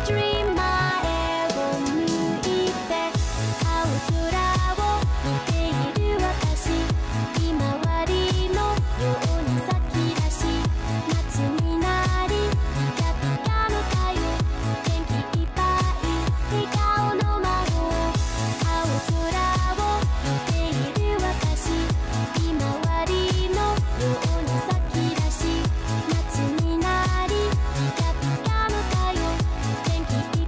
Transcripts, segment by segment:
dream 前を向いて青空を見ている私ひまわりのように咲き出し夏になりピカピカの太陽元気いっぱい笑顔の魔法青空を見ている私ひまわりのように咲き出し夏になりピカピカの太陽元気いっぱい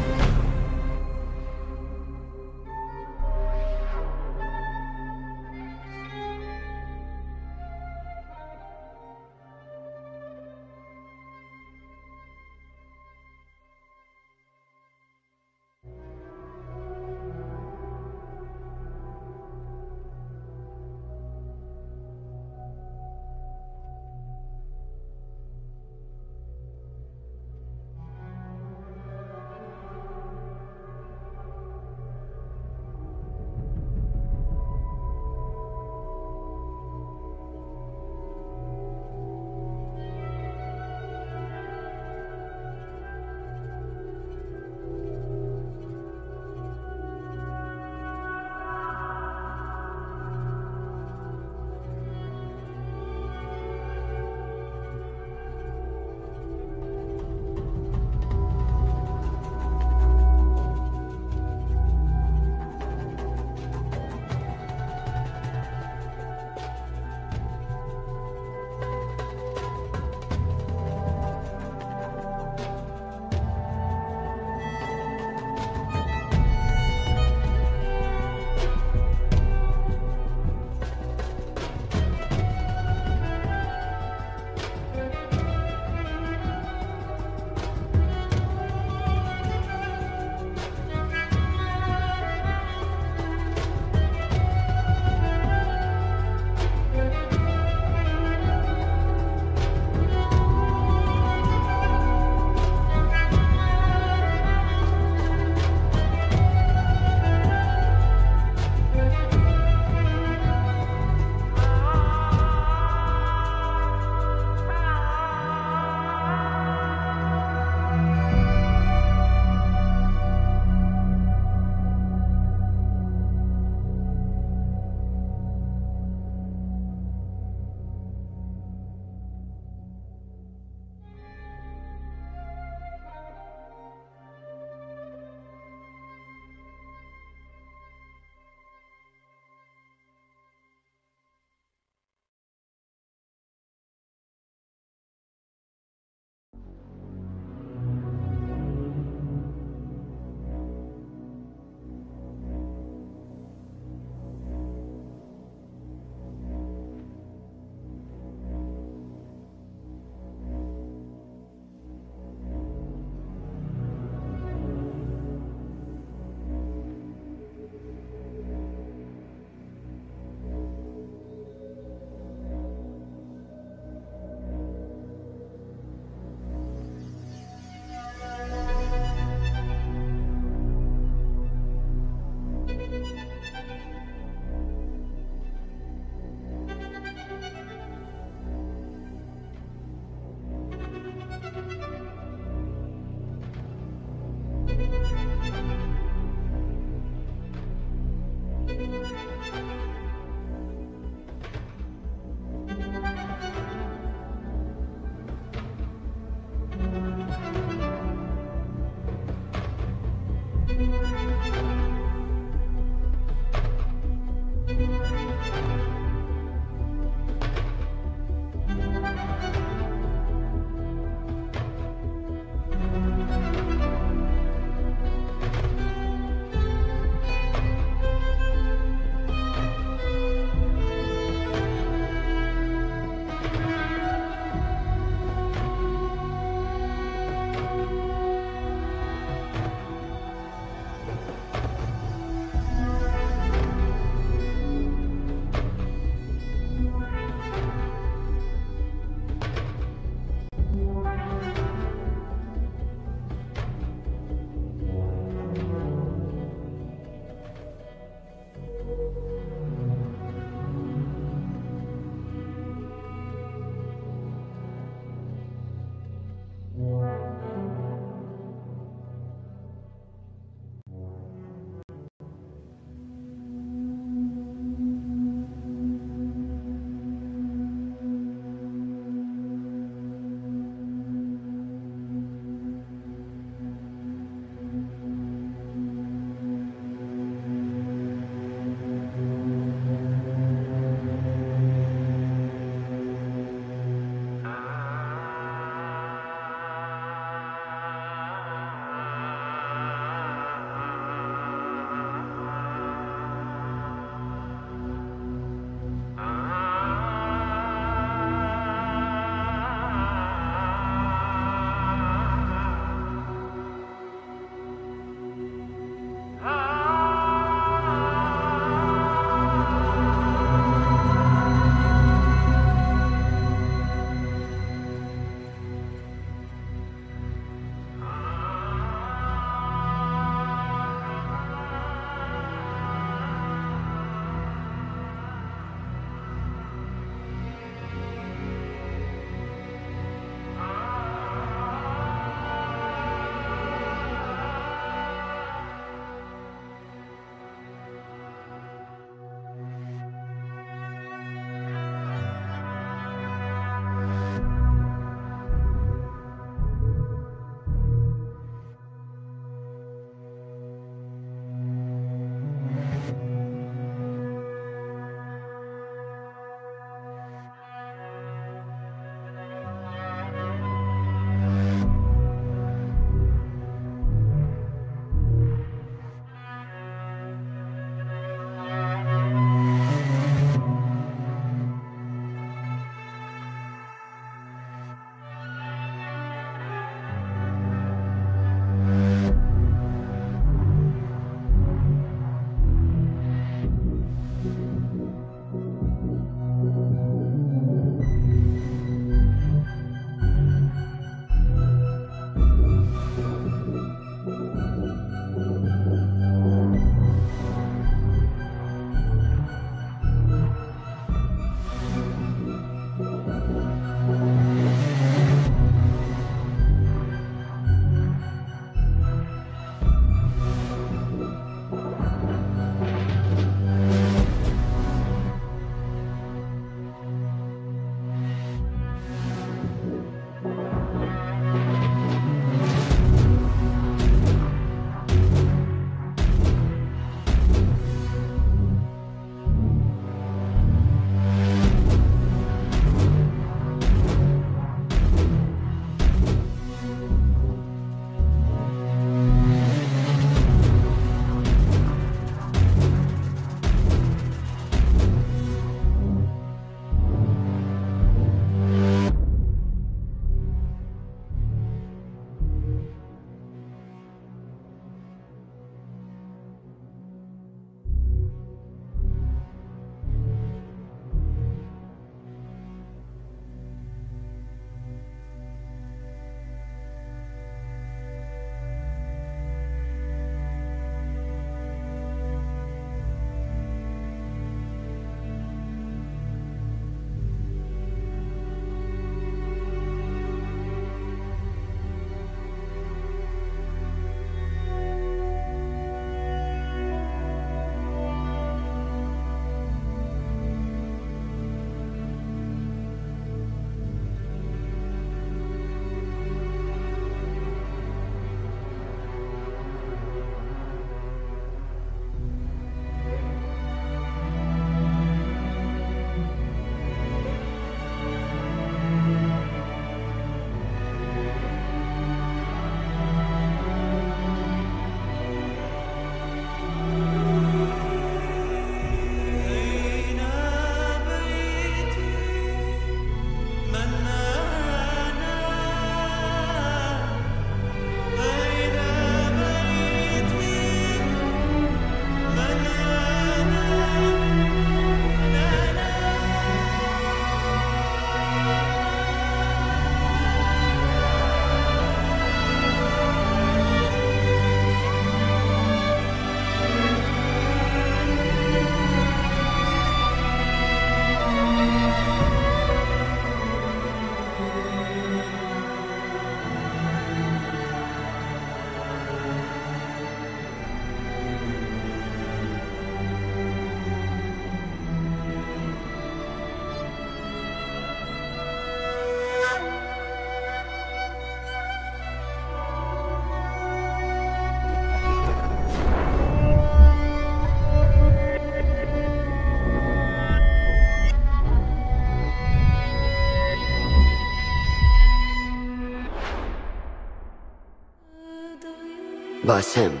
Basim,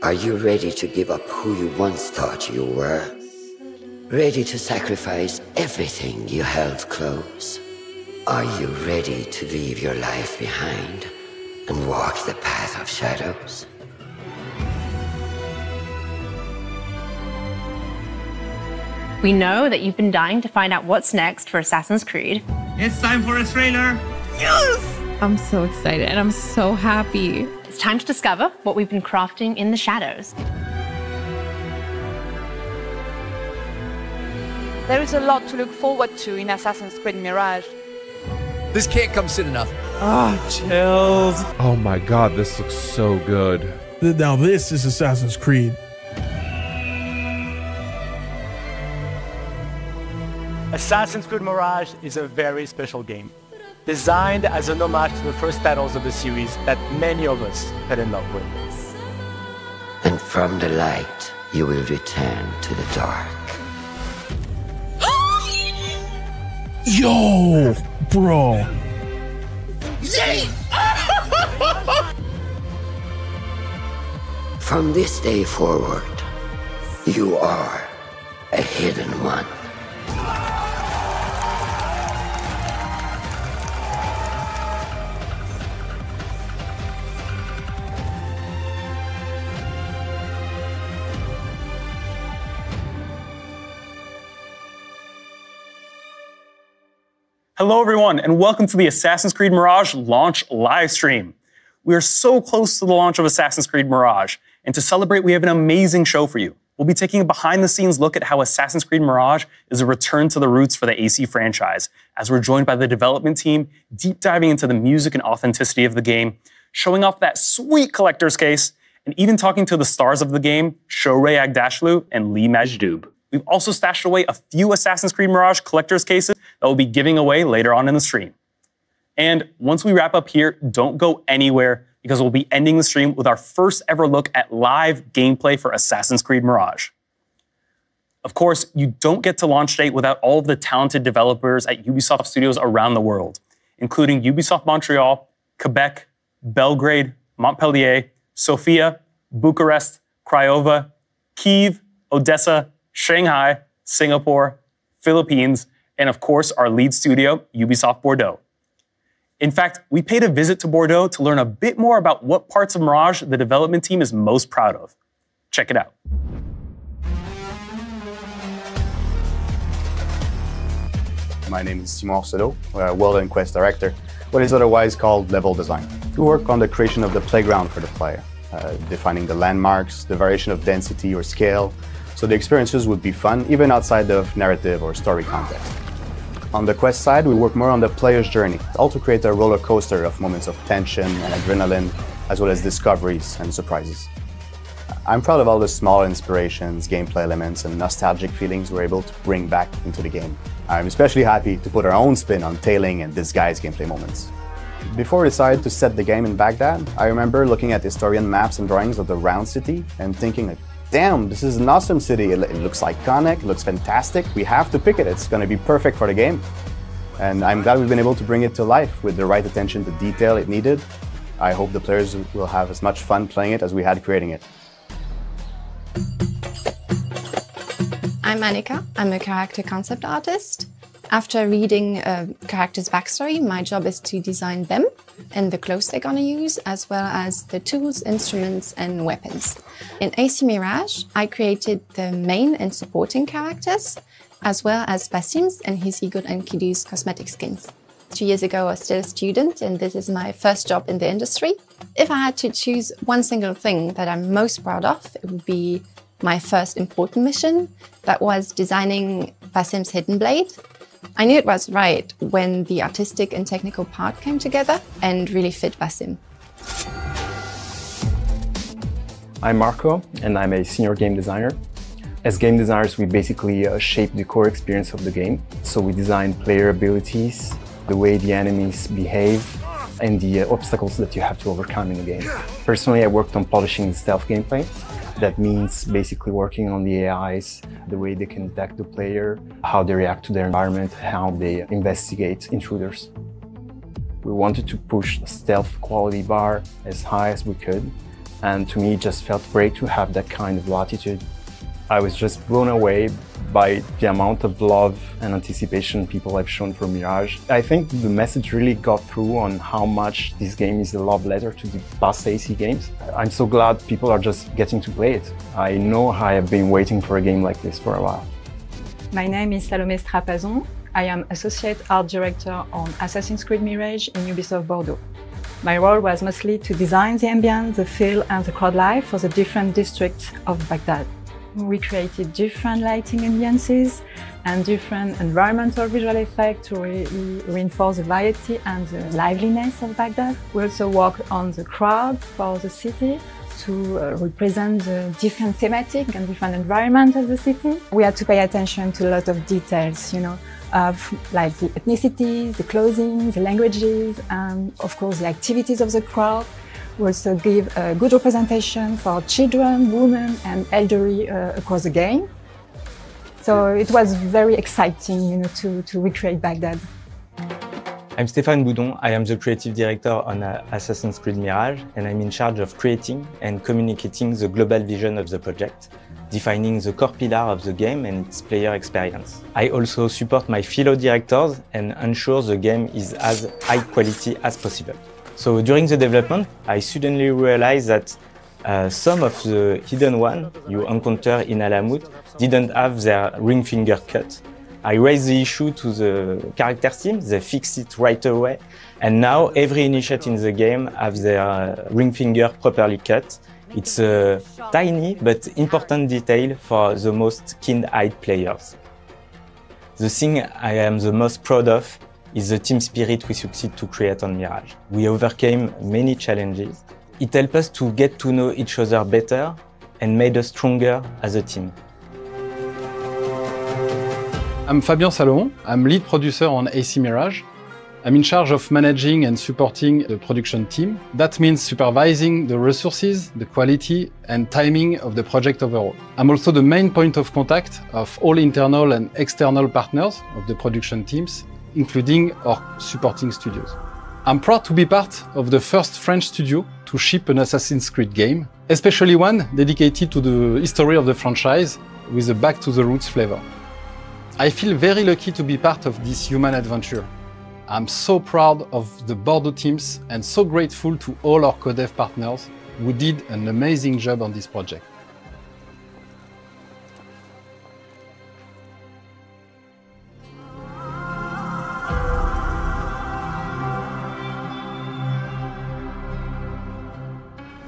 are you ready to give up who you once thought you were? Ready to sacrifice everything you held close? Are you ready to leave your life behind and walk the path of shadows? We know that you've been dying to find out what's next for Assassin's Creed. It's time for a trailer! Yes! I'm so excited and I'm so happy. It's time to discover what we've been crafting in the shadows. There is a lot to look forward to in Assassin's Creed Mirage. This can't come soon enough. Chills! Oh my god, this looks so good. Now this is Assassin's Creed. Assassin's Creed Mirage is a very special game, designed as an homage to the first titles of the series that many of us fell in love with. And from the light, you will return to the dark. Yo, bro. From this day forward, you are a hidden one. Hello everyone, and welcome to the Assassin's Creed Mirage launch livestream. We are so close to the launch of Assassin's Creed Mirage, and to celebrate, we have an amazing show for you. We'll be taking a behind-the-scenes look at how Assassin's Creed Mirage is a return to the roots for the AC franchise, as we're joined by the development team, deep diving into the music and authenticity of the game, showing off that sweet collector's case, and even talking to the stars of the game, Shohreh Aghdashloo and Lee Majdoub. We've also stashed away a few Assassin's Creed Mirage collector's cases that we'll be giving away later on in the stream. And once we wrap up here, don't go anywhere because we'll be ending the stream with our first ever look at live gameplay for Assassin's Creed Mirage. Of course, you don't get to launch date without all of the talented developers at Ubisoft studios around the world, including Ubisoft Montreal, Quebec, Belgrade, Montpellier, Sofia, Bucharest, Craiova, Kyiv, Odessa, Shanghai, Singapore, Philippines, and of course, our lead studio, Ubisoft Bordeaux. In fact, we paid a visit to Bordeaux to learn a bit more about what parts of Mirage the development team is most proud of. Check it out. My name is Simon Arsenault, World and Quest Director, what is otherwise called level design. We work on the creation of the playground for the player, defining the landmarks, the variation of density or scale, so the experiences would be fun even outside of narrative or story context. On the quest side, we work more on the player's journey, also create a roller coaster of moments of tension and adrenaline, as well as discoveries and surprises. I'm proud of all the small inspirations, gameplay elements, and nostalgic feelings we're able to bring back into the game. I'm especially happy to put our own spin on tailing and disguise gameplay moments. Before we decided to set the game in Baghdad, I remember looking at historian maps and drawings of the round city and thinking like, damn, this is an awesome city. It looks iconic, it looks fantastic. We have to pick it. It's going to be perfect for the game. And I'm glad we've been able to bring it to life with the right attention to detail it needed. I hope the players will have as much fun playing it as we had creating it. I'm Annika. I'm a character concept artist. After reading a character's backstory, my job is to design them and the clothes they're gonna use, as well as the tools, instruments, and weapons. In AC Mirage, I created the main and supporting characters, as well as Basim's and Hizigud and Kidu's cosmetic skins. 2 years ago, I was still a student, and this is my first job in the industry. If I had to choose one single thing that I'm most proud of, it would be my first important mission. That was designing Basim's hidden blade. I knew it was right when the artistic and technical part came together and really fit Basim. I'm Marco, and I'm a senior game designer. As game designers, we basically shape the core experience of the game. So we design player abilities, the way the enemies behave, and the obstacles that you have to overcome in the game. Personally, I worked on polishing the stealth gameplay. That means basically working on the AIs, the way they can detect the player, how they react to their environment, how they investigate intruders. We wanted to push the stealth quality bar as high as we could, And to me, it just felt great to have that kind of latitude. I was just blown away by the amount of love and anticipation people have shown for Mirage. I think the message really got through on how much this game is a love letter to the past AC games. I'm so glad people are just getting to play it. I know I have been waiting for a game like this for a while. My name is Salomé Strapazon. I am Associate Art Director on Assassin Creed Mirage in Ubisoft Bordeaux. My role was mostly to design the ambience, the feel and the crowd life for the different districts of Baghdad. We created different lighting ambiances and different environmental visual effects to really reinforce the variety and the liveliness of Baghdad. We also worked on the crowd for the city to represent the different thematic and different environment of the city. We had to pay attention to a lot of details, of like the ethnicities, the clothing, the languages, and of course the activities of the crowd. We also give a good representation for children, women and elderly across the game. So it was very exciting to recreate Baghdad. I'm Stéphane Boudon. I am the creative director on Assassin Creed Mirage, and I'm in charge of creating and communicating the global vision of the project, defining the core pillar of the game and its player experience. I also support my fellow directors and ensure the game is as high quality as possible. So during the development, I suddenly realized that some of the hidden ones you encounter in Alamut didn't have their ring finger cut. I raised the issue to the character team, they fixed it right away, and now every initiate in the game have their ring finger properly cut. It's a tiny but important detail for the most keen-eyed players. The thing I am the most proud of is the team spirit we succeed to create on Mirage. We overcame many challenges. It helped us to get to know each other better and made us stronger as a team. I'm Fabien Salomon. I'm lead producer on AC Mirage. I'm in charge of managing and supporting the production team. That means supervising the resources, the quality and timing of the project overall. I'm also the main point of contact of all internal and external partners of the production teams, including our supporting studios. I'm proud to be part of the first French studio to ship an Assassin's Creed game, especially one dedicated to the history of the franchise with a back to the roots flavor. I feel very lucky to be part of this human adventure. I'm so proud of the Bordeaux teams and so grateful to all our co-dev partners who did an amazing job on this project.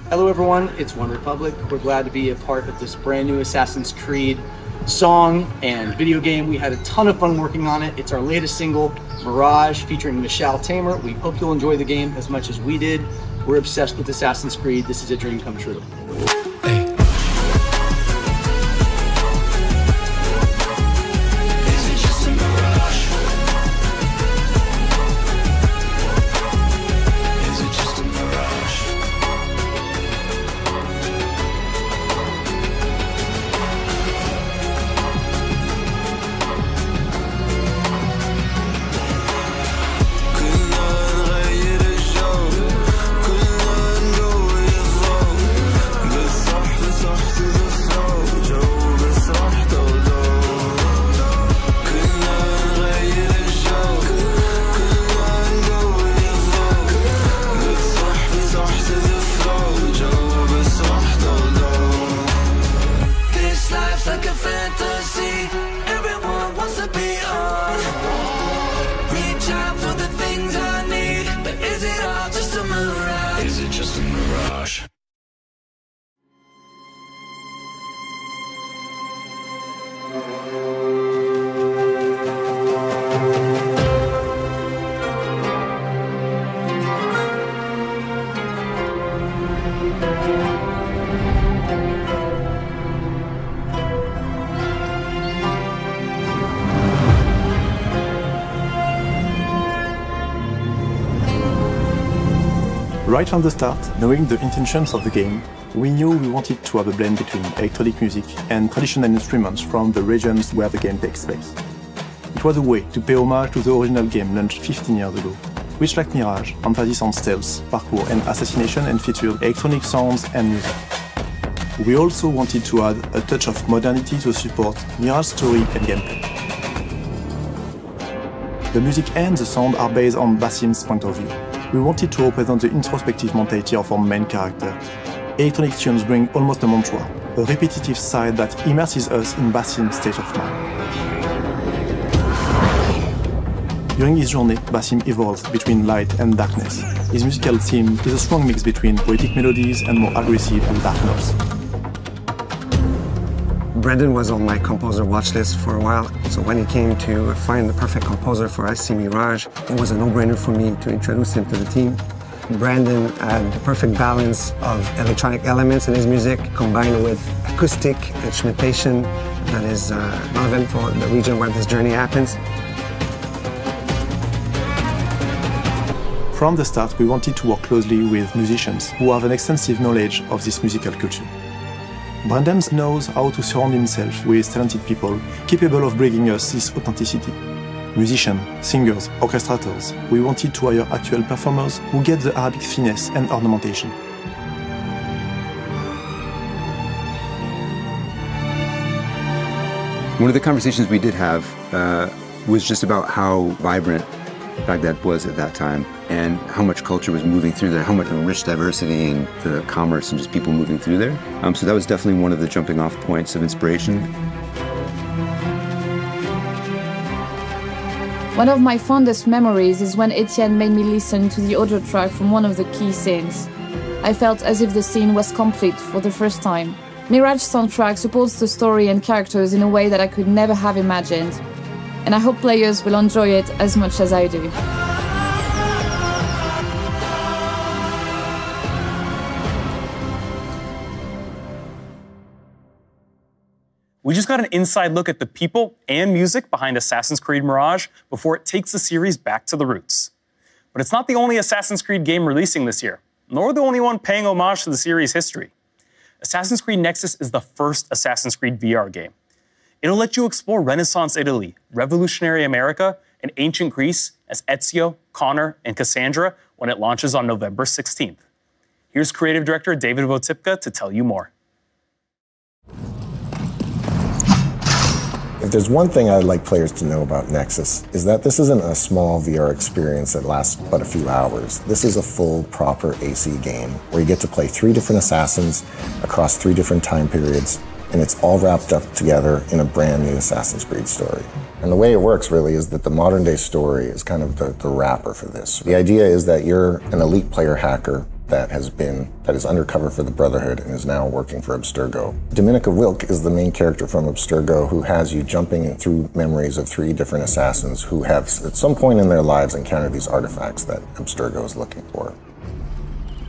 Hello everyone, it's One Republic. We're glad to be a part of this brand new Assassin's Creed song and video game. We had a ton of fun working on it. It's our latest single, Mirage, featuring Michelle Tamer. We hope you'll enjoy the game as much as we did. We're obsessed with Assassin's Creed. This is a dream come true. Right from the start, knowing the intentions of the game, we knew we wanted to have a blend between electronic music and traditional instruments from the regions where the game takes place. It was a way to pay homage to the original game launched 15 years ago. which, like Mirage, emphasis on stealth, parkour, and assassination and featured electronic sounds and music. We also wanted to add a touch of modernity to support Mirage's story and gameplay. The music and the sound are based on Basim's point of view. We wanted to represent the introspective mentality of our main character. Electronic tunes bring almost a mantra, a repetitive side that immerses us in Basim's state of mind. During his journey, Basim evolves between light and darkness. His musical theme is a strong mix between poetic melodies and more aggressive and dark notes. Brendan was on my composer watch list for a while, so when he came to find the perfect composer for Assassin Mirage, it was a no-brainer for me to introduce him to the team. Brandon had the perfect balance of electronic elements in his music, combined with acoustic instrumentation that is relevant for the region where this journey happens. From the start, we wanted to work closely with musicians who have an extensive knowledge of this musical culture. Brandon knows how to surround himself with talented people capable of bringing us this authenticity. Musicians, singers, orchestrators, we wanted to hire actual performers who get the Arabic finesse and ornamentation. One of the conversations we did have was just about how vibrant Baghdad was at that time and how much culture was moving through there, how much rich diversity and the commerce and just people moving through there. So that was definitely one of the jumping off points of inspiration. One of my fondest memories is when Etienne made me listen to the audio track from one of the key scenes. I felt as if the scene was complete for the first time. Mirage soundtrack supports the story and characters in a way that I could never have imagined. And I hope players will enjoy it as much as I do. We just got an inside look at the people and music behind Assassin's Creed Mirage before it takes the series back to the roots. But it's not the only Assassin's Creed game releasing this year, nor the only one paying homage to the series' history. Assassin's Creed Nexus is the first Assassin's Creed VR game. It'll let you explore Renaissance Italy, revolutionary America, and ancient Greece as Ezio, Connor, and Cassandra when it launches on November 16th. Here's creative director David Wotipka to tell you more. If there's one thing I'd like players to know about Nexus, is that this isn't a small VR experience that lasts but a few hours. This is a full, proper AC game where you get to play 3 different assassins across 3 different time periods, and it's all wrapped up together in a brand new Assassin's Creed story. And the way it works really is that the modern day story is kind of the wrapper for this. The idea is that you're an elite player hacker that is undercover for the Brotherhood and is now working for Abstergo. Dominica Wilk is the main character from Abstergo who has you jumping through memories of 3 different assassins who have at some point in their lives encountered these artifacts that Abstergo is looking for.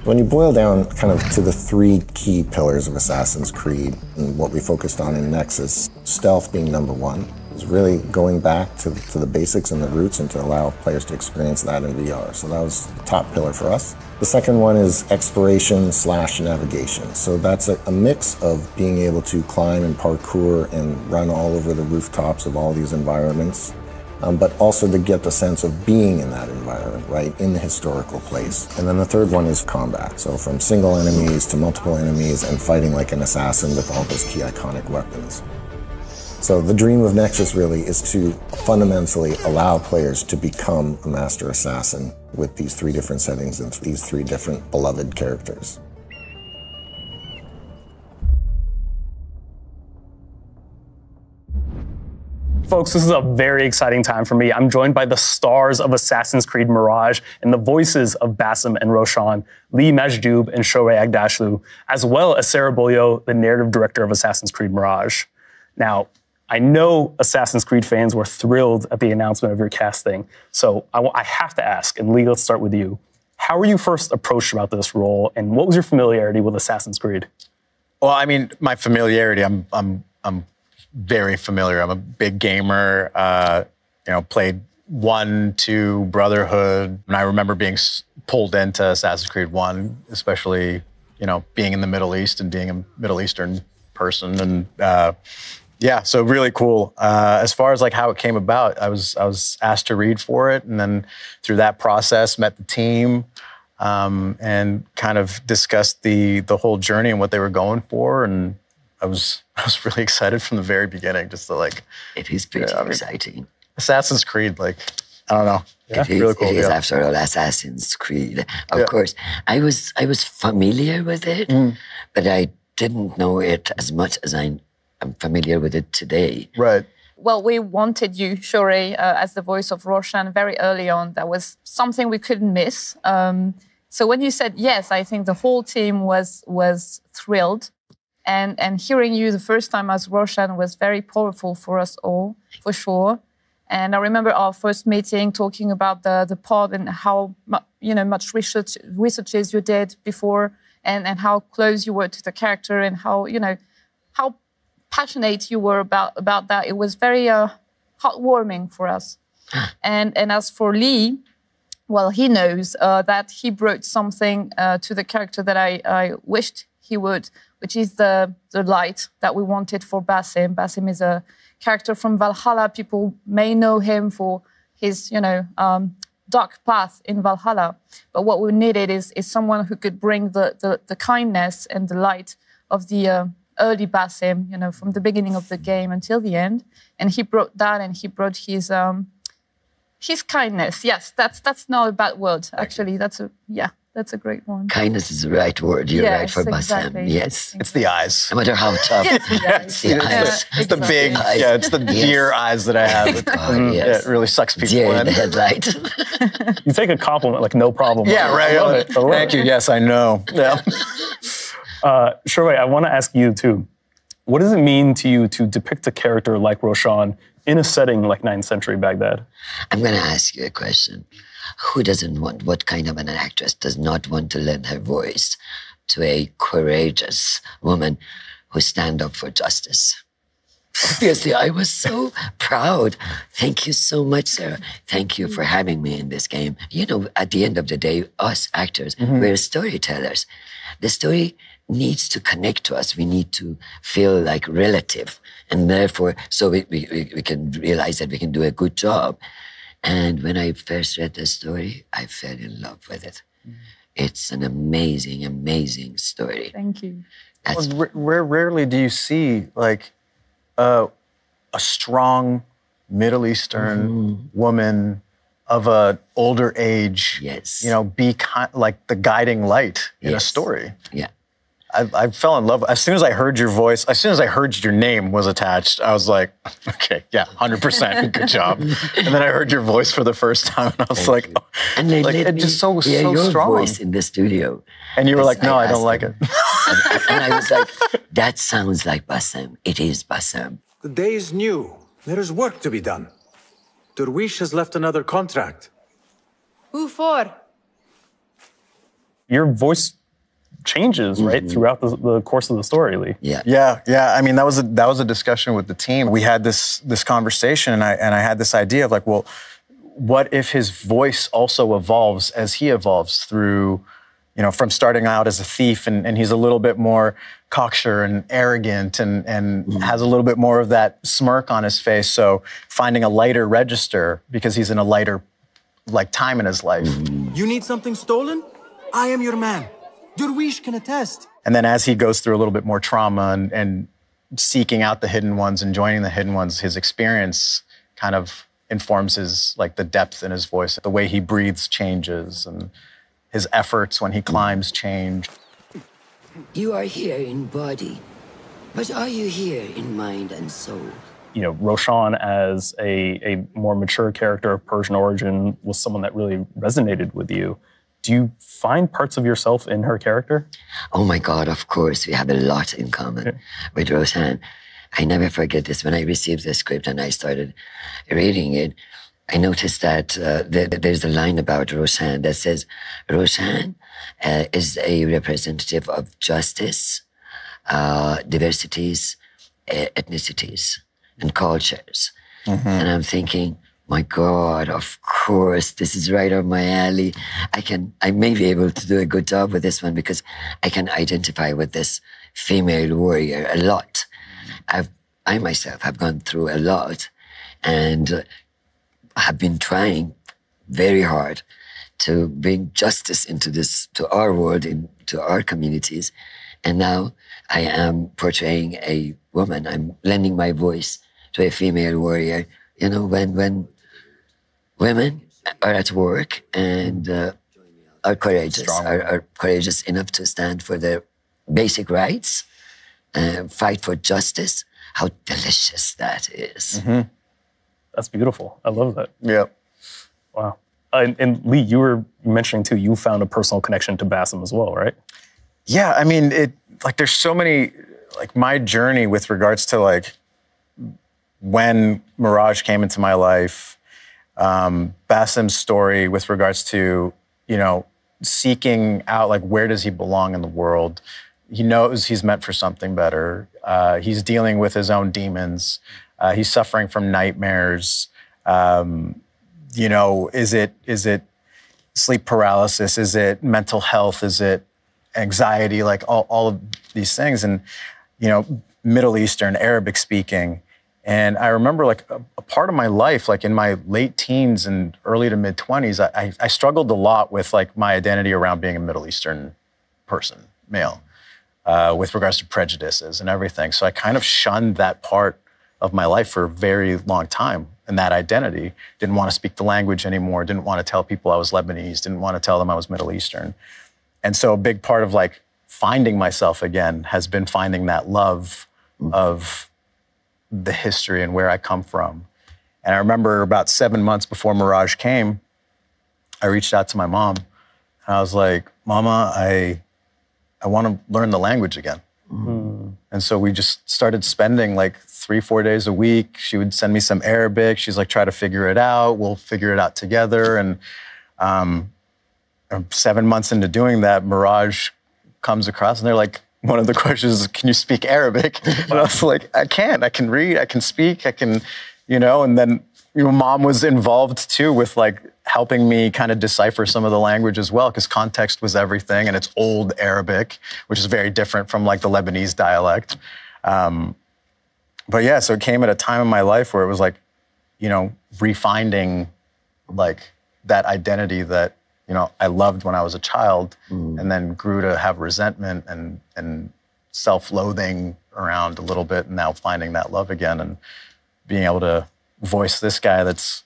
When you boil down kind of to the 3 key pillars of Assassin's Creed and what we focused on in Nexus, stealth being number 1, is really going back to the basics and the roots and to allow players to experience that in VR. So that was the top pillar for us. The second one is exploration/navigation. So that's a mix of being able to climb and parkour and run all over the rooftops of all these environments, but also to get the sense of being in that environment, right, in the historical place. And then the third one is combat. So from single enemies to multiple enemies and fighting like an assassin with all those key iconic weapons. So the dream of Nexus really is to fundamentally allow players to become a master assassin with these 3 different settings and these 3 different beloved characters. Folks, this is a very exciting time for me. I'm joined by the stars of Assassin's Creed Mirage and the voices of Basim and Roshan, Lee Majdoub and Shohreh Aghdashloo, as well as Sarah Beaulieu, the narrative director of Assassin's Creed Mirage. Now, I know Assassin's Creed fans were thrilled at the announcement of your casting, so I have to ask, and Lee, let's start with you. How were you first approached about this role, and what was your familiarity with Assassin's Creed? Well, I mean, my familiarity, I'm very familiar. I'm a big gamer. Played 1, 2, Brotherhood, and I remember being pulled into Assassin's Creed 1, especially being in the Middle East and being a Middle Eastern person, and Yeah, so really cool. As far as like how it came about, I was asked to read for it, and then through that process, met the team, and kind of discussed the whole journey and what they were going for, and I was really excited from the very beginning, just to like. It is pretty exciting. Assassin's Creed, like, I don't know. Yeah. It is, really cool, it is after all, Assassin's Creed. Of course, I was familiar with it, but I didn't know it as much as I'm familiar with it today. Right. Well, we wanted you, Shorey, as the voice of Roshan very early on. That was something we couldn't miss. So when you said yes, I think the whole team was thrilled. And hearing you the first time as Roshan was very powerful for us all, for sure. And I remember our first meeting talking about the pod and how much researches you did before, and how close you were to the character, and how how passionate you were about that. It was very heartwarming for us. And as for Lee, well, he knows that he brought something to the character that I wished he would, which is the light that we wanted for Basim. Basim is a character from Valhalla. People may know him for his, dark path in Valhalla. But what we needed is someone who could bring the kindness and the light of the early Basim, from the beginning of the game until the end. And he brought that, and he brought his kindness. Yes, that's not a bad word. Actually, that's a great one. Kindness is the right word. You're right for exactly. Basim. Yes. It's the eyes. No matter how tough. It's the big, it's the deer eyes that I have. Yeah, it really sucks people deer in. The headlight. You take a compliment like no problem. Yeah, right. I love it. Thank you. Yes, I know. Yeah. Shorey, I want to ask you too. What does it mean to you to depict a character like Roshan in a setting like 9th century Baghdad? I'm going to ask you a question. Who doesn't want, what kind of an actress does not want to lend her voice to a courageous woman who stand up for justice? Obviously, I was so proud. Thank you so much, Sarah. Thank you for having me in this game. At the end of the day, us actors, we're storytellers. The story needs to connect to us. We need to feel like relative. And therefore, so we can realize that we can do a good job. And when I first read the story, I fell in love with it. It's an amazing, amazing story. Thank you. Rarely do you see like a strong Middle Eastern woman of an older age, be like the guiding light in a story. Yeah. I fell in love. As soon as I heard your voice, as soon as I heard your name was attached, I was like, okay, yeah, 100%, good job. And then I heard your voice for the first time, and I was like, oh, and they let it's me just so your strong. Voice in the studio. And you were like, no, I don't like it. And I was like, that sounds like Basim. It is Basim. The day is new. There is work to be done. Derwish has left another contract. Who for? Your voice changes, right, throughout the course of the story, Lee. Yeah. I mean, that was a discussion with the team. We had this conversation, and I had this idea of like, well, what if his voice also evolves as he evolves through, from starting out as a thief, and he's a little bit more cocksure and arrogant, and has a little bit more of that smirk on his face. So finding a lighter register because he's in a lighter time in his life. You need something stolen? I am your man. Derwish can attest. And then as he goes through a little bit more trauma and seeking out the hidden ones and joining the hidden ones, his experience kind of informs his, the depth in his voice. The way he breathes changes, and his efforts when he climbs change. You are here in body, but are you here in mind and soul? Roshan as a more mature character of Persian origin was someone that really resonated with you. Do you find parts of yourself in her character? Oh my God, of course. We have a lot in common with Roshan. I never forget this. When I received the script and I started reading it, I noticed that there's a line about Roshan that says, Roshan is a representative of justice, diversities, ethnicities, and cultures. And I'm thinking, my God, of course, this is right up my alley. I may be able to do a good job with this one because I can identify with this female warrior a lot. I've I myself have gone through a lot and have been trying very hard to bring justice into this, to our world, into our communities. And now I am portraying a woman. I'm lending my voice to a female warrior. You know, when women are at work and are courageous enough to stand for their basic rights, fight for justice, how delicious that is. Mm-hmm. That's beautiful. I love that. Yeah. Wow. And Lee, you were mentioning too, you found a personal connection to Basim as well, right? Yeah, I mean, there's so many, like my journey with regards to like when Mirage came into my life, Basim's story with regards to, you know, seeking out like where does he belong in the world. He knows he's meant for something better. He's dealing with his own demons. He's suffering from nightmares. You know, is it sleep paralysis? Is it mental health? Is it anxiety? Like all of these things. And, you know, Middle Eastern, Arabic speaking. And I remember like a part of my life, like in my late teens and early to mid 20s, I struggled a lot with like my identity around being a Middle Eastern person, male, with regards to prejudices and everything. So I kind of shunned that part of my life for a very long time. And that identity, didn't want to speak the language anymore, didn't want to tell people I was Lebanese, didn't want to tell them I was Middle Eastern. And so a big part of like finding myself again has been finding that love of the history and where I come from. And I remember about 7 months before Mirage came, I reached out to my mom and I was like, Mama, I want to learn the language again. Mm-hmm. And so we just started spending like 3-4 days a week. She would send me some Arabic. She's like, try to figure it out. We'll figure it out together. And 7 months into doing that, Mirage comes across and they're like, one of the questions is, can you speak Arabic? And I was like, I can read, I can speak, I can, you know, and then Mom was involved too with like helping me kind of decipher some of the language as well, because context was everything, and it's old Arabic, which is very different from like the Lebanese dialect. But yeah, so it came at a time in my life where it was like, you know, refinding like that identity that, you know, I loved when I was a child, and then grew to have resentment and self-loathing around a little bit, and now finding that love again and being able to voice this guy that's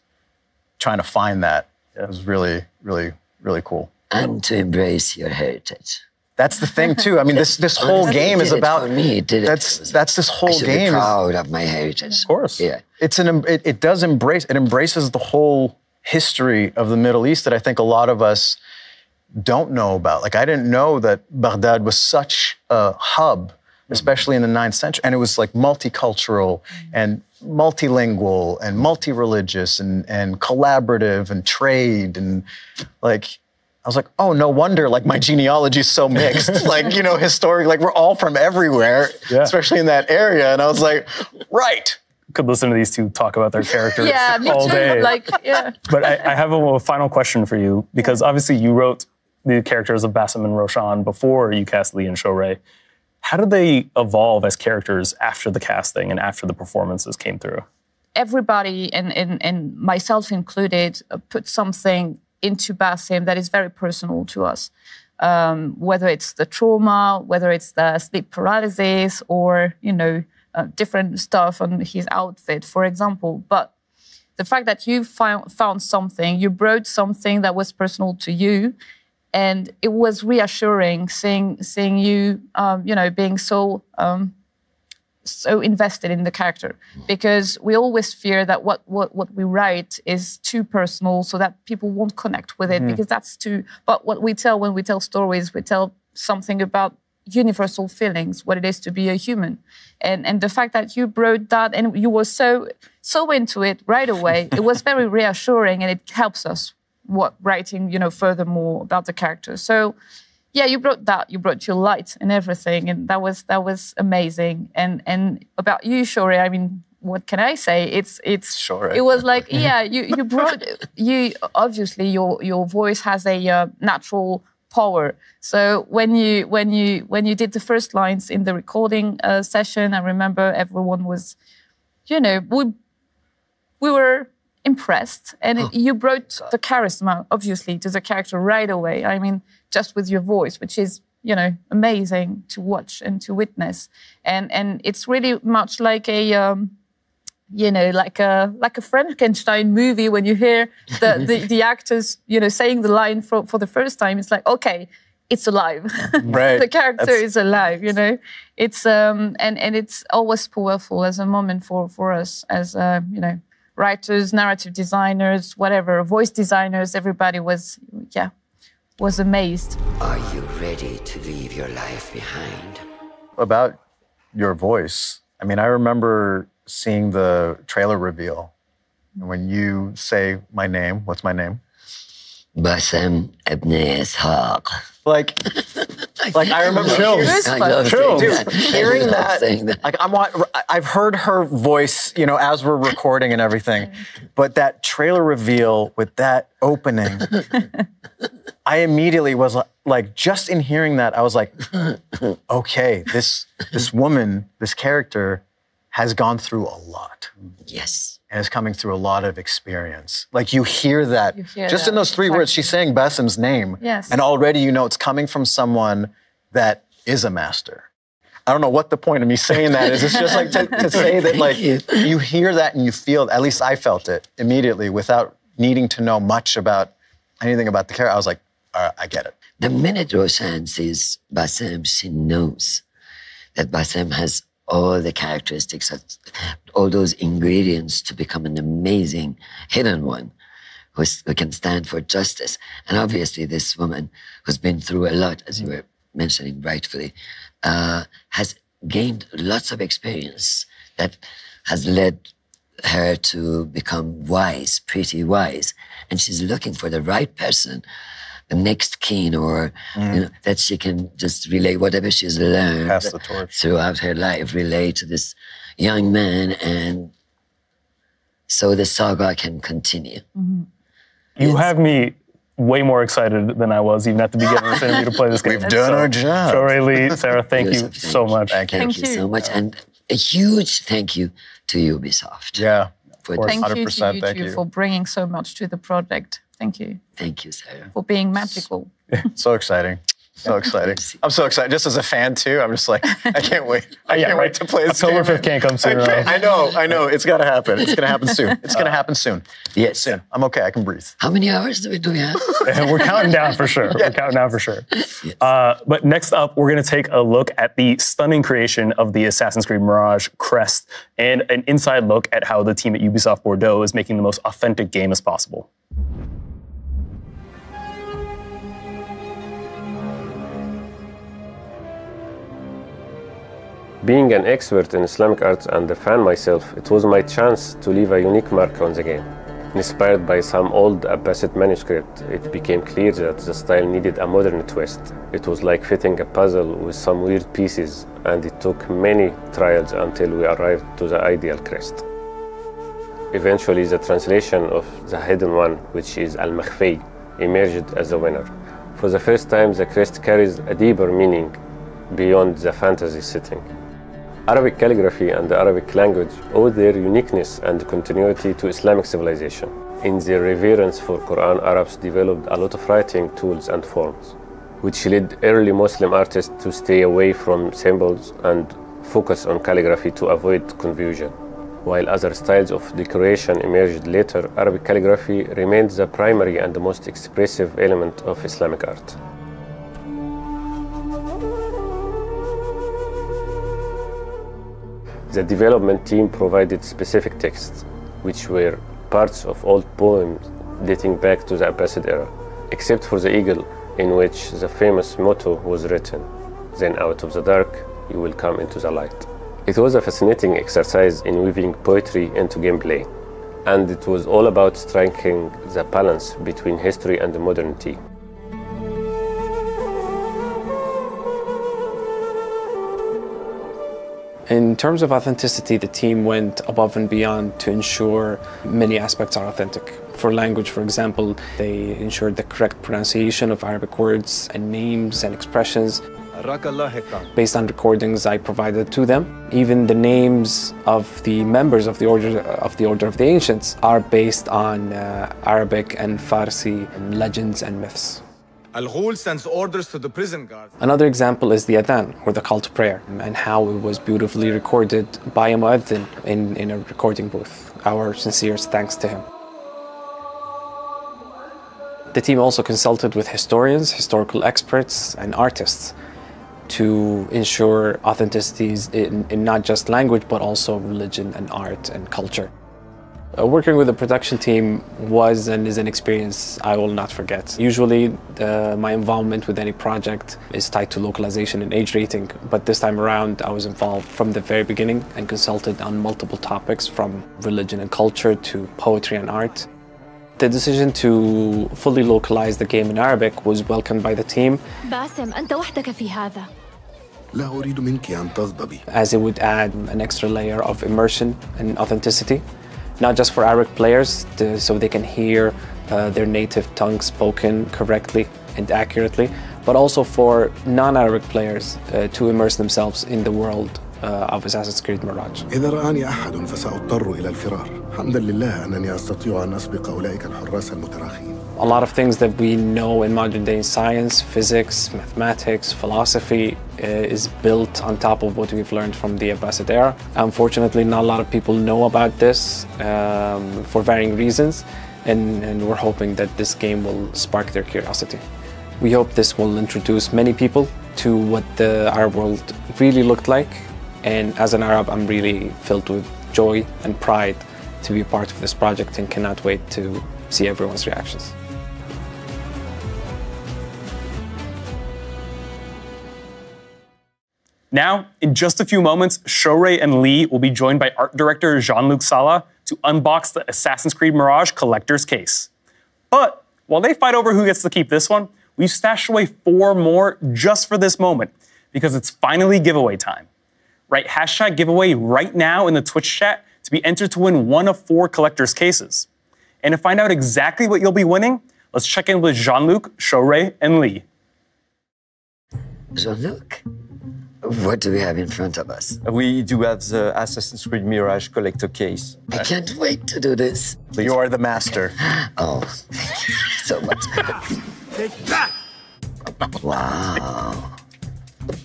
trying to find that was really, really, really cool. And to embrace your heritage. That's the thing too. I mean, this whole game is about for me. That's this whole I should game. be proud of my heritage. Of course. Yeah. It embraces the whole history of the Middle East that I think a lot of us don't know about. Like, I didn't know that Baghdad was such a hub, especially in the 9th century. And it was like multicultural and multilingual and multi-religious and collaborative and trade. And like, I was like, oh, no wonder like my genealogy is so mixed. Like, you know, historic, like we're all from everywhere, especially in that area. And I was like, right. Could listen to these two talk about their characters me all too. day. Like, yeah. But I have a final question for you, because obviously you wrote the characters of Basim and Roshan before you cast Lee and Shorey. How did they evolve as characters after the casting and after the performances came through? Everybody, and myself included, put something into Basim that is very personal to us. Whether it's the trauma, whether it's the sleep paralysis, or, you know, different stuff on his outfit, for example. But the fact that you found something, you brought something that was personal to you, and it was reassuring seeing you, you know, being so invested in the character, because we always fear that what we write is too personal, so that people won't connect with it, because that's too. But what we tell when we tell stories, we tell something about universal feelings, what it is to be a human, and the fact that you brought that and you were so into it right away, it was very reassuring, and it helps us writing, you know, furthermore about the character. So yeah, you brought that, you brought your light and everything, and that was amazing. And about you, Shorey, I mean, what can I say? It's Shorey. It was like, yeah, you brought, you obviously your voice has a natural power. So when you did the first lines in the recording session, I remember everyone was, you know, we were impressed, and you brought the charisma, obviously, to the character right away. I mean, just with your voice, which is, you know, amazing to watch and to witness, and it's really much like a. You know, like a Frankenstein movie, when you hear the actors, you know, saying the line for the first time, it's like, okay, it's alive. Right. The character is alive, you know. It's and it's always powerful as a moment for us as you know, writers, narrative designers, whatever, voice designers. Everybody was amazed. Are you ready to leave your life behind? About your voice, I mean, I remember seeing the trailer reveal. When you say my name, what's my name? Bassem Ibn Ishaq. Like I remember hearing that. Like I've heard her voice, you know, as we're recording and everything, but that trailer reveal with that opening, I immediately was like, just in hearing that, I was like, okay, this woman, this character, has gone through a lot. Yes. And is coming through a lot of experience. Like you hear that, just in those three words, she's saying Bassem's name. Yes. And already you know it's coming from someone that is a master. I don't know what the point of me saying that is. It's just like to say that, like, you hear that and you feel, at least I felt it immediately without needing to know much about anything about the character. I was like, I get it. The minute Roshan sees Bassem, she knows that Bassem has all the characteristics, all those ingredients to become an amazing hidden one who can stand for justice. And obviously this woman who's been through a lot, as you were mentioning rightfully, has gained lots of experience that has led her to become wise, pretty wise. And she's looking for the right person, the next king, or you know, that she can just relay whatever she's learned Pass the torch. Throughout her life, relay to this young man, and so the saga can continue. You have me way more excited than I was even at the beginning of this interview to play this game. We've done our job. Shorey, Lee, Sarah, thank you so much. Thank you so much, and a huge thank you to Ubisoft. Yeah, Thank you to you two for bringing so much to the project. Thank you. Thank you, Sarah. For being magical. So exciting. So exciting. I'm so excited. Just as a fan, too, I'm just like, I can't wait. I can't wait to play this game. October 5th can't come soon. I know. It's got to happen. It's going to happen soon. It's going to happen soon. Yes. Soon. I'm okay. I can breathe. How many hours do we have? We're counting down for sure. We're counting down for sure. Yes. But next up, we're going to take a look at the stunning creation of the Assassin's Creed Mirage crest and an inside look at how the team at Ubisoft Bordeaux is making the most authentic game as possible. Being an expert in Islamic arts and a fan myself, it was my chance to leave a unique mark on the game. Inspired by some old Abbasid manuscript, it became clear that the style needed a modern twist. It was like fitting a puzzle with some weird pieces, and it took many trials until we arrived to the ideal crest. Eventually, the translation of the hidden one, which is Al-Makhfi, emerged as the winner. For the first time, the crest carries a deeper meaning beyond the fantasy setting. Arabic calligraphy and the Arabic language owe their uniqueness and continuity to Islamic civilization. In their reverence for Quran, Arabs developed a lot of writing tools and forms, which led early Muslim artists to stay away from symbols and focus on calligraphy to avoid confusion. While other styles of decoration emerged later, Arabic calligraphy remained the primary and the most expressive element of Islamic art. The development team provided specific texts, which were parts of old poems dating back to the Abbasid era, except for the eagle, in which the famous motto was written, "Then out of the dark, you will come into the light." It was a fascinating exercise in weaving poetry into gameplay, and it was all about striking the balance between history and modernity. In terms of authenticity, the team went above and beyond to ensure many aspects are authentic. For language, for example, they ensured the correct pronunciation of Arabic words and names and expressions. Based on recordings I provided to them, even the names of the members of the Order of the Ancients are based on Arabic and Farsi legends and myths. Al-Ghul sends orders to the prison guard. Another example is the Adhan, or the call to prayer, and how it was beautifully recorded by a muezzin in a recording booth. Our sincerest thanks to him. The team also consulted with historians, historical experts, and artists to ensure authenticities in not just language, but also religion and art and culture. Working with the production team was and is an experience I will not forget. Usually, my involvement with any project is tied to localization and age rating, but this time around I was involved from the very beginning and consulted on multiple topics from religion and culture to poetry and art. The decision to fully localize the game in Arabic was welcomed by the team, باسم أنت وحدك في هذا. لا أريد منك أن تغضبي. As it would add an extra layer of immersion and authenticity. Not just for Arabic players, so they can hear their native tongue spoken correctly and accurately, but also for non-Arabic players to immerse themselves in the world of Assassin's Creed Mirage. إذا رآني أحد فسأضطر إلى الفرار. حمدا لله أنني أستطيع أن أسبق أولئك الحراس المتراخين. A lot of things that we know in modern day science, physics, mathematics, philosophy is built on top of what we've learned from the Abbasid era. Unfortunately, not a lot of people know about this for varying reasons, and we're hoping that this game will spark their curiosity. We hope this will introduce many people to what the Arab world really looked like, and as an Arab, I'm really filled with joy and pride to be a part of this project and cannot wait to see everyone's reactions. Now, in just a few moments, Shorey and Lee will be joined by art director Jean-Luc Salah to unbox the Assassin's Creed Mirage collector's case. But while they fight over who gets to keep this one, we've stashed away 4 more just for this moment, because it's finally giveaway time. Write hashtag giveaway right now in the Twitch chat to be entered to win one of 4 collector's cases. And to find out exactly what you'll be winning, let's check in with Jean-Luc, Shorey, and Lee. Jean-Luc, what do we have in front of us? We do have the Assassin's Creed Mirage collector case. I can't wait to do this. You are the master. Oh, thank you so much. Take that! Wow.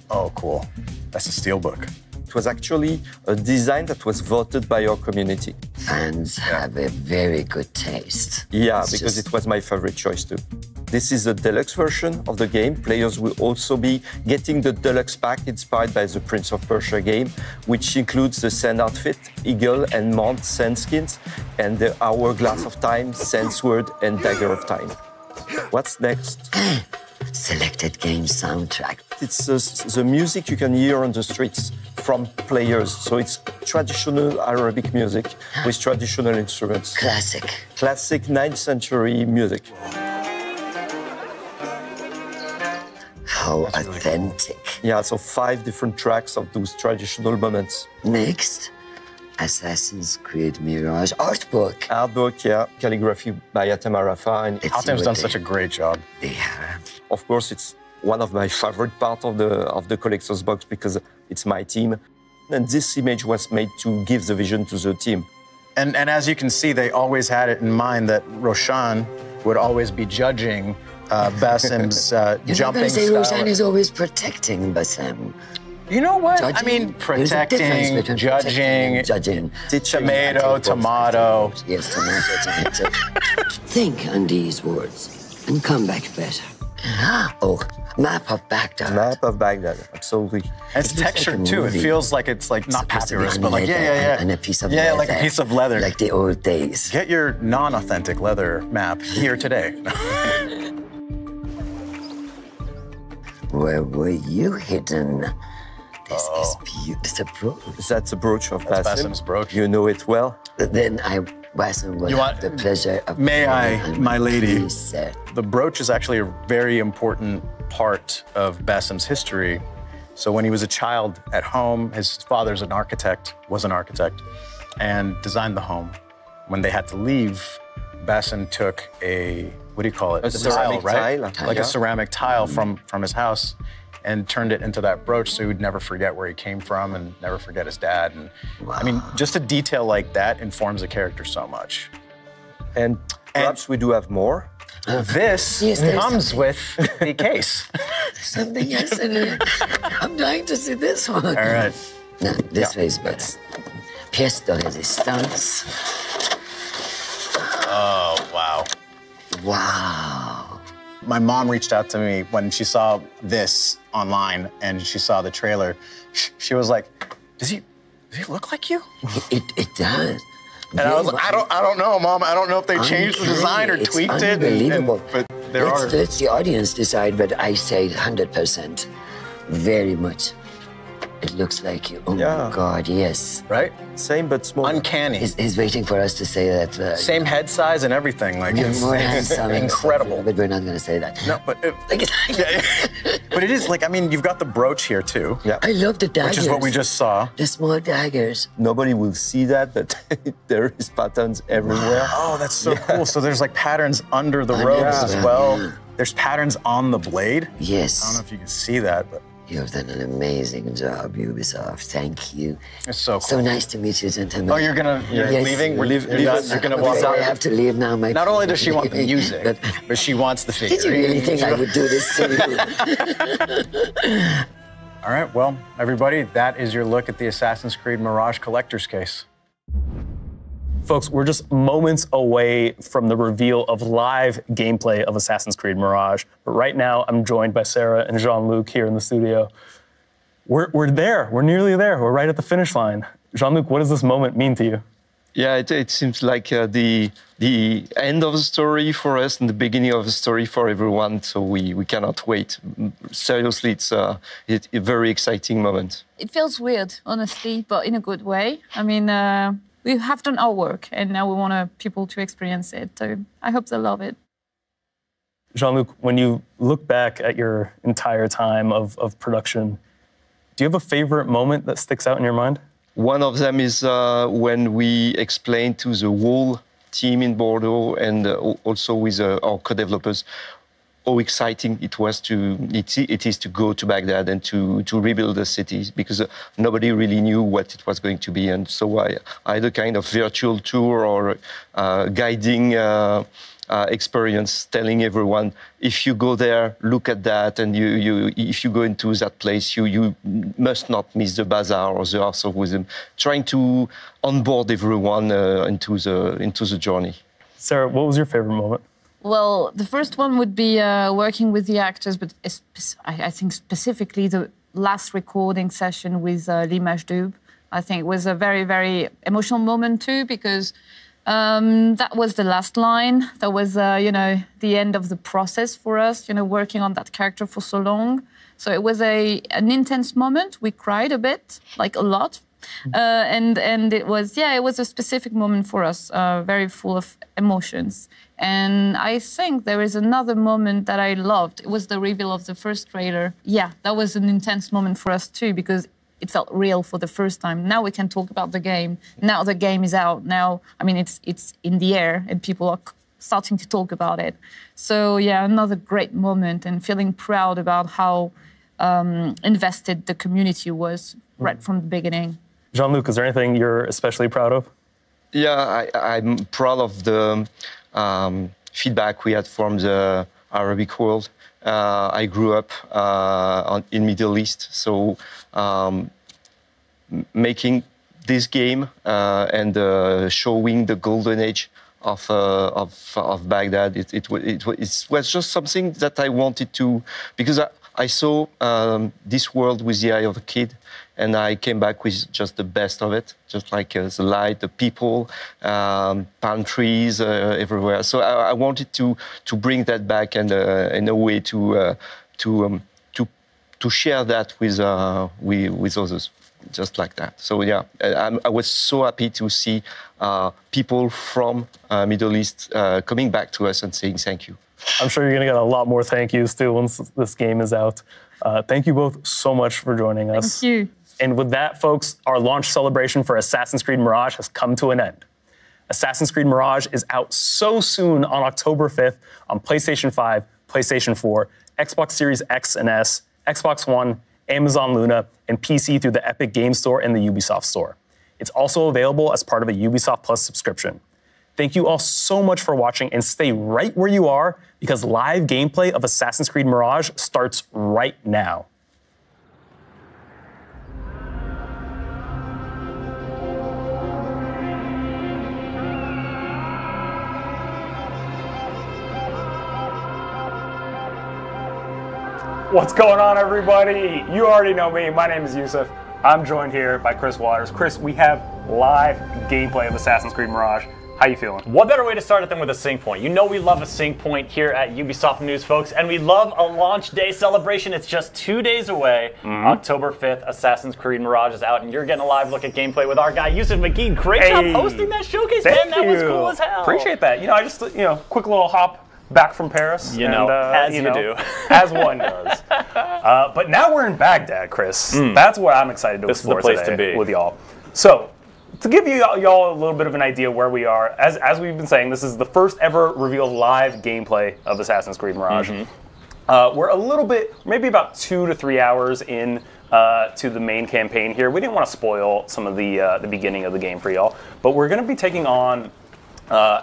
Oh, cool. That's a steelbook. It was actually a design that was voted by our community. Fans have a very good taste. Yeah, because it was my favorite choice too. This is the deluxe version of the game. Players will also be getting the deluxe pack inspired by the Prince of Persia game, which includes the Sand outfit, Eagle and Mount Sand skins, and the Hourglass of Time, Sand Sword, and Dagger of Time. What's next? Selected game soundtrack. It's the music you can hear on the streets from players. So it's traditional Arabic music with traditional instruments. Classic. Classic 9th century music. How authentic. Yeah, so 5 different tracks of those traditional moments. Next, Assassin's Creed Mirage artbook. Artbook, yeah. Calligraphy by Atem Arafa. And Atem's done such a great job. They have. Of course, it's one of my favorite parts of the collector's box because it's my team. And this image was made to give the vision to the team. And as you can see, they always had it in mind that Roshan would always be judging Basim's jumping style. Roshan is always protecting Basim. You know what? Judging? I mean, protecting, judging, tomato. Yes, tomato. Think on these words and come back better. Oh, map of Baghdad. Map of Baghdad, absolutely. And it's textured like too. It feels like it's like not papyrus, but like and a piece of leather. like a piece of leather, like the old days. Get your non-authentic leather map here today. Where were you hidden? This is beautiful. It's a brooch. That's a brooch of Basim. Basim's brooch. You know it well. Then Basim will have the pleasure of... May I, my lady? The brooch is actually a very important part of Basim's history. So when he was a child at home, his father's an architect, was an architect, and designed the home. When they had to leave, Bassin took a, what do you call it? A ceramic tile, Like a ceramic tile from his house and turned it into that brooch so he would never forget where he came from and never forget his dad. And I mean, just a detail like that informs a character so much. And perhaps we do have more. This comes with the case. Something else in it. I'm dying to see this one. All right. No, this way is better. Pièce de résistance. Oh, wow. Wow. My mom reached out to me when she saw this online and she saw the trailer. She was like, does he look like you? It does. And I was like, I don't know, Mom. I don't know if they changed the design or tweaked it. Unbelievable. But there are. Let the audience decide, but I say 100%. Very much. It looks like you. Oh my God, yes. Right? Same but smaller. Uncanny. He's waiting for us to say that. Same head size and everything. Like You're it's more handsome. incredible. But we're not going to say that. No, but but it is like, I mean, you've got the brooch here too. Yeah. I love the daggers. Which is what we just saw. The small daggers. Nobody will see that, but there is patterns everywhere. Oh, that's so cool. So there's like patterns under the robes as well. Yeah. There's patterns on the blade. Yes. I don't know if you can see that, but You've done an amazing job, Ubisoft. Thank you. It's so cool. So nice to meet you, gentlemen. Oh, you're leaving? We're leaving. You're gonna walk out. I have to leave now. Not only does she want the music, but she wants the figure. Did you really think I would do this to you? All right, well, everybody, that is your look at the Assassin's Creed Mirage collector's case. Folks, we're just moments away from the reveal of live gameplay of Assassin's Creed Mirage. But right now, I'm joined by Sarah and Jean-Luc here in the studio. We're there. We're nearly there. We're right at the finish line. Jean-Luc, what does this moment mean to you? Yeah, it seems like the end of the story for us and the beginning of the story for everyone. So we cannot wait. Seriously, it's a very exciting moment. It feels weird, honestly, but in a good way. I mean, we have done our work, and now we want people to experience it. So I hope they love it. Jean-Luc, when you look back at your entire time of production, do you have a favorite moment that sticks out in your mind? One of them is when we explained to the whole team in Bordeaux and also with our co-developers how exciting it is to go to Baghdad and to rebuild the city, because nobody really knew what it was going to be. And so I had a kind of virtual tour or guiding experience, telling everyone, if you go there, look at that, and if you go into that place, you must not miss the bazaar or the House of Wisdom, trying to onboard everyone into the journey. Sarah, what was your favorite moment? Well, the first one would be working with the actors, but I think specifically the last recording session with L'Image Dub. I think it was a very, very emotional moment too, because that was the last line. That was, the end of the process for us, working on that character for so long. So it was an intense moment. We cried a bit, like a lot. And it was a specific moment for us, very full of emotions. And I think there is another moment that I loved. It was the reveal of the first trailer. Yeah, that was an intense moment for us too, because it felt real for the first time. Now we can talk about the game. Now the game is out. Now, I mean, it's in the air and people are starting to talk about it. So yeah, another great moment, and feeling proud about how invested the community was right from the beginning. Jean-Luc, is there anything you're especially proud of? Yeah, I'm proud of the feedback we had from the Arabic world. I grew up in Middle East, so making this game and showing the golden age of Baghdad, it was just something that I wanted to, because I saw this world with the eye of a kid, and I came back with just the best of it, just like the light, the people, palm trees everywhere. So I wanted to bring that back and in a way to share that with others, just like that. So yeah, I was so happy to see people from Middle East coming back to us and saying thank you. I'm sure you're going to get a lot more thank yous too once this game is out. Thank you both so much for joining us. Thank you. And with that, folks, our launch celebration for Assassin's Creed Mirage has come to an end. Assassin's Creed Mirage is out so soon on October 5th on PlayStation 5, PlayStation 4, Xbox Series X and S, Xbox One, Amazon Luna, and PC through the Epic Games Store and the Ubisoft Store. It's also available as part of a Ubisoft Plus subscription. Thank you all so much for watching, and stay right where you are because live gameplay of Assassin's Creed Mirage starts right now. What's going on, everybody? You already know me. My name is Yusuf. I'm joined here by Chris Waters. Chris, we have live gameplay of Assassin's Creed Mirage. How you feeling? What better way to start it than with a sync point? You know we love a sync point here at Ubisoft News, folks, and we love a launch day celebration. It's just 2 days away. October 5th, Assassin's Creed Mirage is out, and you're getting a live look at gameplay with our guy, Yusuf McGee. Great job hosting that showcase, man. That was cool as hell. Appreciate that. You know, I just, quick little hop back from Paris. You know, as you do. As one does. But now we're in Baghdad, Chris. That's what I'm excited to explore this is the place today to be with y'all. So, to give y'all a little bit of an idea where we are, as we've been saying, this is the first ever revealed live gameplay of Assassin's Creed Mirage. We're a little bit, maybe about 2 to 3 hours in to the main campaign here. We didn't want to spoil some of the beginning of the game for y'all, but we're going to be taking on our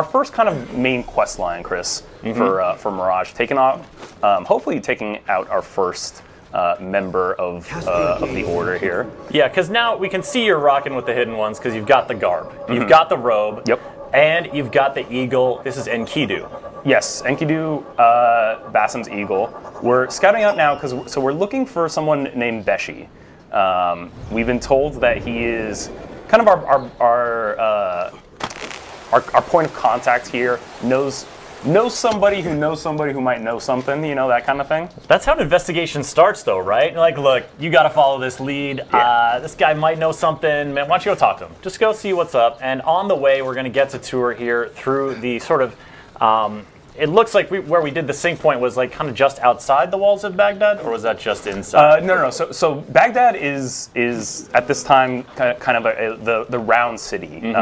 first kind of main quest line, Chris, for Mirage, hopefully taking out our first member of the Order here. Yeah, because now we can see you're rocking with the hidden ones because you've got the garb, you've got the robe, and you've got the eagle. This is Enkidu. Yes, Enkidu, Basim's eagle. We're scouting out now so we're looking for someone named Beshi. We've been told that he is kind of our point of contact here, knows somebody who might know something, that kind of thing. That's how an investigation starts, though, right? Like, look, you got to follow this lead. This guy might know something. Man, why don't you go talk to him? Just go see what's up. And on the way, we're going to get to tour here through the sort of, it looks like where we did the sync point was like kind of just outside the walls of Baghdad, or was that just inside? No. So Baghdad is at this time kind of the round city.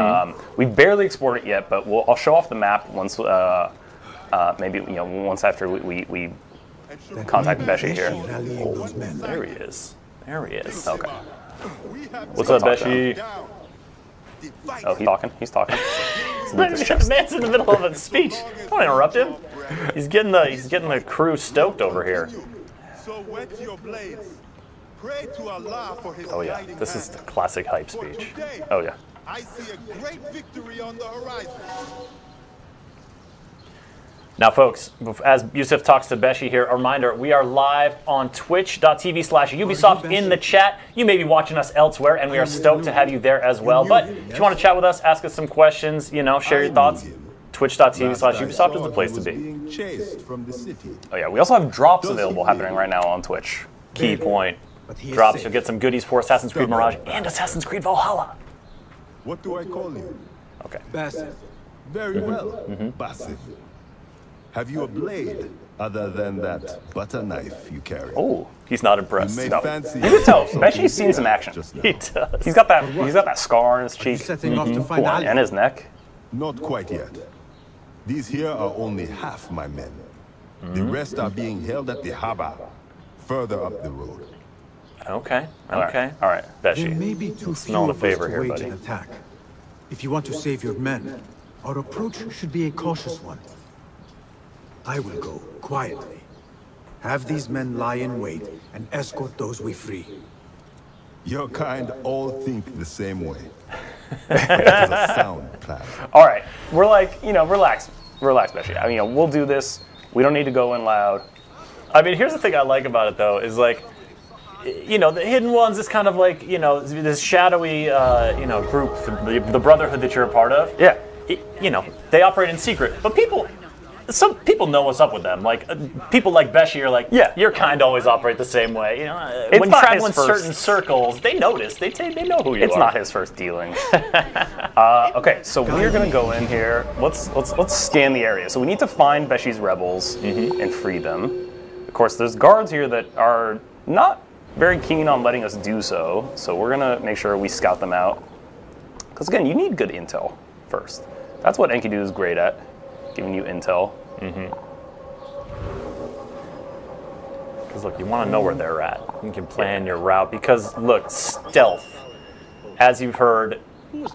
We've barely explored it yet, but I'll show off the map once. Maybe once after we contact Beshi here. Oh, there he is. There he is. Okay. What's up, Beshi? Oh, he's talking. The man's in the middle of a speech. Don't interrupt him. He's getting the crew stoked over here. Oh yeah, this is the classic hype speech. Oh yeah. I see a great victory on the horizon. Now, folks, as Yusuf talks to Beshi here, a reminder, we are live on twitch.tv/Ubisoft in the chat. You may be watching us elsewhere, and we are stoked to have you there as well. But if you want to chat with us, ask us some questions, share your thoughts, twitch.tv/Ubisoft is the place to be. Oh yeah, we also have drops available happening right now on Twitch. Key point. Drops, you'll get some goodies for Assassin's Creed Mirage and Assassin's Creed Valhalla. What do I call you? Okay. Basim. Very well, Basim. Have you a blade other than that butter knife you carry? Oh, he's not impressed. You No. fancy You can tell. something Beshi's seen some action. He does. He's got that scar on his cheek. setting off to find Ali? And his neck. Not quite yet. These here are only half my men. The rest are being held at the harbor, further up the road. Okay. All right, Beshi. There may be too few Smell the of us favor to here, wage buddy. an attack. If you want to save your men, our approach should be a cautious one. I will go quietly. Have these men lie in wait and escort those we free. Your kind all think the same way. That is a sound plan. All right, we're like, relax, Beshi. I mean, we'll do this. We don't need to go in loud. I mean, here's the thing I like about it, though, is like, the hidden ones is kind of like, this shadowy, group, the brotherhood that you're a part of. Yeah. They operate in secret, but some people know what's up with them. Like people like Beshi are like, your kind always operate the same way. When you travel in certain circles, they notice. They know who you are. It's not his first dealing. Okay, so we're gonna go in here. Let's scan the area. So we need to find Beshi's rebels and free them. Of course, there's guards here that are not very keen on letting us do so. So we're gonna make sure we scout them out. Because again, you need good intel first. That's what Enkidu is great at, giving you intel. Because look, you want to know where they're at. You can plan your route. Because look, stealth, as you've heard,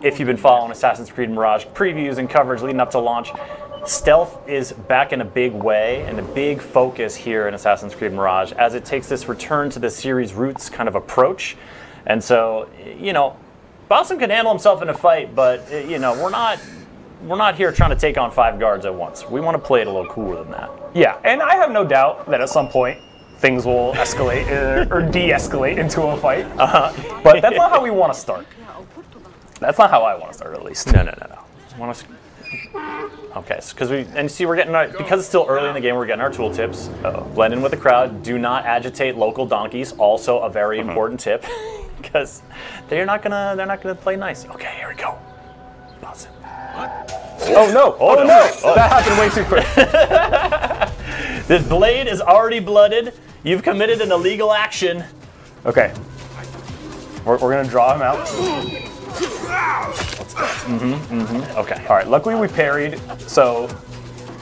if you've been following Assassin's Creed Mirage previews and coverage leading up to launch, stealth is back in a big way and a big focus here in Assassin's Creed Mirage as it takes this return to the series roots kind of approach. And so, you know, Basim can handle himself in a fight, but, you know, we're not here trying to take on 5 guards at once. We want to play it a little cooler than that. Yeah, and I have no doubt that at some point things will escalate or de-escalate into a fight. But that's not how we want to start. That's not how I want to start, at least. No. Okay, so we're getting because it's still early in the game, we're getting our tooltips. Blend in with the crowd. Do not agitate local donkeys. Also a very important tip, because they're not gonna play nice. Okay, here we go. Basim. Oh no! Oh no! That happened way too quick. The blade is already blooded. You've committed an illegal action. Okay. We're gonna draw him out. Okay. All right. Luckily, we parried. So,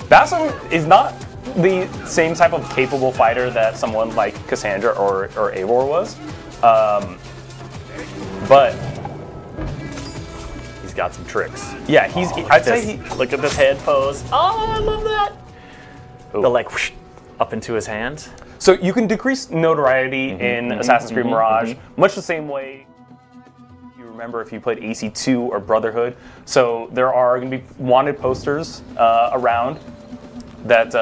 Basim is not the same type of capable fighter that someone like Cassandra or Eivor was, but he's got some tricks. Yeah, I'd say look at this head pose. Oh, I love that. The like whoosh, up into his hands. So you can decrease notoriety in Assassin's Creed Mirage, much the same way you remember if you played AC2 or Brotherhood. So there are going to be wanted posters around that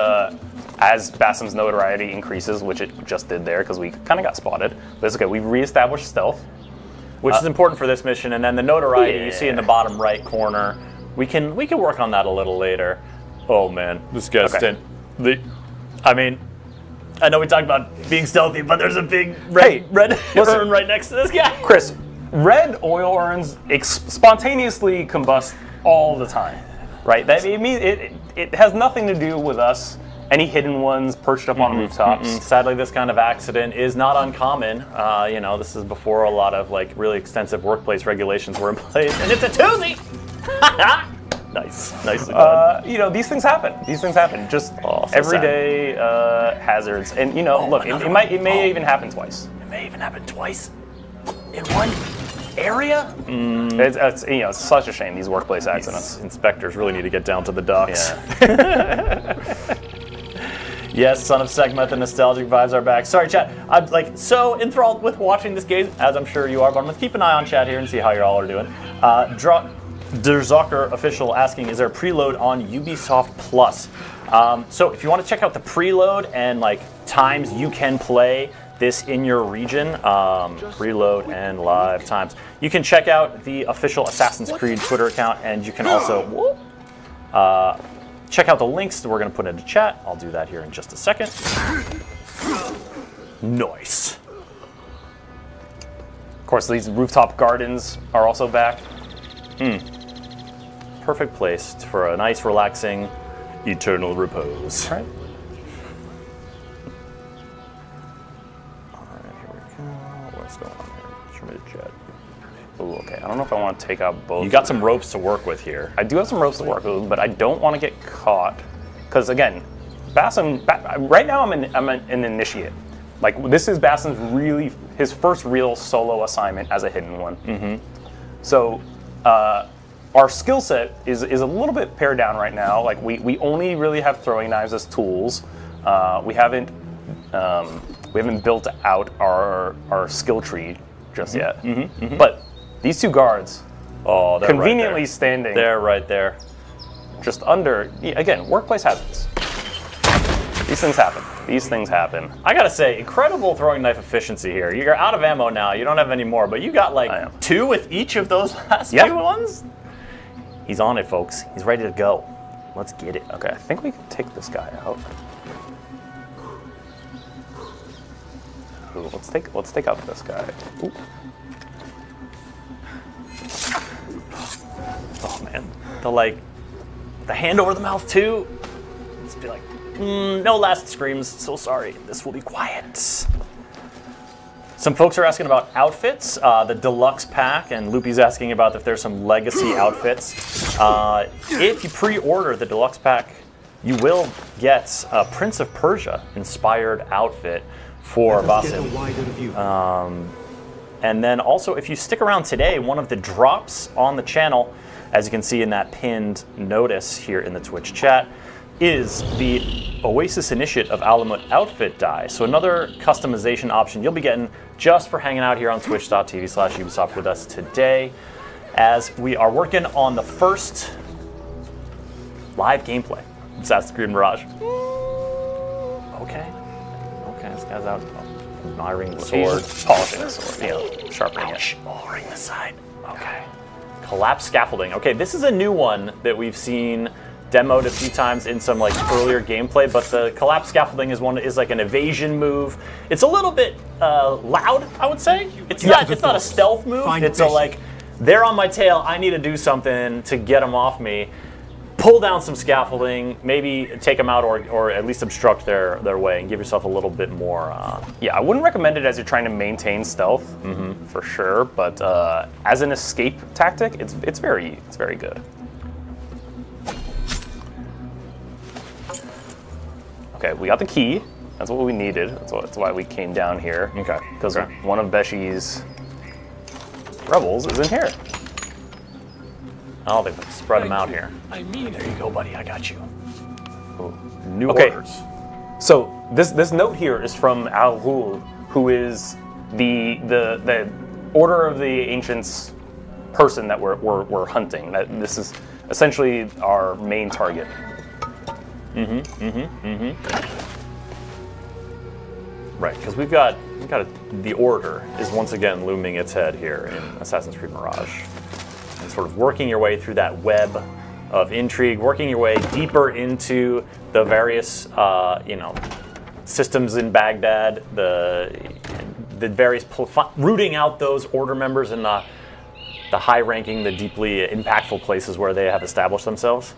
as Basim's notoriety increases, which it just did there because we kind of got spotted. But it's okay, we've reestablished stealth. Which is important for this mission, and then the notoriety you see in the bottom right corner, we can work on that a little later. Oh man, this guy's I mean, I know we talked about being stealthy, but there's a big red urn right next to this guy. Chris, red oil urns spontaneously combust all the time, right? That it has nothing to do with us. Any hidden ones perched up on rooftops. Sadly, this kind of accident is not uncommon. You know, this is before a lot of like really extensive workplace regulations were in place, and it's a toozy. Nicely done. You know, these things happen. Just everyday hazards, and you know, look, it may even happen twice. It may even happen twice in one area. It's you know, it's such a shame, these workplace accidents. These inspectors really need to get down to the docks. Yeah. Yes, Son of Sekhmet, the nostalgic vibes are back. Sorry, chat. I'm like so enthralled with watching this game, as I'm sure you are, but I'm gonna keep an eye on chat here and see how you all are doing. Der Zocker official asking, is there a preload on Ubisoft Plus? So if you want to check out the preload and like times you can play this in your region, preload and live times, you can check out the official Assassin's Creed Twitter account, and you can also check out the links that we're going to put into chat. I'll do that here in just a second. Nice. Of course, these rooftop gardens are also back. Perfect place for a nice, relaxing, eternal repose. All right. All right, here we go. What's going on here? Show me the chat. Ooh, okay. I don't know if I want to take out both. You got some ropes to work with here. I do have some ropes to work with, but I don't want to get caught. Because again, Basim, right now I'm an initiate. Like, this is Basim's his first real solo assignment as a hidden one. So, our skill set is a little bit pared down right now. Like, we only really have throwing knives as tools. We haven't built out our skill tree just yet. But these two guards, they're conveniently right standing. They're right there. Just under, again, workplace hazards. These things happen. I gotta say, incredible throwing knife efficiency here. You're out of ammo now. You don't have any more, but you got like 2 with each of those last few ones. He's on it, folks. He's ready to go. Let's get it. Okay, I think we can take this guy out. Ooh, let's take out this guy. Ooh. Oh man, the hand over the mouth too. Let's be like, no last screams. So sorry. This will be quiet. Some folks are asking about outfits, the deluxe pack, and Loopy's asking about if there's some legacy outfits. If you pre-order the deluxe pack, you will get a Prince of Persia inspired outfit for Basim. And then also, if you stick around today, one of the drops on the channel, as you can see in that pinned notice here in the Twitch chat, is the Oasis Initiate of Alamut outfit die. So another customization option you'll be getting just for hanging out here on twitch.tv/Ubisoft with us today, as we are working on the first live gameplay of Assassin's Creed Mirage. Okay, this guy's out admiring the sword, polishing the sword, sharpening it. Lowering the side, okay. Collapse scaffolding. Okay, this is a new one that we've seen demoed a few times in some like earlier gameplay, but the collapse scaffolding is like an evasion move. It's a little bit loud, I would say. It's not a stealth move. It's a like, they're on my tail, I need to do something to get them off me. Pull down some scaffolding, maybe take them out or at least obstruct their way and give yourself a little bit more. Yeah, I wouldn't recommend it as you're trying to maintain stealth, for sure, but as an escape tactic, it's very good. Okay, we got the key. That's what we needed. That's why we came down here. Okay. Because one of Beshi's rebels is in here. Oh, they've spread them out here. There you go, buddy. I got you. Ooh, new orders. So this note here is from Al-Ghul, who is the Order of the Ancients person that we're hunting. This is essentially our main target. Right, because we've got the Order is once again looming its head here in Assassin's Creed Mirage, and sort of working your way through that web of intrigue, working your way deeper into the various systems in Baghdad, the various rooting out those Order members in the high-ranking, the deeply impactful places where they have established themselves.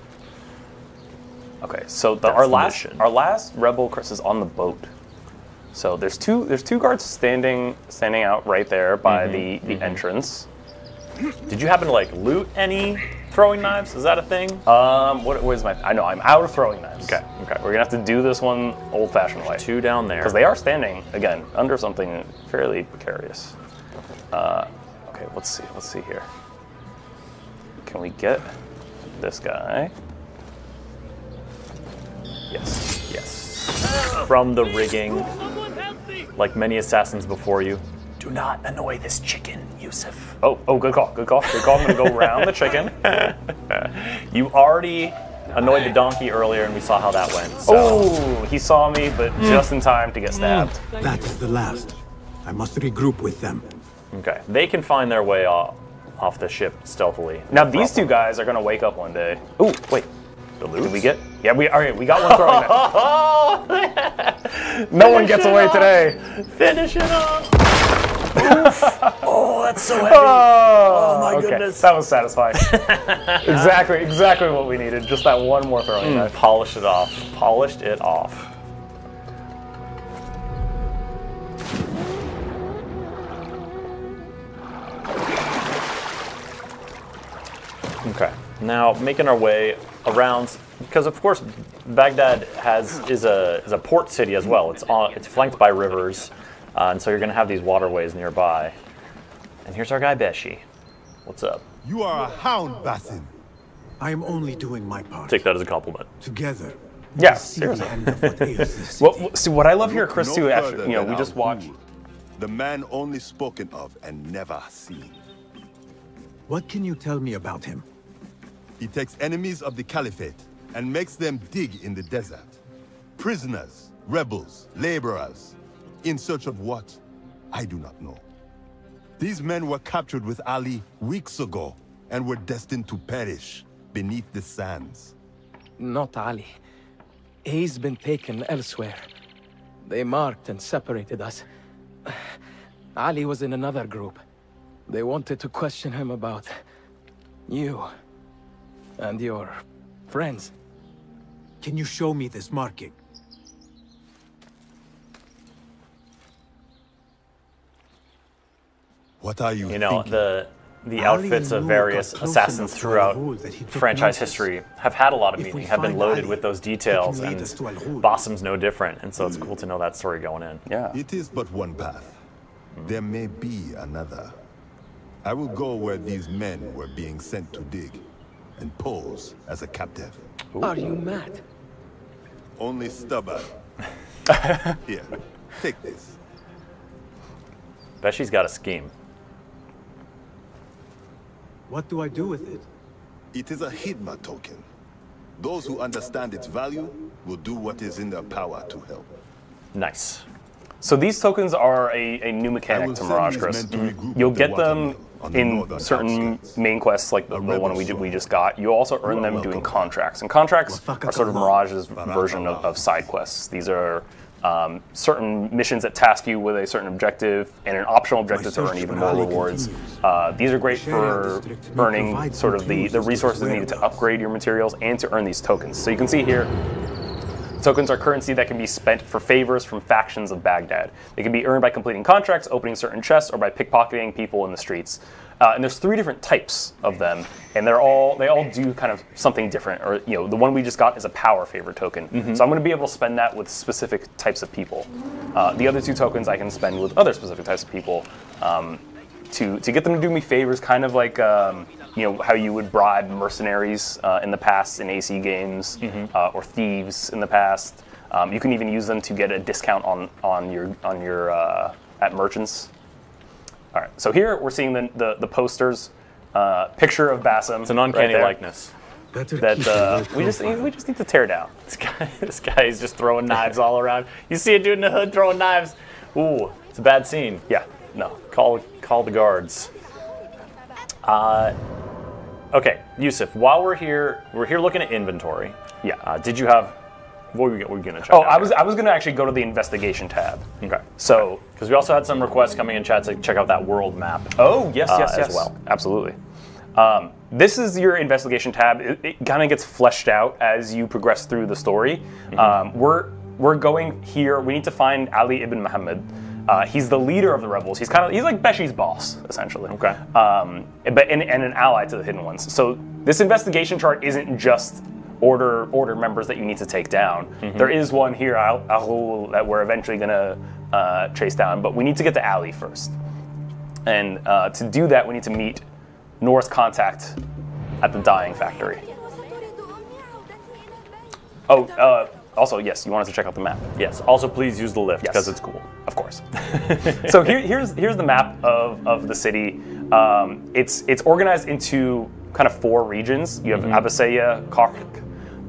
Okay, so our last rebel, Chris, is on the boat. So there's two guards standing out right there by the entrance. Did you happen to like loot any throwing knives? Is that a thing? What is my? I know I'm out of throwing knives. Okay. We're gonna have to do this one old-fashioned way. Two down there. Because they are standing again under something fairly precarious. Okay, let's see here. Can we get this guy? Yes. From the rigging, like many assassins before you. Do not annoy this chicken, Yusuf. Oh, good call. I'm gonna go around the chicken. You already annoyed the donkey earlier, and we saw how that went. So. Oh, he saw me, but just in time to get stabbed. That is the last. I must regroup with them. Okay, they can find their way off the ship stealthily. Now these two guys are gonna wake up one day. Oh, wait. The loot? Did we get? Yeah, we got one throwing knife. No one gets away today. Finish it off. Oh, that's so heavy. Oh my goodness. That was satisfying. exactly what we needed. Just that one more throwing knife. Polished it off. Polished it off. Okay. Now making our way around, because of course Baghdad is a port city as well. It's flanked by rivers, and so you're going to have these waterways nearby. And here's our guy Beshi. What's up? You are a hound, Basim. I am only doing my part. Take that as a compliment. Together. Yeah, seriously. See, what I love here, Chris, too, after we just watched. The man only spoken of and never seen. What can you tell me about him? He takes enemies of the Caliphate and makes them dig in the desert. Prisoners, rebels, laborers. In search of what? I do not know. These men were captured with Ali weeks ago and were destined to perish beneath the sands. Not Ali. He's been taken elsewhere. They marked and separated us. Ali was in another group. They wanted to question him about you and your friends. Can you show me this marking? What are you You know, thinking? the outfits of various assassins throughout franchise history have had a lot of meaning, have been loaded with those details, and Basim's no different, and so it's cool to know that story going in. Yeah. It is but one path. There may be another. I will go where these men were being sent to dig, and pose as a captive. Are you mad? Only stubborn. Here, take this. Bet she's got a scheme. What do I do with it? It is a Hidma token. Those who understand its value will do what is in their power to help. Nice. So these tokens are a new mechanic to Mirage, Chris. You'll get them in certain main quests, like the one we just got. You also earn them doing contracts, and contracts are sort of Mirage's version of side quests. These are certain missions that task you with a certain objective and an optional objective to earn even more rewards. These are great for earning sort of the resources needed to upgrade your materials and to earn these tokens. So you can see here, tokens are currency that can be spent for favors from factions of Baghdad. They can be earned by completing contracts, opening certain chests, or by pickpocketing people in the streets. And there's 3 different types of them, and they all do kind of something different. Or the one we just got is a power favor token. So I'm going to be able to spend that with specific types of people. The other 2 tokens I can spend with other specific types of people to get them to do me favors, kind of like how you would bribe mercenaries in the past in AC games, or thieves in the past. You can even use them to get a discount on your at merchants. All right, so here we're seeing the posters, picture of Basim. It's an uncanny likeness that we just need to tear down. This guy is just throwing knives all around. You see a dude in the hood throwing knives. Ooh, it's a bad scene. Yeah, no. Call the guards. Okay, Yusuf, while we're here looking at inventory. Yeah. Did you have? What were we going to check? Oh, I was going to actually go to the investigation tab. Okay. So, because we also had some requests coming in chat to check out that world map. Oh, yes, as well. Absolutely. This is your investigation tab. It kind of gets fleshed out as you progress through the story. We're going here. We need to find Ali ibn Muhammad. He's the leader of the rebels. He's like Beshi's boss, essentially. Okay. But and an ally to the Hidden Ones. So this investigation chart isn't just order members that you need to take down. There is one here, Ahul, that we're eventually going to chase down. But we need to get to Ali first. And to do that, we need to meet Nor's contact at the dyeing factory. Oh, also, yes, you wanted to check out the map. Yes. Also, please use the lift because it's cool. Of course. So here's the map of the city. It's organized into kind of 4 regions. You have Abyssinia, Kark,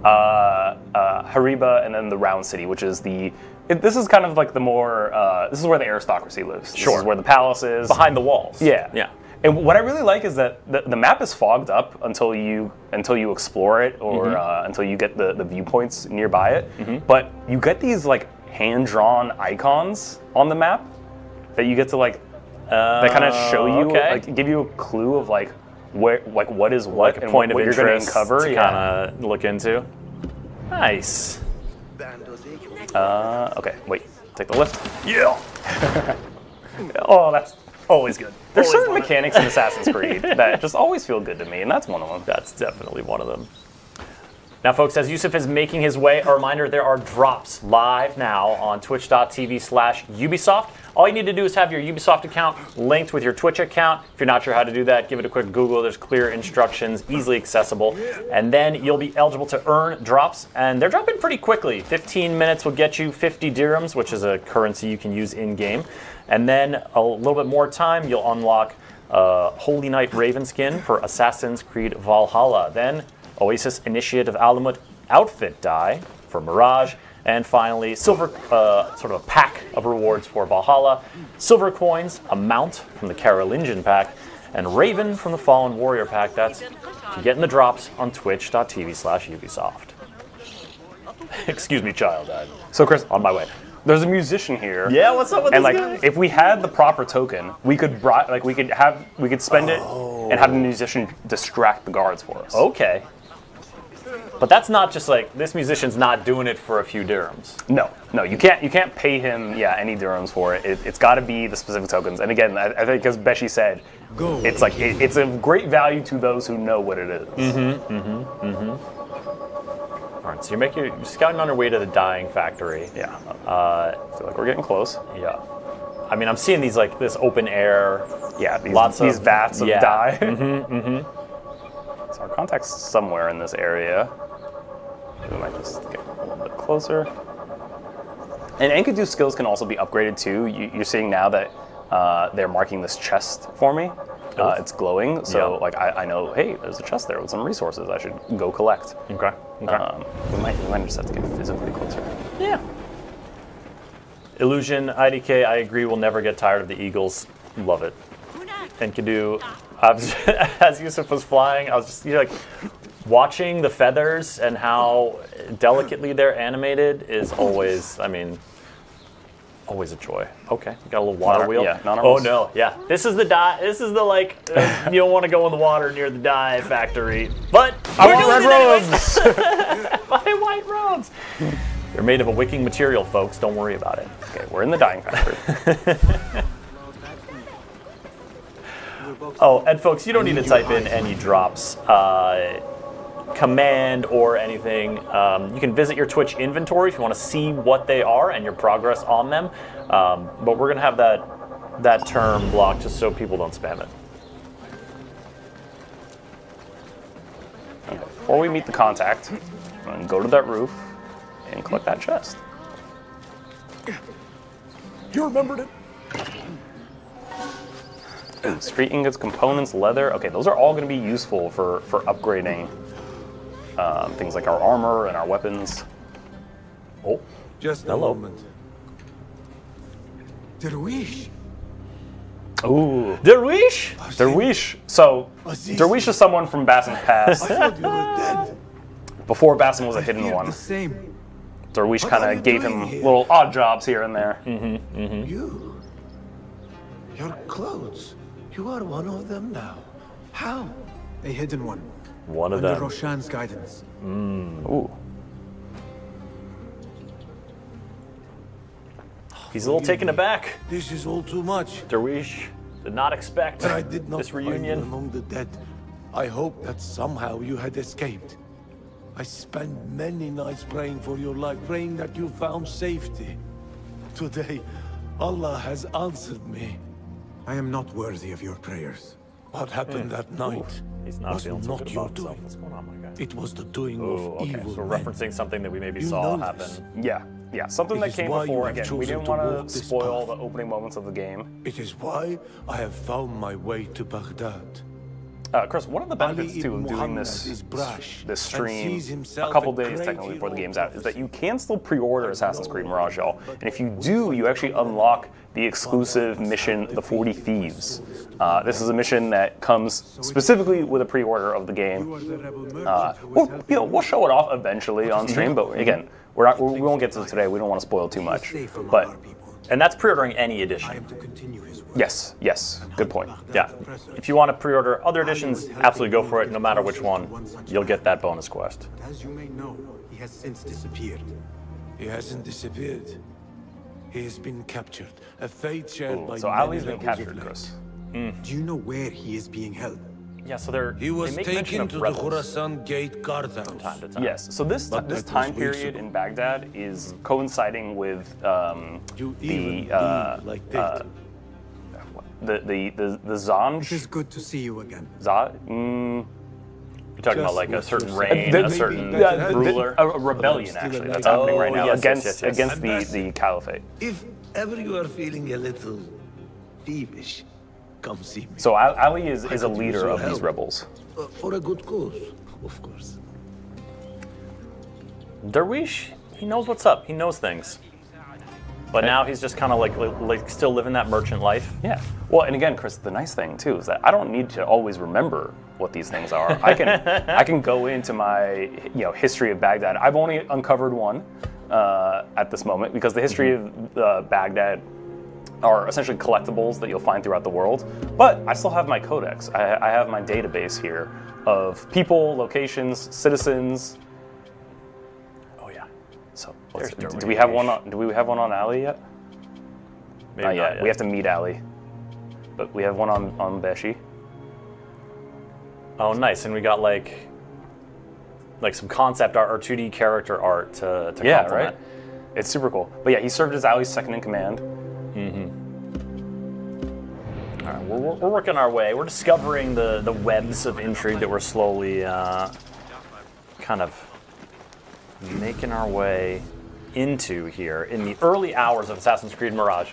Hariba, and then the Round City, which is this is kind of like the more this is where the aristocracy lives. This is where the palace is. Behind the walls. Yeah. Yeah. And what I really like is that the map is fogged up until you explore it or until you get the viewpoints nearby it. But you get these like hand-drawn icons on the map that you get to that kind of show you, like give you a clue of like where, like what is what, like a and point what of you're going interest to uncover. to kind of look into. Nice. Okay, wait. Take the lift. Yeah. Oh, that's always good. There's certain mechanics in Assassin's Creed that just always feel good to me, and that's one of them. That's definitely one of them. Now, folks, as Yusuf is making his way, a reminder, there are drops live now on twitch.tv/Ubisoft. All you need to do is have your Ubisoft account linked with your Twitch account. If you're not sure how to do that, give it a quick Google. There's clear instructions, easily accessible. And then you'll be eligible to earn drops. And they're dropping pretty quickly. 15 minutes will get you 50 dirhams, which is a currency you can use in-game. And then a little bit more time, you'll unlock Holy Knight Raven skin for Assassin's Creed Valhalla. Then Oasis Initiative Alamut outfit dye for Mirage. And finally, silver, sort of a pack of rewards for Valhalla, silver coins, a mount from the Carolingian pack, and Raven from the Fallen Warrior pack. That's to get in the drops on twitch.tv/Ubisoft. Excuse me, child. So, Chris, on my way. There's a musician here. Yeah, what's up with and this like, guy? if we had the proper token, we could spend it and have the musician distract the guards for us. Okay. But that's not just like this musician's not doing it for a few dirhams. No, you can't pay him any dirhams for it. It's got to be the specific tokens. And again, I think as Beshi said, it's like it's a great value to those who know what it is. All right, so you're scouting on your way to the dyeing factory. Yeah. I feel like we're getting close. Yeah. I mean, I'm seeing these like this open air. Yeah, these vats of dye. So our contact's somewhere in this area. We might just get a little bit closer. And Enkidu skills can also be upgraded too. You're seeing now that they're marking this chest for me. It's glowing, so like I know, hey, there's a chest there with some resources I should go collect. Okay. We might just have to get physically closer. Yeah. Illusion, IDK, I agree, we'll never get tired of the eagles. Love it. Enkidu, as Yusuf was flying, I was just like watching the feathers and how delicately they're animated is always, always a joy. Okay, you got a little water wheel. Yeah, oh no, yeah. This is the dye. This is the like. You don't want to go in the water near the dye factory, but I want red robes. My white robes. They're made of a wicking material, folks. Don't worry about it. Okay, we're in the dyeing factory. Oh, and folks, you don't need to type in any drops. Command or anything. You can visit your Twitch inventory if you want to see what they are and your progress on them. But we're gonna have that term blocked just so people don't spam it. Okay, before we meet the contact, I'm gonna go to that roof and collect that chest. You remembered it? Street ingots, components, leather. Okay, those are all going to be useful for upgrading things like our armor and our weapons. Oh, just a moment. Derwish. Ooh. Derwish? Derwish. So, Derwish is someone from Bassam's past. I thought you were dead. Before Bassam was a hidden one. Derwish kind of gave him little odd jobs here and there. Your clothes. You are one of them now. How? A hidden one. One of Under them. Roshan's guidance. Ooh. He's a little taken aback. This is all too much. Derwish did not expect But I did not this find you reunion. among the dead. I hope that somehow you had escaped. I spent many nights praying for your life, praying that you found safety. Today, Allah has answered me. I am not worthy of your prayers. What happened that night He's not was feeling so not good your about himself. doing. What's going on, my guy? It was the doing Oh, of okay. evil So we're men. referencing something that we maybe You saw know happen. this. Yeah, something It that is came why you before. have Again, we chosen didn't to want walk to this spoil path. the opening moments of the game. It is why I have found my way to Baghdad. Chris, one of the benefits Ali too of ibn doing Muhammad this is brash this and stream sees a himself couple a days great technically before the hero game's out is that you can still pre-order Assassin's Creed Mirage, y'all. And if you do, you actually unlock the exclusive mission, the 40 Thieves. This is a mission that comes specifically with a pre-order of the game. We'll show it off eventually on stream, but again, we won't get to it today. We don't want to spoil too much. But And that's pre-ordering any edition. yes, good point. Yeah. If you want to pre-order other editions, absolutely go for it. No matter which one, you'll get that bonus quest. As you may know, he has since disappeared. He hasn't disappeared. He has been captured. A fate shared by So many Ali's been rebels of captured, late. Chris. Do you know where he is being held? Yeah, so He was they make mention taken of to the rebels Khorasan Gate guardhouse. from time to time. Yes, so this But this that time was weeks period ago. in Baghdad is coinciding with You the even be like that. the Zanj. It is good to see you again. You're talking about like a what certain you're saying. reign, a Maybe certain better. ruler. a rebellion Still actually alive. that's happening right Oh, now yes, against yes, yes, yes. against the caliphate. If ever you are feeling a little thievish, come see me. So Ali is a could use leader your of these help. rebels. For a good cause, of course. Derwish, he knows what's up. He knows things. But now he's just kind of like still living that merchant life. Yeah. Well, and again, Chris, the nice thing too is that I don't need to always remember what these things are. I can go into my history of Baghdad. I've only uncovered one at this moment because the history of Baghdad are essentially collectibles that you'll find throughout the world. But I still have my codex. I have my database here of people, locations, citizens, Do we have one on? Do we have one on Ali yet? Maybe not yet. We have to meet Ali, but we have one on Beshi. Oh, nice. And we got like some concept art or 2D character art to complement. Right. It's super cool. But yeah, he served as Ali's second in command. All right, we're working our way. We're discovering the webs of intrigue that we're slowly kind of making our way into here in the early hours of Assassin's Creed Mirage.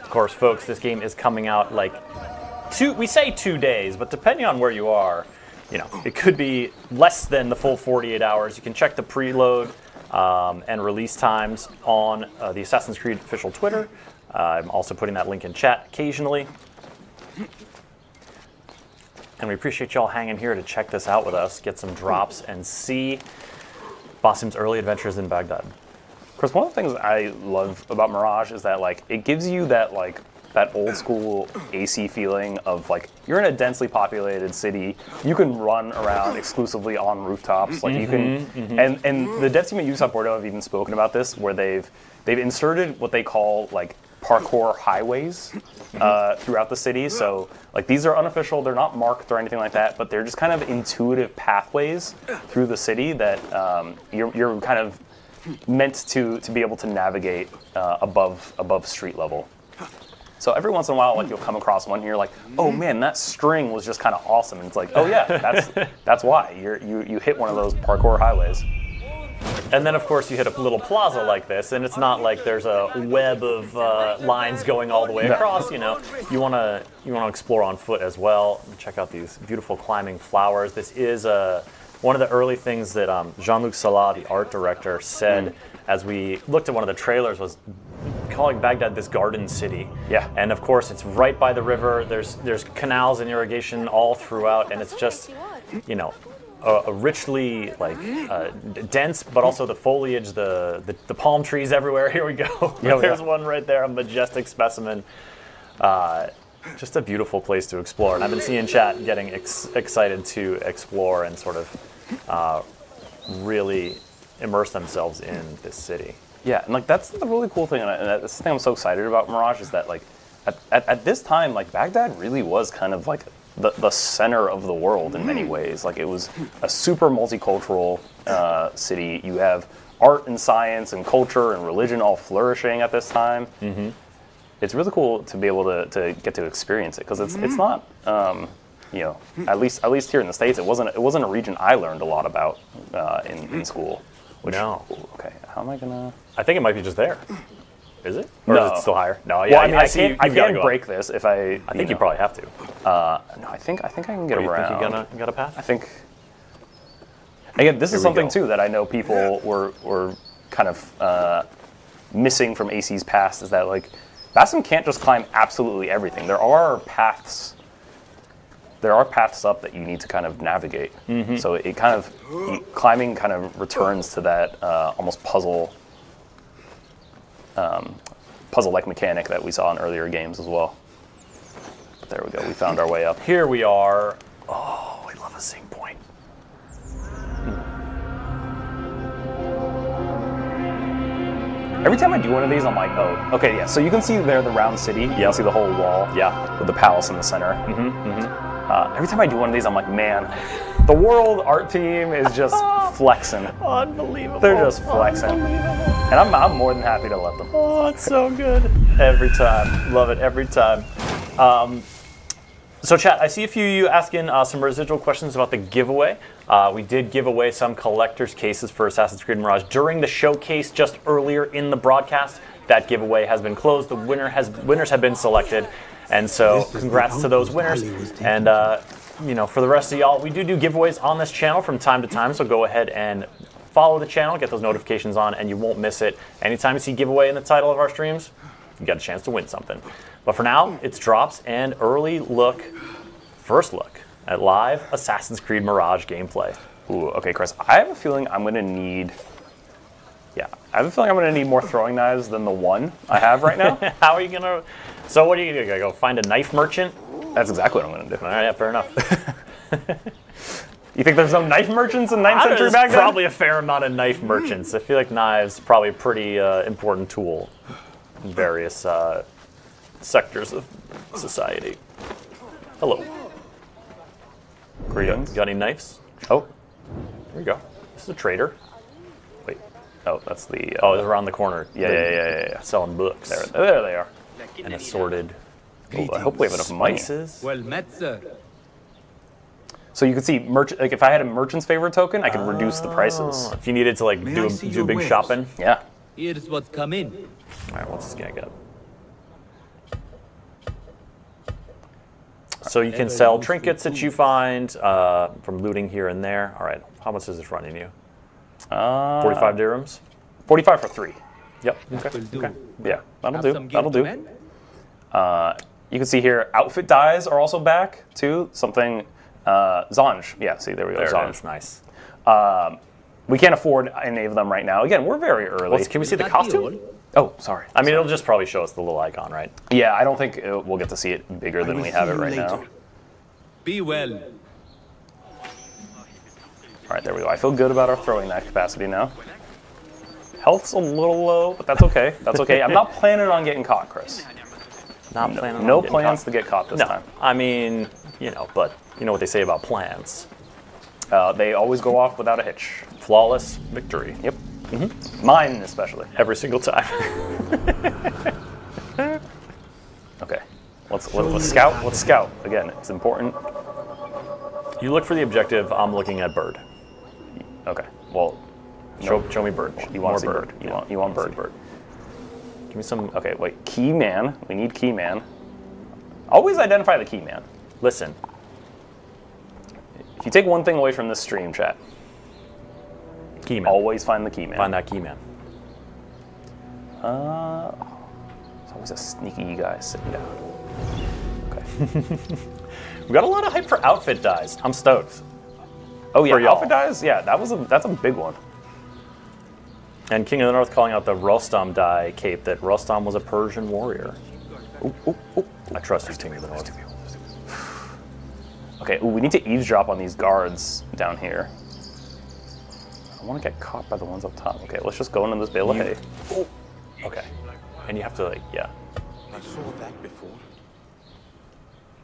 Of course, folks, this game is coming out like we say 2 days, but depending on where you are, it could be less than the full 48 hours. You can check the preload and release times on the Assassin's Creed official Twitter. I'm also putting that link in chat occasionally. And we appreciate y'all hanging here to check this out with us, get some drops, and see Basim's early adventures in Baghdad. Chris, one of the things I love about Mirage is that it gives you that old school AC feeling of you're in a densely populated city. You can run around exclusively on rooftops. You can, and the dev team at Ubisoft Bordeaux have even spoken about this, where they've inserted what they call parkour highways throughout the city. So these are unofficial, they're not marked or anything like that, but they're just kind of intuitive pathways through the city that you're kind of meant to be able to navigate above street level. So every once in a while, you'll come across one and you're like, oh man, that string was just kind of awesome. And it's like, oh yeah, that's why you hit one of those parkour highways. And then, of course, you hit a little plaza like this, and it's not like there's a web of lines going all the way across. You want to explore on foot as well. Check out these beautiful climbing flowers. This is one of the early things that Jean-Luc Salah, the art director, said as we looked at one of the trailers, was calling Baghdad this garden city. Yeah. And of course, it's right by the river. There's canals and irrigation all throughout, and it's just, a richly dense, but also the foliage, the palm trees everywhere. Here we go. There's one right there, a majestic specimen. Just a beautiful place to explore. And I've been seeing chat getting excited to explore and sort of really immerse themselves in this city. Yeah, and that's the really cool thing, and that's the thing I'm so excited about Mirage is that at this time, Baghdad really was kind of the center of the world in many ways. It was a super multicultural city. You have art and science and culture and religion all flourishing at this time. It's really cool to be able to get to experience it, because it's not at least here in the States, it wasn't a region I learned a lot about in school. No. Okay, how am I gonna? I think it might be just there. Is it? Or No. is it still higher? No, Well, I mean, I gotta can go break up. this if I. I think you probably have to. No, I think I can get Or you around. think you got a path? I think. Again, this is Here we something go. too that I know people were kind of missing from AC's past, is that Basim can't just climb absolutely everything. There are paths up that you need to kind of navigate. So it kind of climbing kind of returns to that almost puzzle-like mechanic that we saw in earlier games as well. But there we go. We found our way up. Here we are. Oh, I love a sync point. Every time I do one of these, I'm like, oh, okay, yeah. So you can see there the round city. You can see the whole wall. Yeah. With the palace in the center. Every time I do one of these, I'm like, man, the World Art team is just flexing. Unbelievable. They're just flexing. And I'm more than happy to let them. Oh, it's so good. Every time. Love it every time. So chat, I see a few of you asking some residual questions about the giveaway. We did give away some collector's cases for Assassin's Creed Mirage during the showcase just earlier in the broadcast. That giveaway has been closed. The winners have been selected. And so congrats to those winners. And for the rest of y'all, we do giveaways on this channel from time to time. So go ahead and follow the channel, get those notifications on, and you won't miss it. Anytime you see giveaway in the title of our streams, you got a chance to win something. But for now, it's drops and first look at live Assassin's Creed Mirage gameplay. Ooh, okay, Chris. I have a feeling I'm gonna need. Yeah, I have a feeling I'm gonna need more throwing knives than the one I have right now. How are you gonna? So what are you gonna go find a knife merchant? That's exactly what I'm gonna do. All right, yeah, fair enough. You think there's no knife merchants in 9th century back then? Probably a fair amount of knife merchants. I feel like knives probably a pretty important tool in various sectors of society. Hello. Greetings. Got any knives? Oh, there you go. This is a trader. Wait. Oh, that's the. Oh, it's around the corner. Yeah. Selling books. There they are. And assorted. Oh, I hope we have enough money. Spices. Well met, sir. So you can see, like if I had a merchant's favorite token, I could reduce the prices. If you needed to like do big shopping. Yeah. Here's what's come in. All right, what's this guy got? So you can sell trinkets that you find from looting here and there. All right, how much is this running you? 45 dirhams? 45 for 3. Yep. Okay. Yeah, that'll do. That'll do. You can see here, outfit dyes are also back too. Something, Zanj. Yeah, see, there we go. Zanj, nice. We can't afford any of them right now. Again, we're very early. Can we see the costume? Oh, sorry. I mean, it'll just probably show us the little icon, right? Yeah, I don't think we'll get to see it bigger than we have it right now. Be well. All right, there we go. I feel good about our throwing knife capacity now. Health's a little low, but that's okay. That's okay. I'm not planning on getting caught, Chris. Not planning on no getting plans caught. to get caught this time. I mean, you know, but you know what they say about plans. They always go off without a hitch. Flawless victory. Yep. Mine especially. Every single time. Okay. Let's scout. Let's scout. Again, it's important. You look for the objective. I'm looking at bird. Okay. Well, show me bird. You want to see bird. You want bird. Give me some. Okay, wait. Key man. We need key man. Always identify the key man. Listen. If you take one thing away from this stream, chat. Key man. Always find the key man. Find that key man. There's always a sneaky guy sitting down. Okay. We got a lot of hype for outfit dyes. I'm stoked. Oh yeah, outfit dyes? Yeah, that's a big one. And King of the North calling out the Rostam dye cape that Rostam was a Persian warrior. Ooh. I trust you, King of the North. Okay, we need to eavesdrop on these guards down here. I want to get caught by the ones up top. Okay, let's just go into this bale of hay. Oh. Okay. And you have to, like, yeah. I saw that before.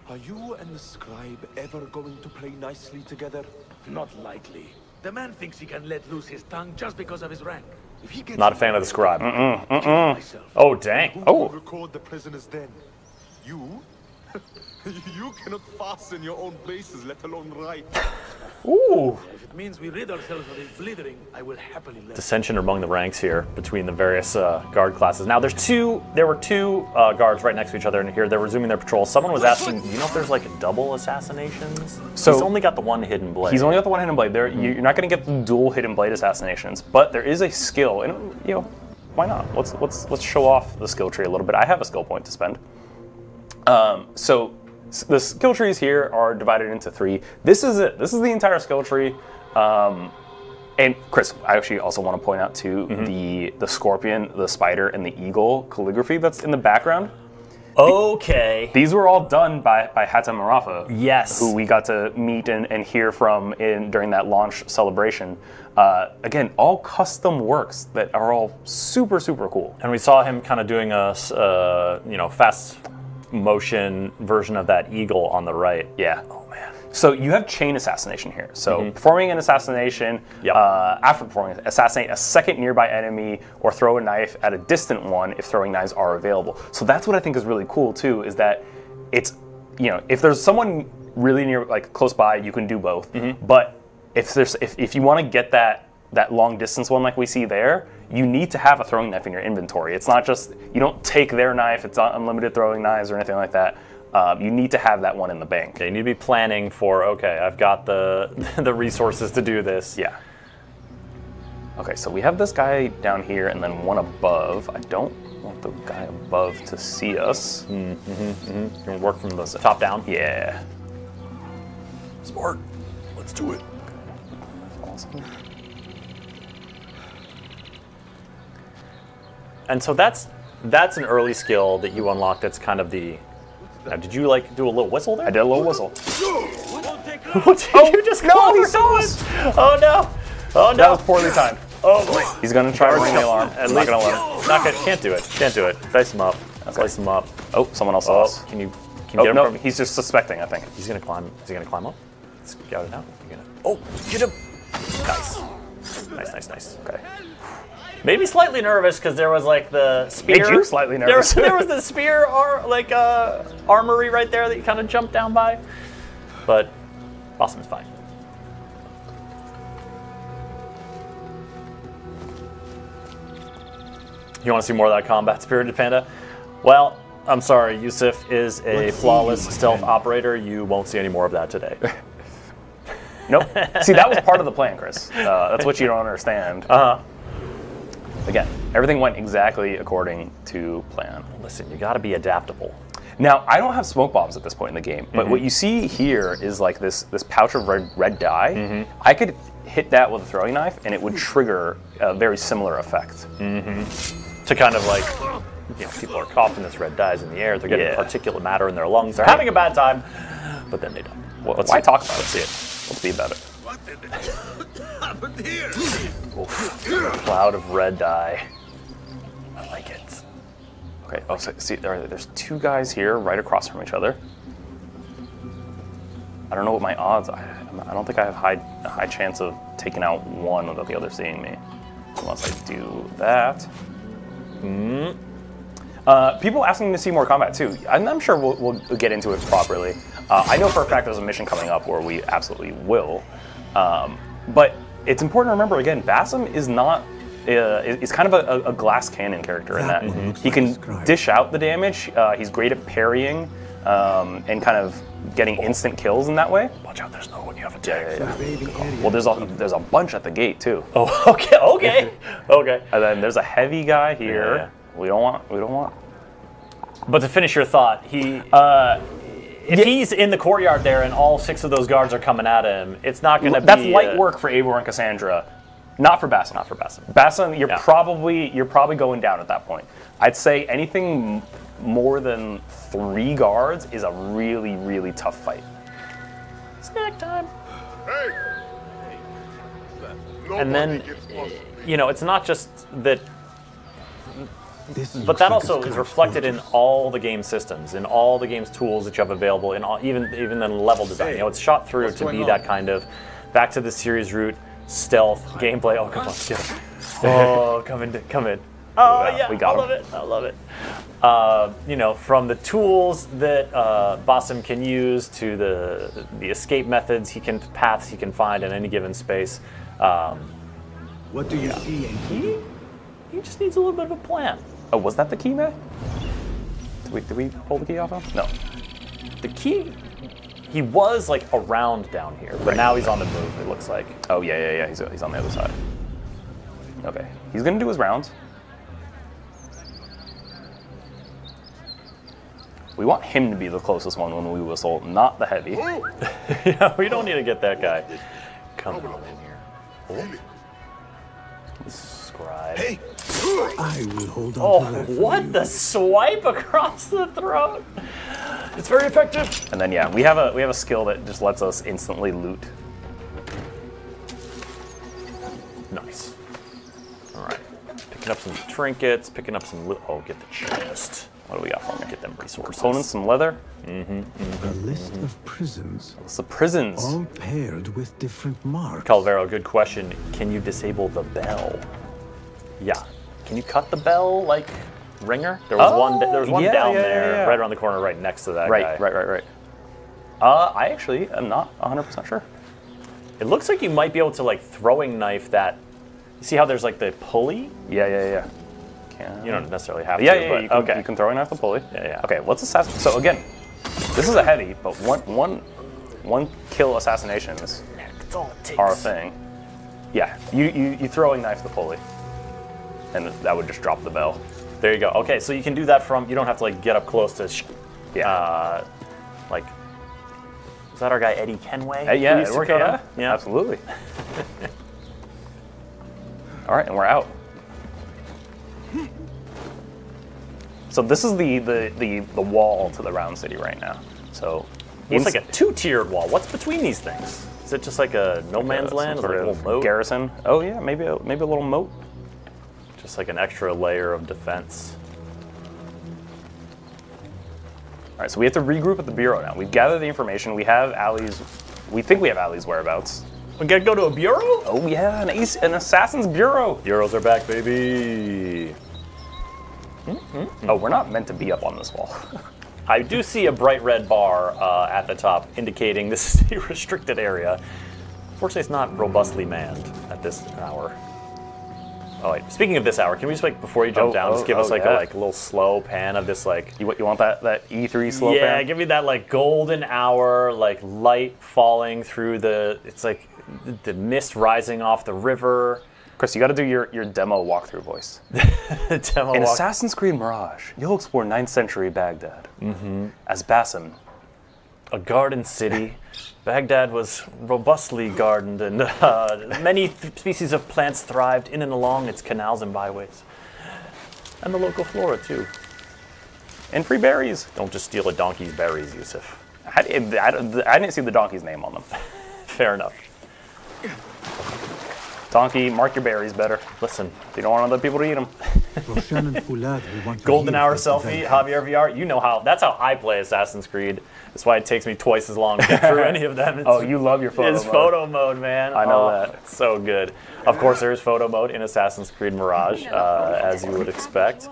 Are you and the scribe ever going to play nicely together? Not likely. The man thinks he can let loose his tongue just because of his rank. If he gets Not a fan of the scribe. myself. Oh, dang. Who will record the prisoners then? You? You cannot fasten your own places, let alone write. Ooh. If it means we rid ourselves of his blithering, I will happily let Dissension among the ranks here between the various guard classes. Now, there were two guards right next to each other in here. They're resuming their patrol. Someone was asking, do you know if there's like double assassinations? So he's only got the one hidden blade. He's only got the one hidden blade. You're not going to get the dual hidden blade assassinations, but there is a skill, and you know, why not? Let's show off the skill tree a little bit. I have a skill point to spend. So the skill trees here are divided into 3. This is it. This is the entire skill tree. And Chris, I actually also want to point out too the scorpion, the spider, and the eagle calligraphy that's in the background. Okay. These were all done by Hatem Arafa. Yes. Who we got to meet and hear from during that launch celebration. Again, all custom works that are all super, super cool. And we saw him kind of doing a fast motion version of that eagle on the right. Yeah. Oh man. So you have chain assassination here. So performing an assassination, after performing it, assassinate a second nearby enemy or throw a knife at a distant one if throwing knives are available. So that's what I think is really cool too, is that it's, if there's someone really near, like close by, you can do both. But if you want to get that long distance one like we see there, you need to have a throwing knife in your inventory. It's not just, you don't take their knife, it's not unlimited throwing knives or anything like that. You need to have that one in the bank. Okay, you need to be planning for, okay, I've got the resources to do this. Yeah. Okay, so we have this guy down here and then one above. I don't want the guy above to see us. You can work from the top down? Yeah. Smart. Let's do it. Awesome. And so that's an early skill that you unlocked. That's kind of the. Now, did you like do a little whistle there? I did a little whistle. What did you just no, he saw us! Oh no! Oh no! That was poorly timed. Oh boy! He's gonna try to ring the alarm. At I'm least, not gonna let him. not gonna, can't do it. Can't do it. Dice him up. Slice him up. Oh, someone else saw us. Can you get him no, from? he's just suspecting, I think. He's gonna climb. Is he gonna climb up? Scout it out. Oh, get him! Nice. Nice. Okay. Maybe slightly nervous because there was like the spear. Made you slightly nervous. There was the spear armory right there that you kind of jumped down by. But Bossum is fine. You want to see more of that combat, Spirited Panda? Well, I'm sorry, Yusuf is a flawless stealth operator. You won't see any more of that today. Nope. See, that was part of the plan, Chris. That's what you don't understand. Again, everything went exactly according to plan. Listen, you got to be adaptable. Now, I don't have smoke bombs at this point in the game, but what you see here is like this pouch of red dye. I could hit that with a throwing knife, and it would trigger a very similar effect. To kind of like, you know, people are coughing this red dye's in the air. They're getting particulate matter in their lungs. They're having a bad time, but then they don't. Well, why talk about it? Let's see it. Let's be about it. What happened here? Cloud of red dye. I like it. Okay. Oh, so see, there's two guys here right across from each other. I don't know what my odds are. I don't think I have a high chance of taking out one without the other seeing me, unless I do that. People asking to see more combat too. I'm sure we'll get into it properly. I know for a fact there's a mission coming up where we absolutely will. But it's important to remember again, Bassam is not. Is kind of a glass cannon character in that he can dish out the damage. He's great at parrying and kind of getting instant kills in that way. Watch out! There's no one you have attacked. Well, there's a bunch at the gate too. Oh, okay. And then there's a heavy guy here. Yeah. We don't want. But to finish your thought, if he's in the courtyard there and all 6 of those guards are coming at him, it's not going to be. That's light work for Eivor and Cassandra. Not for Bassam. Not for Bassam. Bassam, you're probably going down at that point. I'd say anything more than 3 guards is a really, really tough fight. Snack time. And then, you know, it's not just that. But that also is reflected in all the game systems, in all the game's tools that you have available, in all, even in level design. You know, it's shot through to be that kind of back to the series root stealth gameplay. Oh, come on, get him. Oh, come in. Oh yeah, we got him. I love it. You know, from the tools that Bassam can use to the escape methods paths he can find in any given space. What do you see, Enki? He just needs a little bit of a plan. Oh, was that the key, man? Did we pull the key off him? No. The key, he was like around down here, but now he's on the move, it looks like. Oh, yeah. He's on the other side. Okay. He's going to do his rounds. We want him to be the closest one when we whistle, not the heavy. Yeah, we don't need to get that guy coming in here. Oh. Scribe. Hey. I will hold on Oh, to that for what you. the swipe across the throat! It's very effective. And then yeah, we have a skill that just lets us instantly loot. Nice. All right, picking up some trinkets, picking up some loot. Oh, get the chest. What do we got for him? Get them resources. Components, some leather. A list of prisons. It's the prisons. All paired with different marks. Calvero, good question. Can you disable the bell? Yeah. Can you cut the bell like ringer? There was one. There was one down there, right around the corner, right next to that guy. Right. I actually am not 100% sure. It looks like you might be able to like throwing knife that. You see how there's like the pulley? Yeah. You don't necessarily have to. Yeah. But You can throw a knife the pulley. Yeah. Okay, let's assassinate. So again, this is a heavy, but one kill assassinations are a thing. Yeah, you throw a knife the pulley, and that would just drop the bell. There you go. Okay, so you can do that from. You don't have to like get up close to. Like. Is that our guy Eddie Kenway? Yeah, yeah, absolutely. All right, and we're out. So this is the wall to the round city right now. So It's like a two-tiered wall. What's between these things? Is it just like a no man's land, sort like a of little moat? garrison? Oh yeah, maybe a little moat. Just like an extra layer of defense. All right, so we have to regroup at the bureau now. We've gathered the information. We have Ali's. We think we have Ali's whereabouts. We gotta go to a bureau? Oh yeah, an assassin's bureau. Bureaus are back, baby. Oh, we're not meant to be up on this wall. I do see a bright red bar at the top indicating this is a restricted area. Fortunately, it's not robustly manned at this hour. Oh wait, speaking of this hour, can we just like before you jump down, just give us like a little slow pan of this like you want that E3 slow pan? Yeah, give me that like golden hour, like light falling through the. It's like the mist rising off the river. Chris, you got to do your demo walkthrough voice. In Assassin's Creed Mirage, you'll explore 9th century Baghdad as Basim. A garden city. Baghdad was robustly gardened, and many species of plants thrived in and along its canals and byways. And the local flora, too. And free berries. Don't just steal a donkey's berries, Yusuf. I didn't see the donkey's name on them. Fair enough. Donkey, mark your berries better. Listen, you don't want other people to eat them. Golden hour selfie, Javier VR. You know how. That's how I play Assassin's Creed. That's why it takes me twice as long to get through any of them. Oh, you love your photo mode. It's photo mode, man. I know that. It's so good. Of course, there is photo mode in Assassin's Creed Mirage, as you would expect.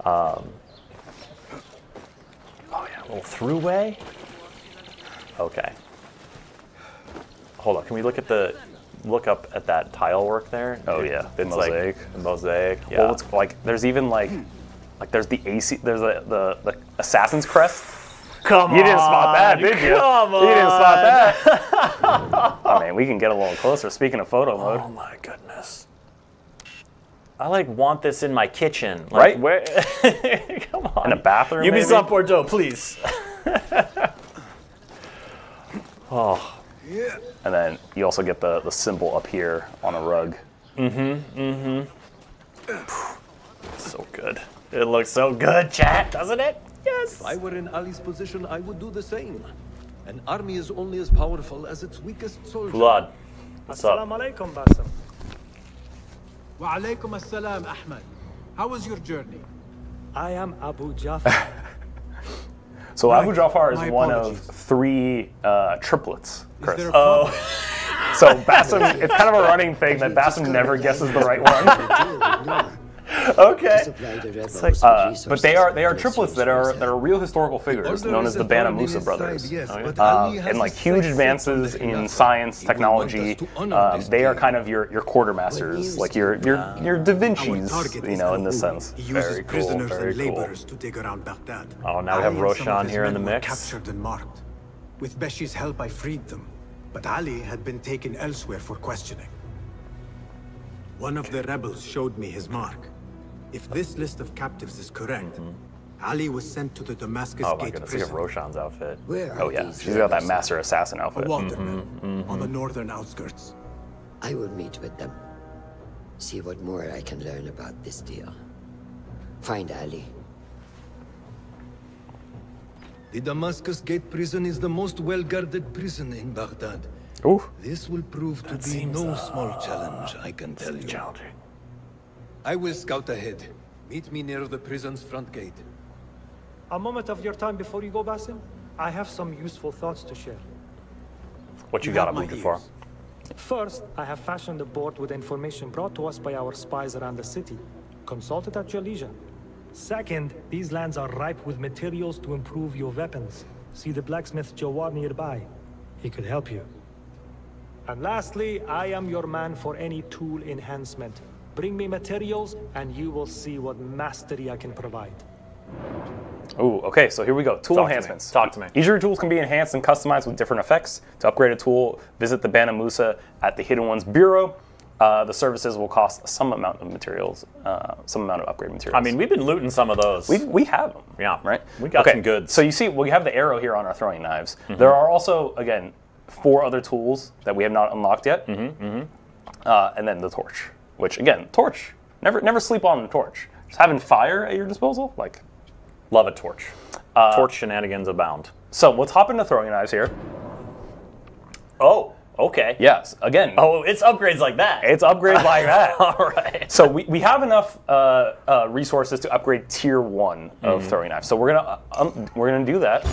Oh yeah, a little throughway. Okay. Hold on. Can we look up at that tile work there? Oh yeah, it's mosaic. Like the mosaic. Yeah. Well, it's like there's even like there's the AC. There's the Assassin's crest. Come on. You didn't spot that, did you? Come on. You didn't spot that. I mean, we can get a little closer. Speaking of photo mode. Oh my goodness. I like want this in my kitchen. Right? Where? Come on. In a bathroom. Ubisoft Bordeaux, please. Oh. Yeah. And then you also get the symbol up here on a rug. So good. It looks so good, chat, doesn't it? Yes. If I were in Ali's position, I would do the same. An army is only as powerful as its weakest soldier. Vlad, what's up? Assalamu alaikum, Basim. Wa alaikum assalam, Ahmed. How was your journey? I am Abu Jafar. So Abu Jafar is one of 3 triplets, Chris. So Basim, it's kind of a running thing that Basim never guesses the right one. Okay. But they are triplets that are real historical figures known as the Bana Musa brothers. And like huge advances in science, technology. They are kind of your quartermasters, like your Da Vinci's, you know, in this sense. Very cool. Very cool. Oh, now we have Roshan here in the mix. Captured and marked. With Beshi's help, I freed them, but Ali had been taken elsewhere for questioning. One of the rebels showed me his mark. If this list of captives is correct, Ali was sent to the Damascus Oh my Gate goodness, look at prison. Roshan's outfit. Oh yeah, she's got that master assassin outfit. A waterman on the northern outskirts. I will meet with them. See what more I can learn about this deal. Find Ali. The Damascus Gate prison is the most well-guarded prison in Baghdad. Ooh. This will prove to be no small challenge, I can tell you. Challenging. I will scout ahead. Meet me near the prison's front gate. A moment of your time before you go, Basim. I have some useful thoughts to share. What you got, Abu Jafar? First, I have fashioned a board with information brought to us by our spies around the city. Consult it at your leisure. Second, these lands are ripe with materials to improve your weapons. See the blacksmith Jawar nearby. He could help you. And lastly, I am your man for any tool enhancement. Bring me materials, and you will see what mastery I can provide. Ooh, okay, so here we go. Tool enhancements. Talk to me. Each of your tools can be enhanced and customized with different effects. To upgrade a tool, visit the Bana Musa at the Hidden Ones Bureau. The services will cost some amount of materials, some amount of upgrade materials. I mean, we've been looting some of those. We have them. Yeah, right? We got some goods. So you see, we have the arrow here on our throwing knives. There are also, again, 4 other tools that we have not unlocked yet. And then the torch, which, again, torch. Never sleep on the torch. Just having fire at your disposal, like, love a torch. Torch shenanigans abound. So let's hop into throwing knives here. Oh, okay. Yes, again. Oh, it's upgrades like that. It's upgrades like that. All right. So we have enough resources to upgrade tier 1 of throwing knives. So we're gonna do that.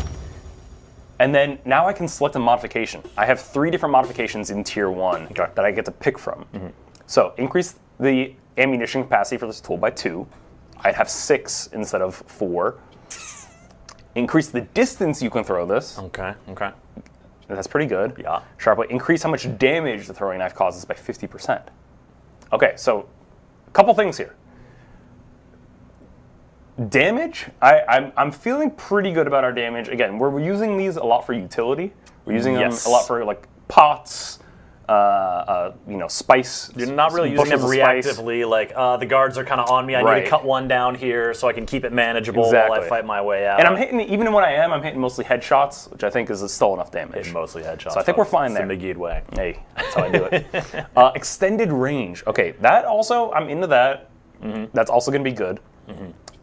And then now I can select a modification. I have 3 different modifications in tier 1 that I get to pick from. So increase the ammunition capacity for this tool by 2. I'd have 6 instead of 4. Increase the distance you can throw this. Okay. That's pretty good. Yeah. Sharply increase how much damage the throwing knife causes by 50%. Okay, so a couple things here. Damage, I'm feeling pretty good about our damage. Again, we're using these a lot for utility. We're using them a lot for like pots, spice. You're not really using them reactively, like the guards are kind of on me. I need to cut one down here so I can keep it manageable while I fight my way out. And I'm hitting, even when I'm hitting mostly headshots, which I think is still enough damage. Mostly headshots. So I think we're fine there. It's the McGee way. Hey, that's how I do it. Extended range. Okay, that also, I'm into that. That's also going to be good.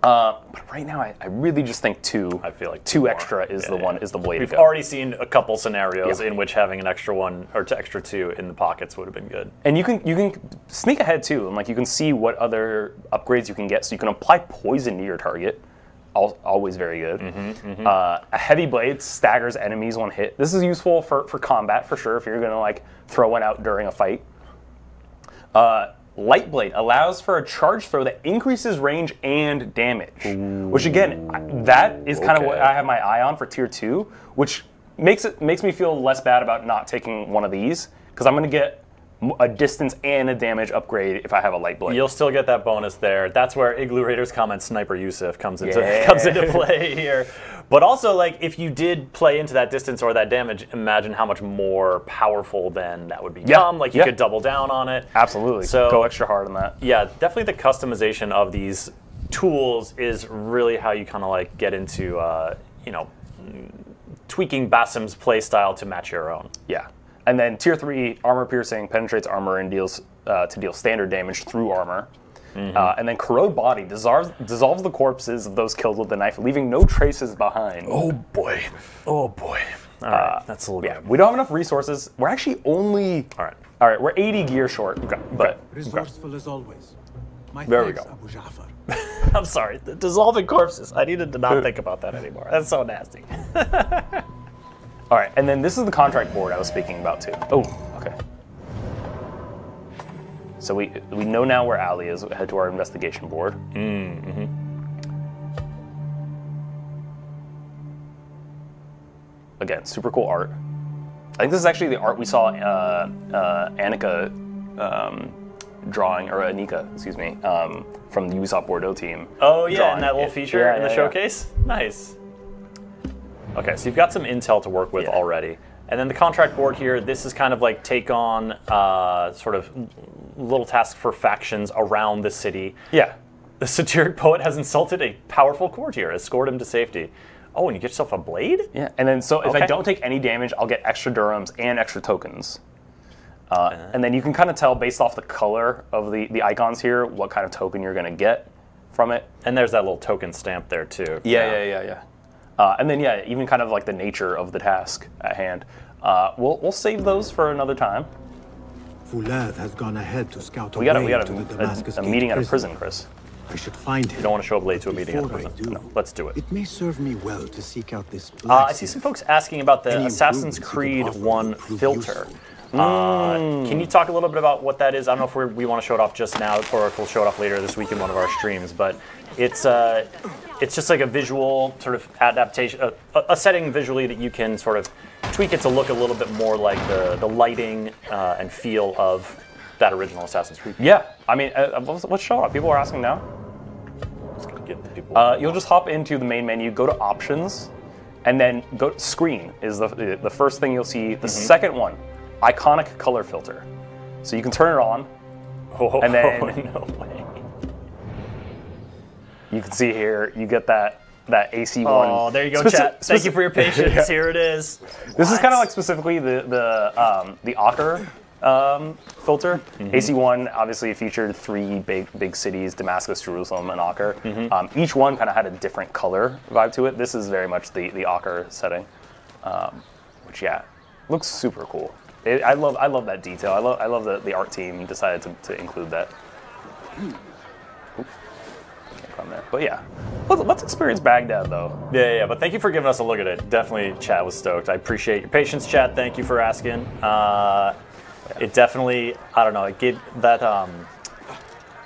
But right now, I really just think 2. I feel like 2 extra is the way to go. We've already seen a couple scenarios in which having an extra 1 or extra 2 in the pockets would have been good. And you can sneak ahead too, and like you can see what other upgrades you can get. So you can apply poison to your target. Always very good. A heavy blade staggers enemies one hit. This is useful for combat for sure if you're gonna like throw one out during a fight. Light Blade allows for a charge throw that increases range and damage. Which again, that is kind of what I have my eye on for tier 2, which makes me feel less bad about not taking one of these, because I'm going to get a distance and a damage upgrade if I have a Light Blade. You'll still get that bonus there. That's where Igloo Raiders comment Sniper Yusuf comes into play here. But also, like, if you did play into that distance or that damage, imagine how much more powerful then that would become. Like, you could double down on it. Absolutely. So go extra hard on that. Yeah, definitely the customization of these tools is really how you kind of like get into, tweaking Basim's playstyle to match your own. Yeah. And then tier 3, armor piercing, penetrates armor and deals to deal standard damage through armor. And then corrode body dissolves the corpses of those killed with the knife, leaving no traces behind. Oh boy. Oh boy. All right, that's a little bit. We don't have enough resources. We're actually only all right. We're 80 gear short. But resourceful as always. There we go. Abu Ja'far. I'm sorry. The dissolving corpses. I needed to not think about that anymore. That's so nasty. All right, and then this is the contract board I was speaking about too. Oh, okay. So we know now where Ali is. We head to our investigation board. Again, super cool art. I think this is actually the art we saw Annika drawing, or Anika, excuse me, from the Ubisoft Bordeaux team. Oh yeah, and that little feature in the showcase? Nice. Okay, so you've got some intel to work with already. And then the contract board here, this is kind of like take on sort of little tasks for factions around the city. Yeah. The satiric poet has insulted a powerful courtier, escorted him to safety. Oh, and you get yourself a blade? Yeah, and then so if I don't take any damage, I'll get extra dirhams and extra tokens. And then you can kind of tell based off the color of the icons here what kind of token you're going to get from it. And there's that little token stamp there too. Yeah. And then even kind of like the nature of the task at hand. We'll save those for another time. Fulad has gone ahead to scout we got a meeting at a prison, Chris. I should find him. You don't want to show up late to a meeting at a prison. No, let's do it. It may serve me well to seek out this. I see some folks asking about the Assassin's Creed 1 filter. Can you talk a little bit about what that is? I don't know if we want to show it off just now or if we'll show it off later this week in one of our streams, but it's just like a visual sort of adaptation, a setting visually that you can sort of tweak it to look a little bit more like the lighting and feel of that original Assassin's Creed. Yeah, I mean, let's show it off. People are asking now. You'll just hop into the main menu, go to options, and then go to screen is the first thing you'll see. The second one, iconic color filter. So you can turn it on, and then no way. You can see here, you get that AC1. Oh, there you go, chat. Thank you for your patience. Here it is. This is kind of like specifically the ochre filter. AC1 obviously featured 3 big cities: Damascus, Jerusalem, and Acre. Each one kind of had a different color vibe to it. This is very much the Acre setting, which looks super cool. I love that detail. I love that the art team decided to include that. But yeah, let's experience Baghdad though. Yeah, but thank you for giving us a look at it. Definitely, chat was stoked. I appreciate your patience, chat. Thank you for asking. It definitely, I don't know, it gave that,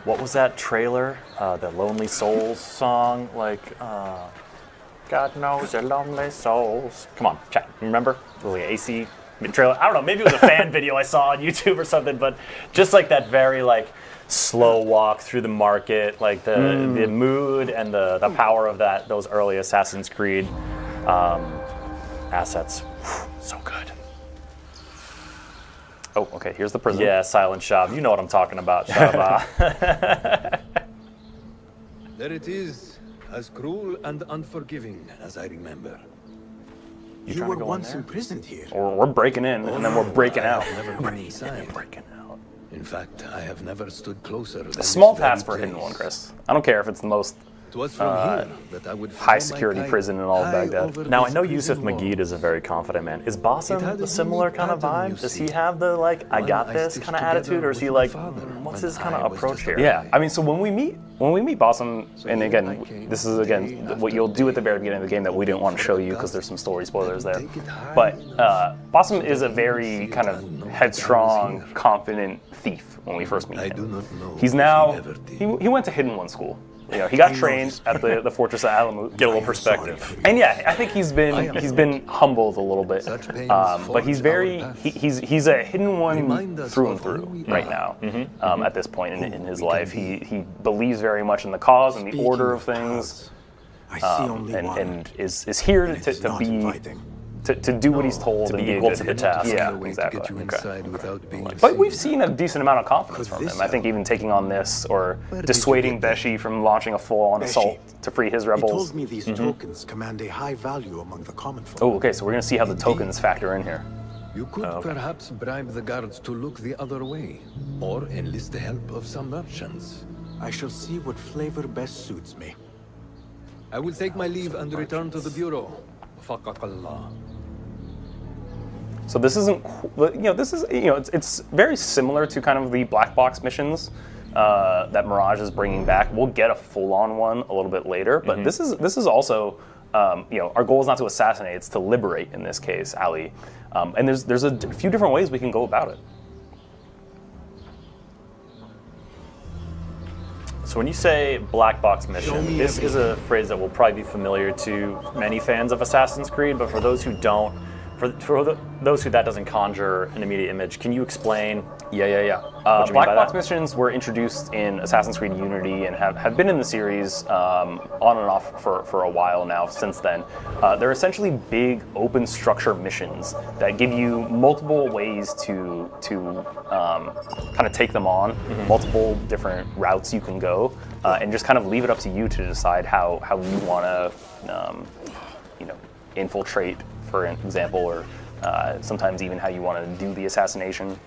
what was that trailer? The Lonely Souls song, like, God knows your lonely souls. Come on, chat, remember? It was like an AC trailer. I don't know, maybe it was a fan video I saw on YouTube or something, but just like that very, like, slow walk through the market, like the mood and the power of those early Assassin's Creed assets. So good. Oh, okay, here's the prison. Yeah, Silent Shop. You know what I'm talking about, Shaba. There it is, as cruel and unforgiving as I remember. You were once imprisoned here. Or we're breaking in, and then we're breaking out. I've never been inside. In fact, I have never stood closer than A small this very task for a hidden place. one, Chris. I don't care if it's the most high security prison in all of Baghdad. Now, I know Yusuf Magid is a very confident man. Is Bassem a similar kind of vibe? Does he have the, like, I got this kind of attitude, or is he like, what's his kind of approach here? Yeah, I mean, so when we meet Bassem, and again, this is what you'll do at the very beginning of the game that we didn't want to show you because there's some story spoilers there. But Bassem is a very kind of headstrong, confident thief when we first meet him. He's now, he went to Hidden One school. You know, he got trained at the Fortress of Alamut. Get a little perspective. And yeah, I think he's been humbled a little bit. But he's he's a hidden one through and through right now. At this point in his life, he believes very much in the cause and the order of things, and is here to be. To do what he's told to and be equal to the task. Yeah, exactly. But we've seen a decent amount of confidence from him. I think even taking on this or dissuading Beshi from launching a full-on assault to free his rebels. He told me these tokens command a high value among the common folk. Oh, okay, so we're going to see how the tokens factor in here. You could perhaps bribe the guards to look the other way, or enlist the help of some merchants. I shall see what flavor best suits me. I will take my leave and return to the bureau. Faqaqallah. So this isn't, it's very similar to kind of the black box missions that Mirage is bringing back. We'll get a full-on one a little bit later, but this is also, our goal is not to assassinate; it's to liberate. In this case, Ali, and there's a few different ways we can go about it. So when you say black box mission, this is a phrase that will probably be familiar to many fans of Assassin's Creed, but for those who don't, those who that doesn't conjure an immediate image, can you explain? Yeah. Black box missions were introduced in Assassin's Creed Unity and have been in the series on and off for a while now since then. They're essentially big open structure missions that give you multiple ways to kind of take them on, multiple different routes you can go, and just kind of leave it up to you to decide how you want to infiltrate, for example, or sometimes even how you want to do the assassination.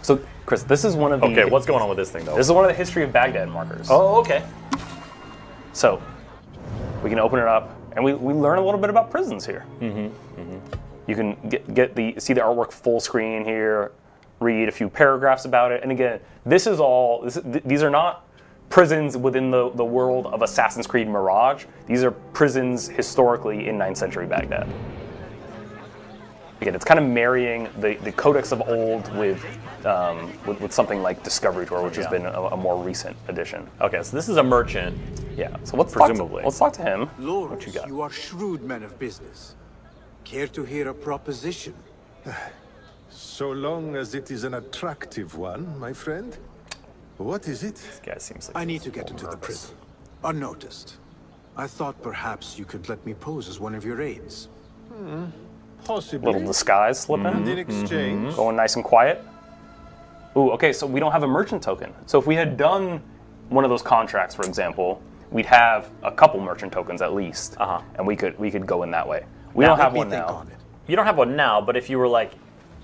So, Chris, this is one of the... Okay, what's going on with this thing, though? This is one of the History of Baghdad markers. Oh, okay. So, we can open it up, and we learn a little bit about prisons here. You can see the artwork full screen here, read a few paragraphs about it, and again, these are not prisons within the world of Assassin's Creed Mirage. These are prisons historically in 9th century Baghdad. Again, it's kind of marrying the Codex of old with something like Discovery Tour, which has been a more recent addition. Okay, so this is a merchant. Yeah, so let's presumably. Let's talk to him. Lords, what you got? You are shrewd men of business. Care to hear a proposition? So long as it is an attractive one, my friend. What is it? This guy seems like I need to get into the prison, unnoticed. I thought perhaps you could let me pose as one of your aides. Possibly. Little disguise slipping. And in exchange, Going nice and quiet. Ooh, okay, so we don't have a merchant token. So if we had done one of those contracts, for example, we'd have a couple merchant tokens at least, and we could go in that way. We don't have one now. You don't have one now, but if you were like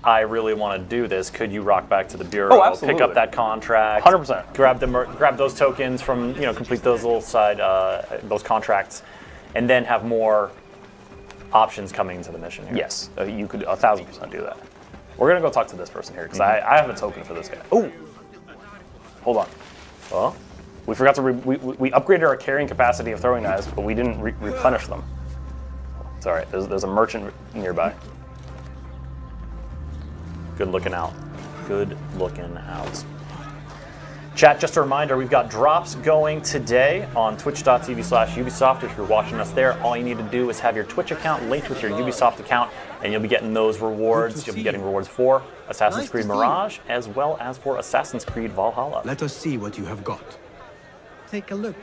I really want to do this, could you rock back to the bureau, pick up that contract, 100%, grab those tokens from, complete those little side those contracts, and then have more options coming into the mission here? Yes, you could 1,000% do that. We're gonna go talk to this person here because I have a token for this guy. Oh, hold on. Well, we forgot to we upgraded our carrying capacity of throwing knives, but we didn't replenish them. It's all right. There's a merchant nearby. Good looking out. Good looking out. Chat, just a reminder, we've got drops going today on twitch.tv/Ubisoft. If you're watching us there, all you need to do is have your Twitch account linked with your Ubisoft account, and you'll be getting those rewards. You'll be getting rewards for Assassin's Creed Mirage, as well as for Assassin's Creed Valhalla. Let us see what you have got. Take a look.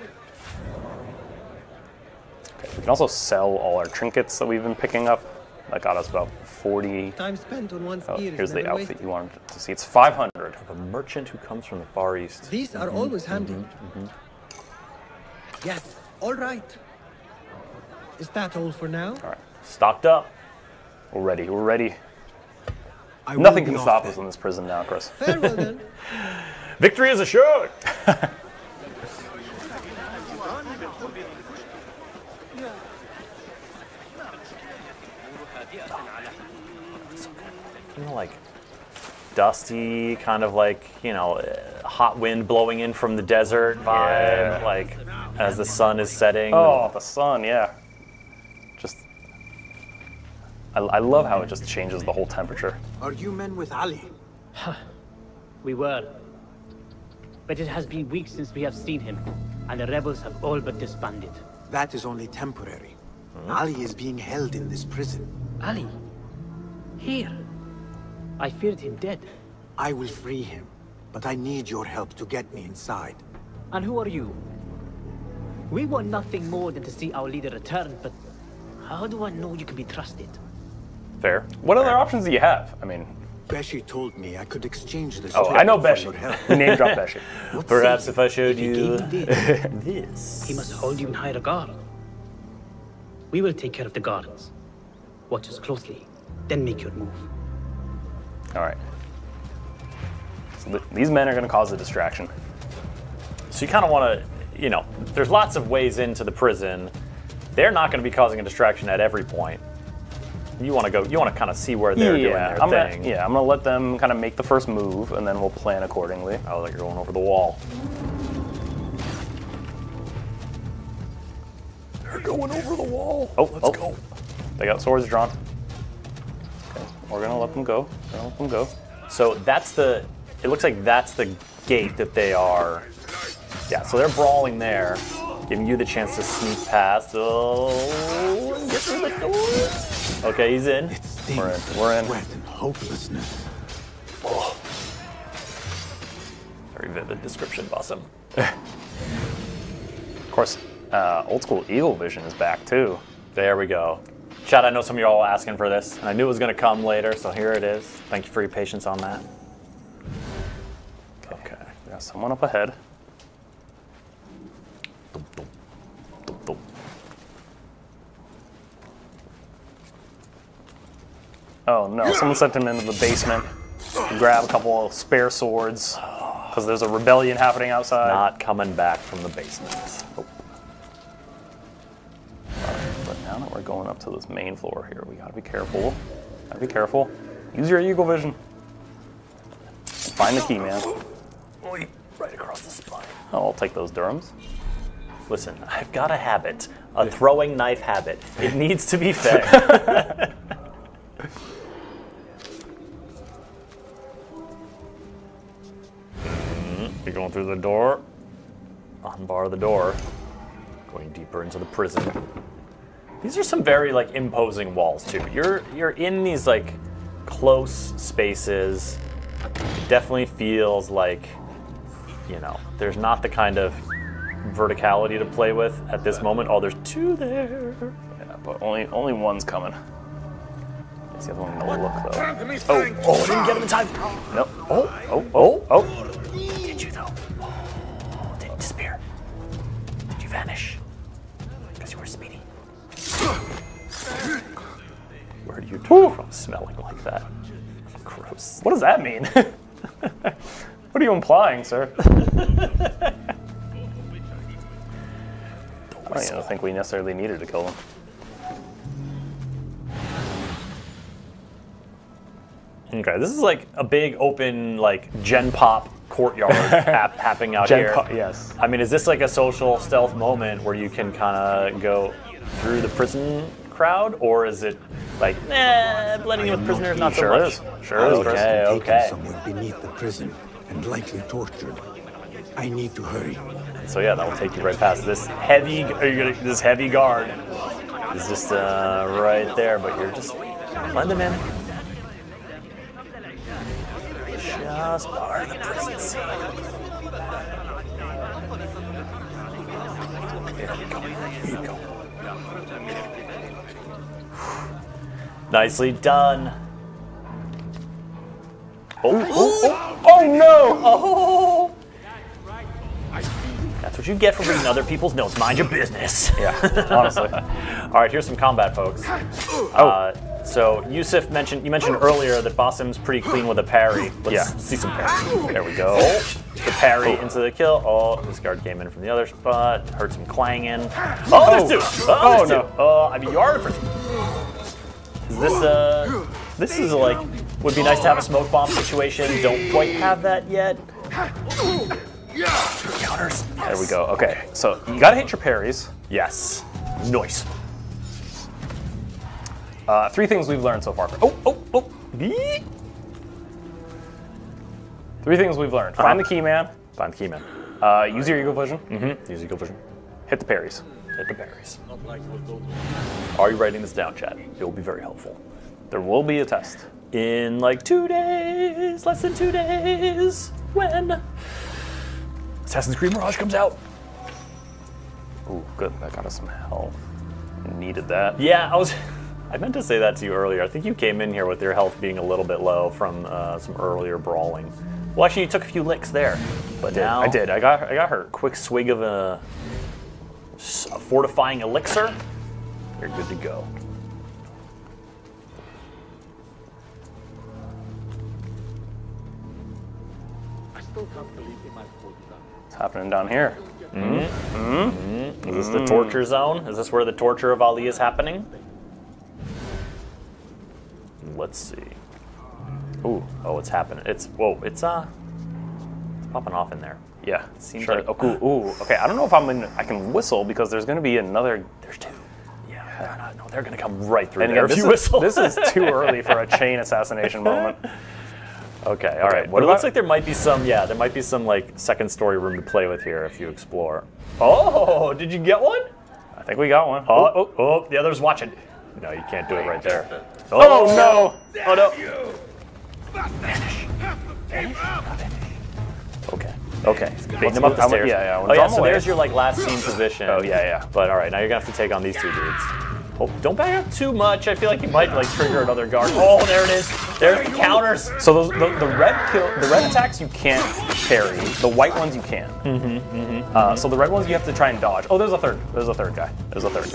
Okay, we can also sell all our trinkets that we've been picking up. That got us about 40. Time spent on one's gear Here's is the never outfit wasted. you wanted to see. It's 500. A merchant who comes from the Far East. These are always handy. Yes, all right. Is that all for now? All right. Stocked up. We're ready. We're ready. I Nothing will be can stop off us in this prison now, Chris. Farewell then. Victory is assured! Like dusty, kind of like, hot wind blowing in from the desert vibe, like as the sun is setting. Oh, the sun, yeah. Just, I love how it just changes the whole temperature. Are you men with Ali? We were. But it has been weeks since we have seen him, and the rebels have all but disbanded. That is only temporary. Ali is being held in this prison. Ali? Here? I feared him dead. I will free him, but I need your help to get me inside. And who are you? We want nothing more than to see our leader return, but how do I know you can be trusted? Fair. What other options do you have? I mean, Beshi told me I could exchange this. I know token for your Beshi. help. We name drop Beshi. Perhaps if I showed If you you gave him this, this. he must hold you in high regard. We will take care of the gardens. Watch us closely, then make your move. All right. So these men are going to cause a distraction. So you kind of want to, there's lots of ways into the prison. They're not going to be causing a distraction at every point. You want to kind of see where they're doing their thing. I'm going to let them kind of make the first move, and then we'll plan accordingly. Oh, like you're going over the wall. They're going over the wall. Oh, let's go. They got swords drawn. Okay, we're going to let them go. So it looks like that's the gate that they are. Yeah, so they're brawling there, giving you the chance to sneak past. Oh, and get through the door. Okay, he's in. We're in. Sweat and hopelessness. Oh. Very vivid description, Bossum. Of course, old school Eagle Vision is back too. There we go. Chat, I know some of you all asking for this, and I knew it was going to come later, so here it is. Thank you for your patience on that. Okay, we got someone up ahead. Oh no, someone sent him into the basement to grab a couple of spare swords because there's a rebellion happening outside. Not coming back from the basement. Oh. Alright, but now that we're going up to this main floor here, we gotta be careful. Use your Eagle Vision. Find the key, man. Right across the spine. Oh, I'll take those Durhams. Listen, I've got a habit, a throwing knife habit. It needs to be fed. You're going through the door. Unbar the door. Going deeper into the prison. These are some very imposing walls too. You're in these close spaces. It definitely feels like, there's not the kind of verticality to play with at this moment. Oh, there's two there. Yeah, but only one's coming. It's the other one no look though. I didn't get him in time. Nope. Oh. Did you though? Oh, did you disappear? Did you vanish? Because you were speedy. Where do you come from smelling like that? Gross. What does that mean? What are you implying, sir? I don't think we necessarily needed to kill him. Okay, this is like a big open like Gen Pop courtyard happening out here. Yes. I mean, is this like a social stealth moment where you can kind of go through the prison crowd, or is it like, blending in with prisoners not so much? Sure is. Okay, okay. Somewhere beneath the prison and likely tortured. I need to hurry. So yeah, that will take you right past this heavy. This heavy guard is just right there, but you're just blend them in. Just part of the prison scene. Here we go. Here we go. Nicely done. Oh no! Oh! That's what you get for reading other people's notes. Mind your business. Yeah, honestly. All right, here's some combat, folks. So Yusuf mentioned earlier that Basim's pretty clean with a parry. Let's see some parry. There we go. The parry into the kill. Oh, this guard came in from the other spot. Heard some clanging. Oh, there's two. Oh, there's two. I mean, you are in prison. Is this this is like, would be nice to have a smoke bomb situation. Don't quite have that yet. Counters. There we go. Okay, so you gotta hit your parries. Yes. Nice. 3 things we've learned so far. 3 things we've learned. Find the key man. Find the key man. Use your eagle vision. Use eagle vision. Hit the parries. Hit the parries. Are you writing this down, Chad? It will be very helpful. There will be a test. In like 2 days, less than 2 days, when Assassin's Creed Mirage comes out. Ooh, good. That got us some health. Needed that. Yeah, I meant to say that to you earlier. I think you came in here with your health being a little bit low from some earlier brawling. Well, actually, you took a few licks there, but now I did. I got hurt. Quick swig of a fortifying elixir. You're good to go. What's happening down here? Is this the torture zone? Is this where the torture of Ali is happening? Let's see. Ooh, oh, it's happening. It's popping off in there. Yeah, it seems sure. like. Oh, cool. Ooh, okay. I don't know if I can whistle because there's going to be another. There's 2. Yeah, no, they're going to come right through and there again, if you whistle. This is too early for a chain assassination moment. Okay, all right. But it looks like there might be some. Yeah, there might be some like second story room to play with here if you explore. Oh, did you get one? I think we got one. Oh, the other's watching. No, you can't do it right there. Oh no! Oh no! Vanish. Okay. Bait them up the stairs. Yeah. So there's your like last scene position. Oh yeah. But all right, now you're gonna have to take on these 2 dudes. Oh, don't back up too much. I feel like you might like trigger another guard. Oh, there it is. There's the counters. So the red attacks you can't parry. The white ones you can. So the red ones you have to try and dodge. Oh, there's a third. There's a third guy. It's okay. He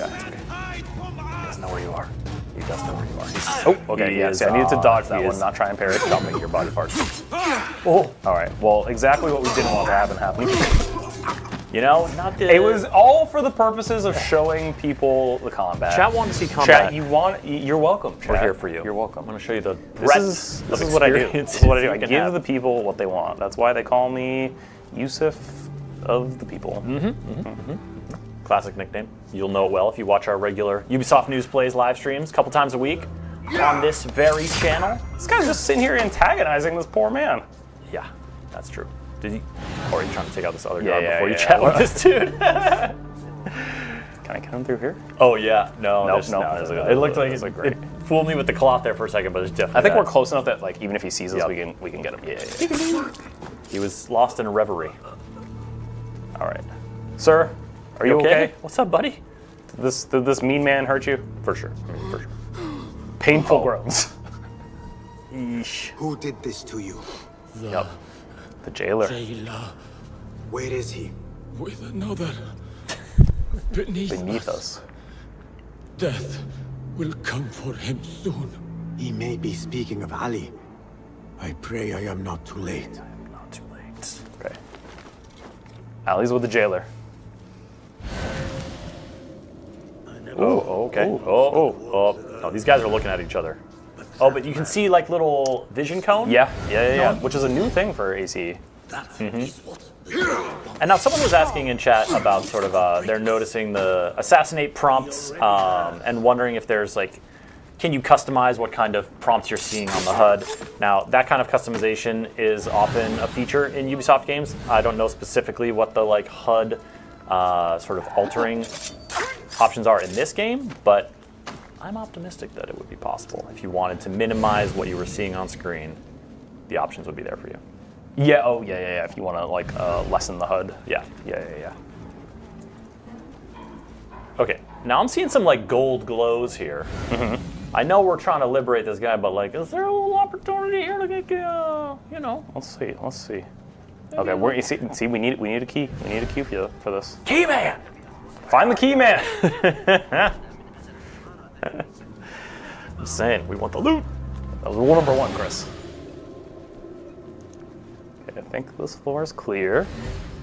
doesn't know where you are. He does know where you are. Oh, okay. Yeah. See, I needed to dodge that one, not try and parry. Dumping your body parts. Oh. All right. Well, exactly what we didn't want to happen happened. You know, not the. It was all for the purposes of showing people the combat. Chat wanted to see combat. Chat, you're welcome. Chat. We're here for you. You're welcome. I'm going to show you the This is what I do. This is what I do. I give the people what they want. That's why they call me Yusuf of the people. Classic nickname. You'll know it well if you watch our regular Ubisoft News Plays live streams a couple times a week on this very channel. This guy's just sitting here antagonizing this poor man. Yeah, that's true. Did you? Or are you trying to take out this other guard before you yeah. chat with this dude? Can I get him through here? Oh yeah, no. It looked like it fooled me with the cloth there for a second, but it's definitely. I think we're close enough that like even if he sees us, we can get him. Yeah. He was lost in a reverie. All right, sir, are you okay? What's up, buddy? Did this mean man hurt you? For sure. Painful groans. Eesh. Who did this to you? Yep. The jailer. Where is he? With another. Beneath us. Death will come for him soon. He may be speaking of Ali, I pray I am not too late. Not too late. Okay. Allie's with the jailer. Oh, okay. Oh, these guys are looking at each other. Oh, but you can see like little vision cone? Yeah. Which is a new thing for ACE. And now someone was asking in chat about sort of they're noticing the assassinate prompts and wondering if there's like, can you customize what kind of prompts you're seeing on the HUD? Now that kind of customization is often a feature in Ubisoft games. I don't know specifically what the like HUD sort of altering options are in this game, but I'm optimistic that it would be possible. If you wanted to minimize what you were seeing on screen, the options would be there for you. Yeah, yeah. If you want to like lessen the HUD. Yeah. Okay, now I'm seeing some like gold glows here. I know we're trying to liberate this guy, but like, is there a little opportunity here to get, you know? Let's see. Okay, see, we need a key. We need a key for this. Key man! Find the key man! I'm saying, we want the loot. That was rule number 1, Chris. Okay, I think this floor is clear.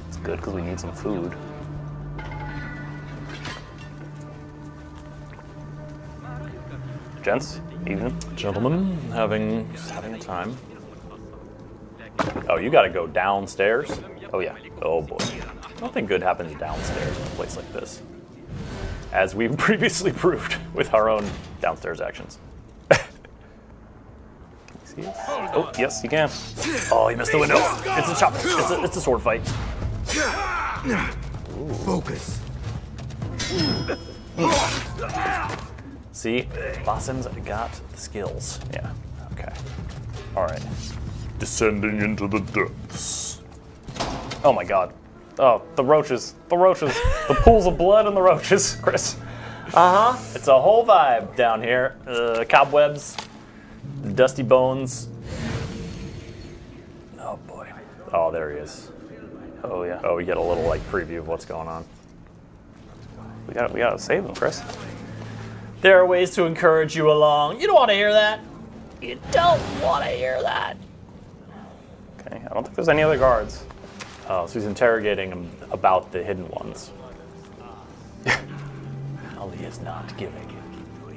It's good because we need some food. Gents, evening. Gentlemen, just having a time. Oh, you gotta go downstairs? Oh yeah, oh boy. Nothing good happens downstairs in a place like this. As we've previously proved with our own downstairs actions. Can you see us? Oh, yes, you can. Oh, he missed the window. It's a chop. It's a sword fight. Ooh. Focus. See, Basim's got the skills. Yeah, okay. All right. Descending into the depths. Oh my god. Oh, the roaches. The pools of blood and the roaches, Chris. It's a whole vibe down here. Cobwebs, dusty bones. Oh boy. Oh, there he is. Oh yeah. Oh, we get a little like preview of what's going on. We gotta save him, Chris. There are ways to encourage you along. You don't want to hear that. You don't want to hear that. Okay, I don't think there's any other guards. Oh, so he's interrogating him about the hidden ones. Ali is not giving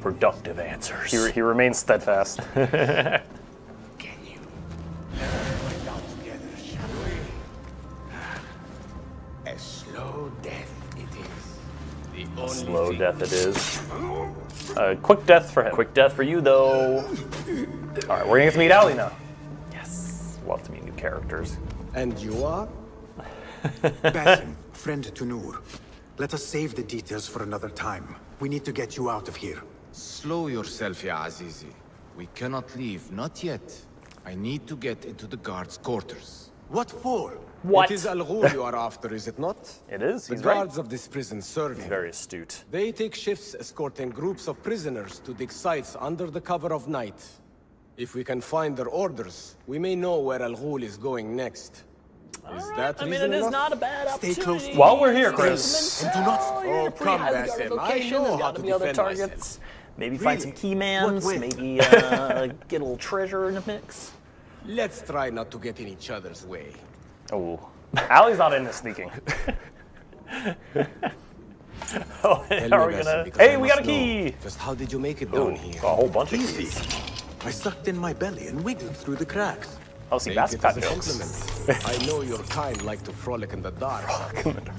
productive answers. He remains steadfast. Can you? Down together, shall we? A slow death it is. The only Slow death it is. Quick death for him. Quick death for you, though. All right, we're gonna get to meet Ali now. Yes, love to meet new characters. And you are? Basim, friend to Noor. Let us save the details for another time. We need to get you out of here. Slow yourself, ya Azizi. We cannot leave, not yet. I need to get into the guards' quarters. What for? What? It is Al Ghul you are after, is it not? It is, The he's right. guards of this prison serve him. Very astute. They take shifts escorting groups of prisoners to dig sites under the cover of night. If we can find their orders, we may know where Al Ghul is going next. Is that I mean, reason it is enough? not a bad Stay opportunity. close. While we're here, Chris. And do not. Oh, come, Basim. I know how to other defend targets. myself. Maybe find some key mans. Maybe get a little treasure in the mix. Let's try not to get in each other's way. Oh, Ali's not into sneaking. Oh, are we gonna? Hey, we got a key. Just how did you make it down here? A whole bunch of keys. I sucked in my belly and wiggled through the cracks. Oh, see, Take that's it got as a jokes. compliment. I know your kind like to frolic in the dark.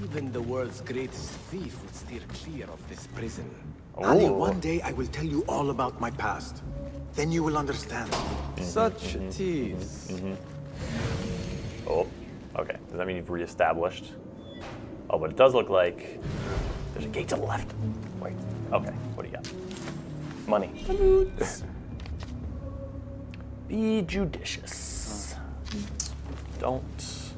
Even the world's greatest thief would steer clear of this prison. Ali, one day I will tell you all about my past. Then you will understand. Such a tease. Oh, okay. Does that mean you've reestablished? Oh, but it does look like there's a gate to the left. Wait. Okay. What do you got? Money. Be judicious. Don't.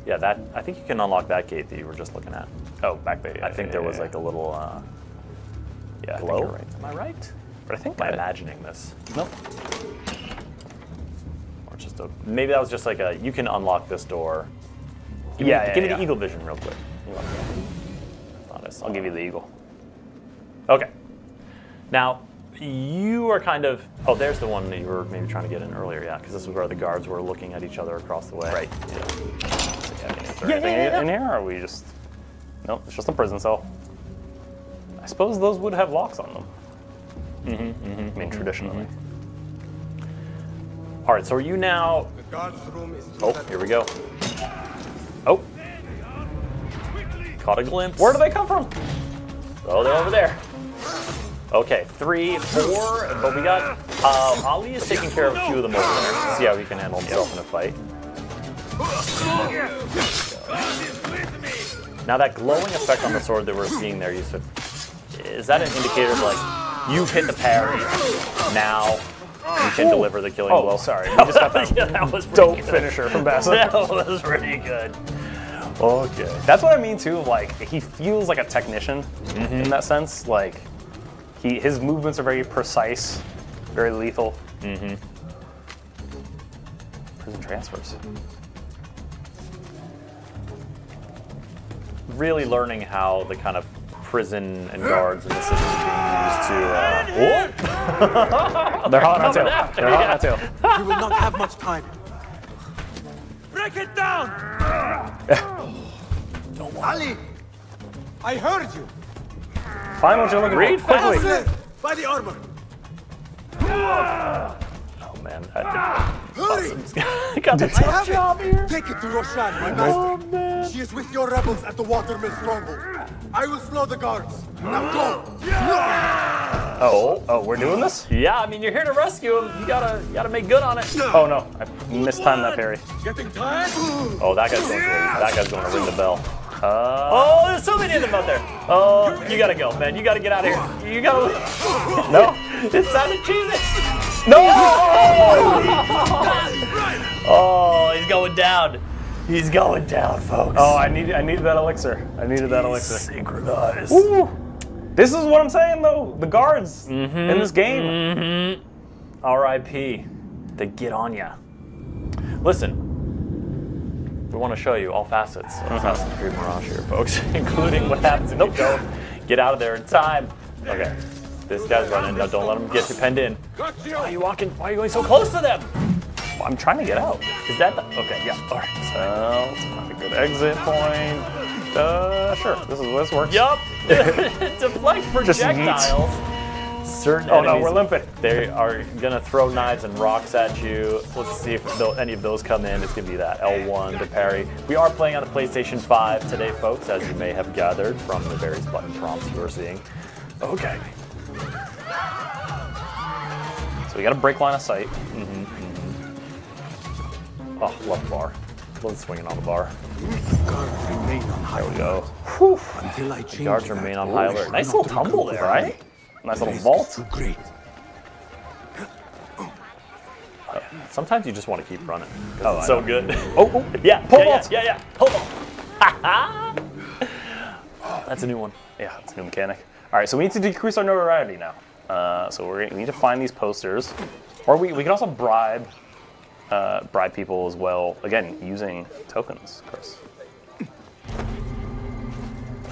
Yeah, that. I think you can unlock that gate that you were just looking at. Oh, back there. I think there was like a little. Yeah, glow. I think you're right. Am I right? But I think am I imagining this? Nope. Or it's just a. Maybe that was just like a. You can unlock this door. Give me the eagle vision real quick. Honest. I'll give you the eagle. Okay. Now, you are kind of... Oh, there's the one that you were maybe trying to get in earlier, yeah, because this is where the guards were looking at each other across the way. Right. Yeah. Is there anything in here, or are we just... Nope, it's just a prison cell. I suppose those would have locks on them. I mean, traditionally. All right, so are you now... Oh, here we go. Oh. Caught a glimpse. Where do they come from? Oh, they're over there. Okay, 3, 4, but we got... Ali is taking care of a few of them over there. See how he can handle himself in a fight. Now that glowing effect on the sword that we're seeing there, Yusuf, is that an indicator of like, you've hit the parry, now you can deliver the killing blow? Oh, sorry, we just got that, that was dope finisher from Bassett. That was pretty good. Okay. That's what I mean too, like, he feels like a technician in that sense. Like, his movements are very precise, very lethal. Prison transfers. Really learning how the kind of prison and guards and the system is being used to... They're hot on tail. They're hot on tail. You will not have much time. Break it down! Ali! I heard you! Find what you're looking Read for, quickly. By the armor! Oh man, Hurry! I got the I tough have job it. here. Take it to Roshan, my master. She is with your rebels at the Watermill stronghold. I will slow the guards. Now go! Oh, we're doing this? Yeah, I mean, you're here to rescue him. You gotta make good on it. Oh no, I mistimed that parry. Getting tired? Oh, that guy's going to ring the bell. Oh, there's so many of them out there. Oh, you gotta go, man. You gotta get out of here. You gotta leave. No, it sounded cheesy. No! Oh, he's going down. He's going down, folks. Oh, I needed that elixir. I needed that elixir. Synchronized. Ooh. This is what I'm saying, though. The guards in this game. R.I.P. They get on ya. Listen. We want to show you all facets of Assassin Creed Mirage here, folks, including what happens if you don't get out of there in time. Okay, this guy's running. Now, don't let him get you penned in. Why are you walking? Why are you going so close to them? Well, I'm trying to get out. Is that the... Okay, yeah. All right. So, let's find a good exit point. Sure. This works. Yup. Deflect projectiles. Certain enemies, no, we're limping. They are gonna throw knives and rocks at you. Let's see if any of those come in. It's gonna be that L1 to parry. We are playing on the PlayStation 5 today, folks, as you may have gathered from the various button prompts you are seeing. Okay. So we got a break line of sight. Oh, love the bar. Love swinging on the bar. Guards remain on high There we go. Whew. Until I change Guards remain on high alert. Nice little tumble there, right? Nice little vault. Great. Sometimes you just want to keep running. It's so good. Oh, yeah. Pull yeah. Pull vault. That's a new one. Yeah, it's a new mechanic. All right, so we need to decrease our notoriety now. So we need to find these posters, or we can also bribe people as well. Again, using tokens, Chris.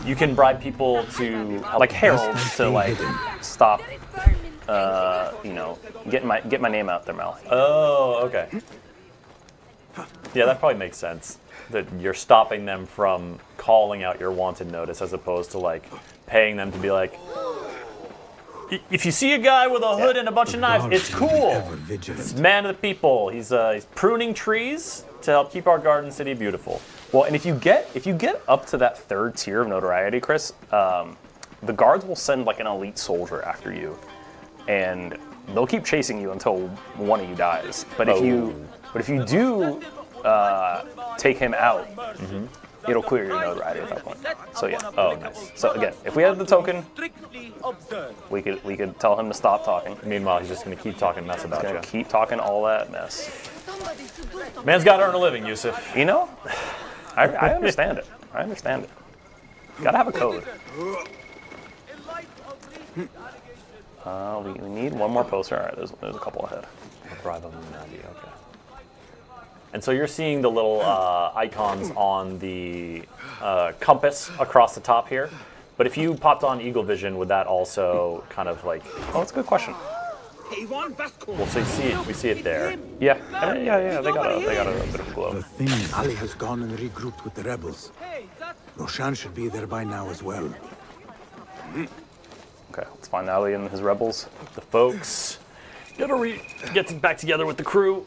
You can bribe people to like heralds to like stop, get my name out their mouth. Oh, okay. Yeah, that probably makes sense. That you're stopping them from calling out your wanted notice, as opposed to like paying them to be like, if you see a guy with a hood and a bunch of knives, it's cool. It's man of the people. He's pruning trees to help keep our garden city beautiful. Well, and if you get up to that third tier of notoriety, Chris, the guards will send like an elite soldier after you, and they'll keep chasing you until one of you dies. But if you do take him out, it'll clear your notoriety at that point. So yeah. Oh, nice. So again, if we had the token, we could tell him to stop talking. Meanwhile, he's just gonna keep talking mess about you. Keep talking all that mess. Man's got to earn a living, Yusuf. You know, I understand it. I understand it. Gotta have a code. We need one more poster. All right, there's a couple ahead. Bribe them in okay. And so you're seeing the little icons on the compass across the top here. But if you popped on Eagle Vision, would that also kind of like? Oh, that's a good question. Well, so we see it there. Yeah, yeah. They got a bit of a glow. The thing is, Ali has gone and regrouped with the rebels. Roshan should be there by now as well. Okay, let's find Ali and his rebels. The folks get back together with the crew.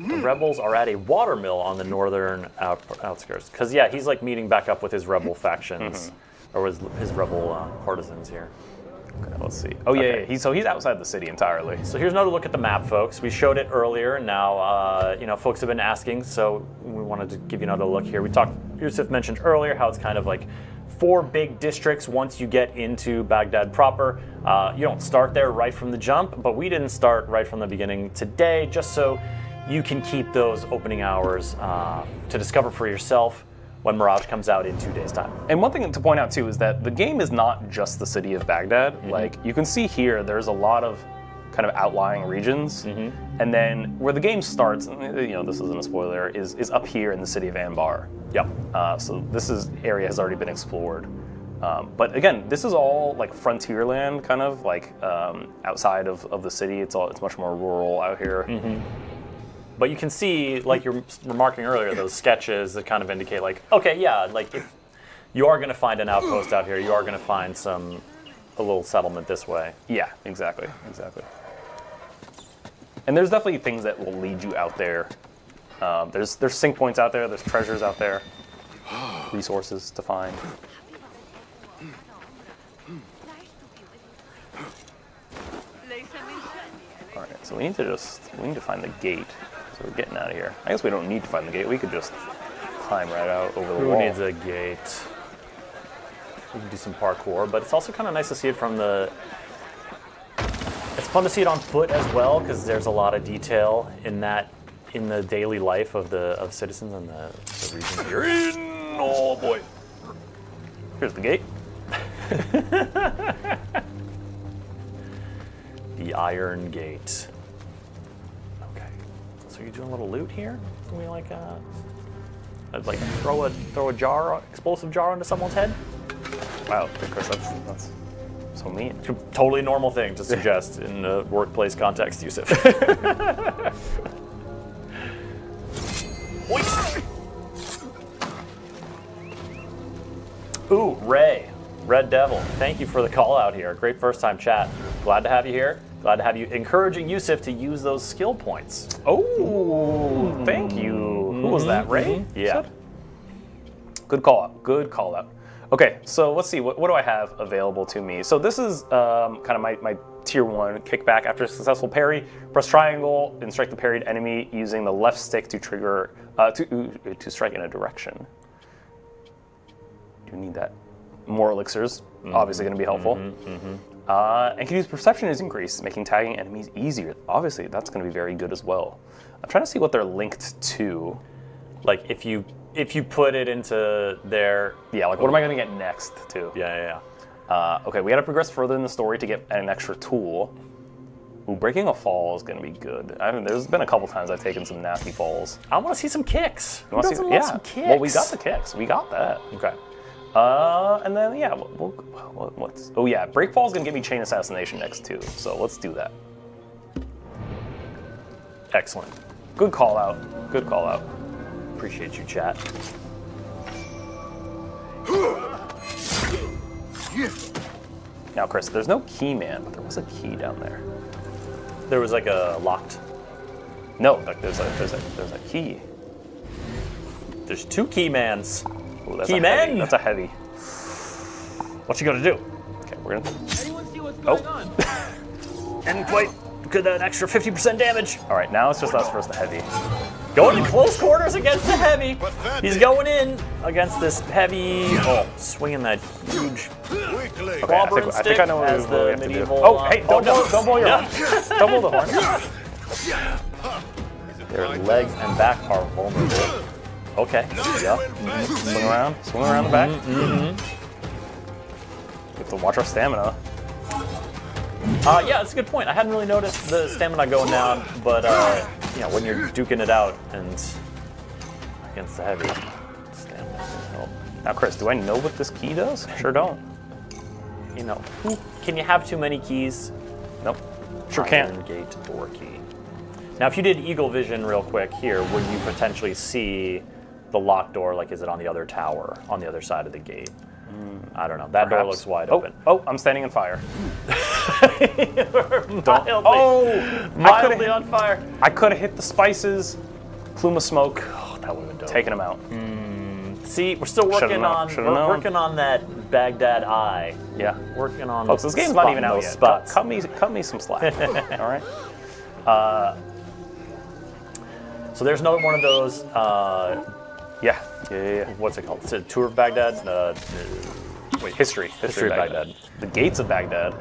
The rebels are at a watermill on the northern outskirts. Because, yeah, he's like meeting back up with his rebel factions, or with his rebel partisans here. Okay, let's see. Oh, yeah, yeah. So he's outside the city entirely. So here's another look at the map, folks. We showed it earlier, and now, you know, folks have been asking, so we wanted to give you another look here. Yusuf mentioned earlier how it's kind of like 4 big districts once you get into Baghdad proper. You don't start there right from the jump, but we didn't start right from the beginning today, just so you can keep those opening hours to discover for yourself when Mirage comes out in 2 days' time. And one thing to point out too is that the game is not just the city of Baghdad. Like you can see here, there's a lot of kind of outlying regions, and then where the game starts, you know, this isn't a spoiler, is up here in the city of Anbar. Yep. So this area has already been explored. But again, this is all like frontier land, kind of like outside of the city. It's much more rural out here. But you can see, like you were remarking earlier, those sketches that kind of indicate, like, okay, yeah, like if you are going to find an outpost out here, you are going to find a little settlement this way. Yeah, exactly. And there's definitely things that will lead you out there. There's sync points out there. There's treasures out there. Resources to find. All right, so we need to find the gate. So we're getting out of here. I guess we don't need to find the gate. We could just climb right out over the wall. Who needs a gate? We can do some parkour, but it's also kind of nice to see it from the... It's fun to see it on foot as well, because there's a lot of detail in the daily life of citizens and the region you're in. Oh boy. Here's the gate. The Iron Gate. Okay. So you're doing a little loot here? Can we like throw a explosive jar onto someone's head? Wow, Chris, that's so mean. Totally normal thing to suggest in a workplace context, Yusuf. Ooh, Ray, Red Devil, thank you for the call out here. Great first time chat. Glad to have you here. Glad to have you encouraging Yusuf to use those skill points. Oh, thank you. Who was that, Ray? Yeah. Good call out. Good call out. Okay, so let's see. What do I have available to me? So this is kind of my tier 1 kickback. After a successful parry, press triangle and strike the parried enemy using the left stick to trigger to strike in a direction. Do need that. More elixirs, obviously going to be helpful. And can use perception is increased, making tagging enemies easier. Obviously, that's going to be very good as well. I'm trying to see what they're linked to. Like if you put it into their... Yeah, like what am I going to get next, too? Yeah. Okay, we got to progress further in the story to get an extra tool. Ooh, breaking a fall is going to be good. I mean, there's been a couple times I've taken some nasty falls. I want to see some kicks. You want to see some kicks? Well, we got the kicks. We got that. Okay. And then, yeah, oh yeah, break fall is going to give me chain assassination next, too. So let's do that. Excellent. Good call out. Good call out. Appreciate you, chat. Now, Chris, there's no key man, but there was a key down there. There was like a locked... No, like there's a key. There's 2 key mans. Ooh, that's key man! That's a heavy. What you gonna do? Okay, we're gonna... Anyone see what's going on? And quite good an extra 50% damage. All right, now it's just us versus the heavy. Going to close quarters against the heavy. He's going in against this heavy. Oh, swinging that huge clobbering stick. I think I know as what the we have to do. medieval. Oh, hey, don't blow your horn. Don't blow the horn. Their legs and back are vulnerable. Okay. Yeah. Swing around the back. We have to watch our stamina. Yeah, that's a good point. I hadn't really noticed the stamina going down, but you know, when you're duking it out and against the heavy, stamina can help. Now, Chris, do I know what this key does? Sure don't. you know, can you have too many keys? Nope. Sure Iron can't. Gate door key. Now, if you did eagle vision real quick here, would you potentially see the locked door? Like, is it on the other tower, on the other side of the gate? I don't know. That door looks wide open. Oh, I'm standing in fire. Mildly on fire. I could have hit the spices. Plume of smoke. Oh, that would have been dope. Taking them out. See, we're still working working on that Baghdad eye. Yeah, working on. Folks, this game's not even out yet. Spots. Cut me some slack. All right. So there's another one of those. Yeah. What's it called? It's a tour of Baghdad. Wait, history of Baghdad. The gates of Baghdad.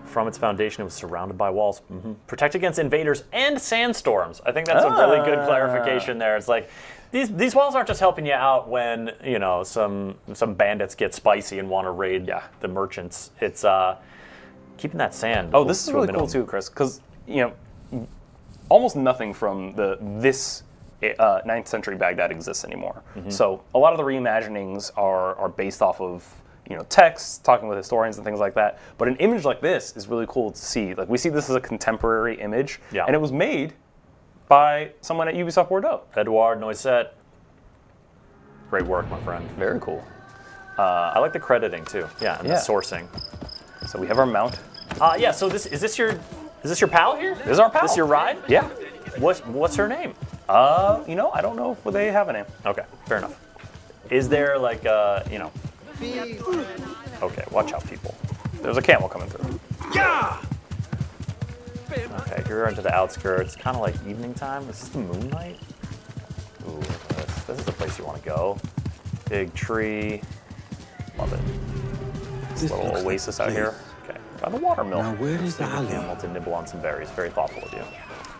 From its foundation, it was surrounded by walls. Protect against invaders and sandstorms. I think that's a really good clarification there. It's like these walls aren't just helping you out when, you know, some bandits get spicy and want to raid the merchants. It's keeping that sand. Oh, this is really cool too, Chris, because, you know, almost nothing from this 9th century Baghdad exists anymore. So a lot of the reimaginings are based off of, you know, texts, talking with historians and things like that. But an image like this is really cool to see. Like, we see this as a contemporary image, and it was made by someone at Ubisoft Bordeaux. Edouard Noisette. Great work, my friend. Very cool. I like the crediting too. Yeah, and the sourcing. So we have our mount. Yeah. So is this your pal here? This is our pal. This your ride? Yeah. What's her name? You know, I don't know if they have a name. Okay, fair enough. Is there like you know? Okay, watch out, people. There's a camel coming through. Yeah. Okay, you're into the outskirts. Kind of like evening time. Is this the moonlight? Ooh, look at this. This is the place you want to go. Big tree. Love it. This little oasis out here. Okay, by the watermill. Now where is Ali? Camel to nibble on some berries. Very thoughtful of you.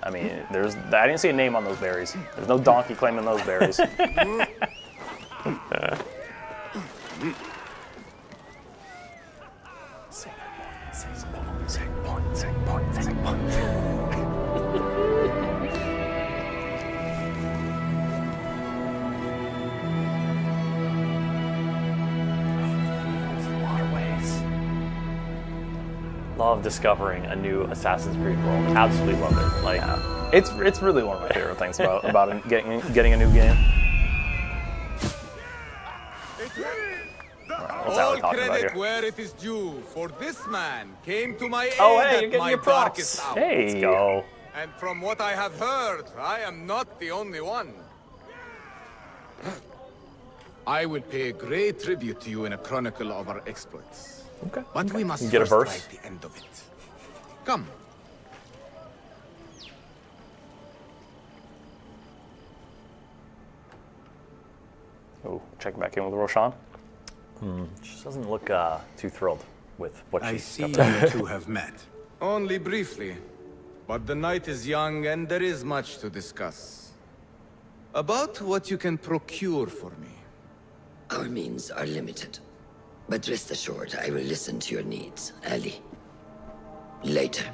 I mean, I didn't see a name on those berries. There's no donkey claiming those berries. Love discovering a new Assassin's Creed world. Absolutely love it. Like, it's really one of my favorite things about getting a new game. All credit where it is due, for this man came to my aid hey, you're at getting my your props. darkest hour. Hey, let's go. And from what I have heard, I am not the only one. I will pay great tribute to you in a chronicle of our exploits. Okay. But we must get a first verse? write the end of it. Come. Oh, checking back in with Roshan. She doesn't look too thrilled with what I she's see up to. you two have met. Only briefly. But the night is young and there is much to discuss. About what you can procure for me. Our means are limited. But rest assured, I will listen to your needs, Ali. Later.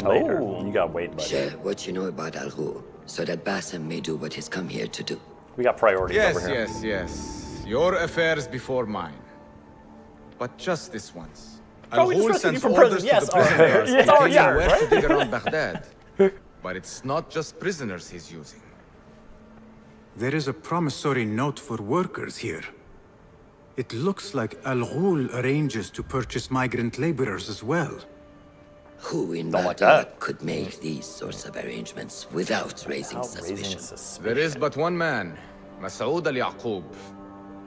Later? You gotta wait, buddy. Share what you know about Al Ghul, so that Basim may do what he's come here to do. We got priorities Yes, over here. yes. Your affairs before mine. But just this once. Oh, we just Al Ghul rescued you sends from orders prison. to Yes, the prisoners yes, to tell you yeah, where right? to dig around Baghdad. But it's not just prisoners he's using. There is a promissory note for workers here. It looks like Al Ghul arranges to purchase migrant laborers as well. Who in Don't like Baghdad that. could make these sorts of arrangements without raising suspicion? There is but one man, Masoud al-Yaqub.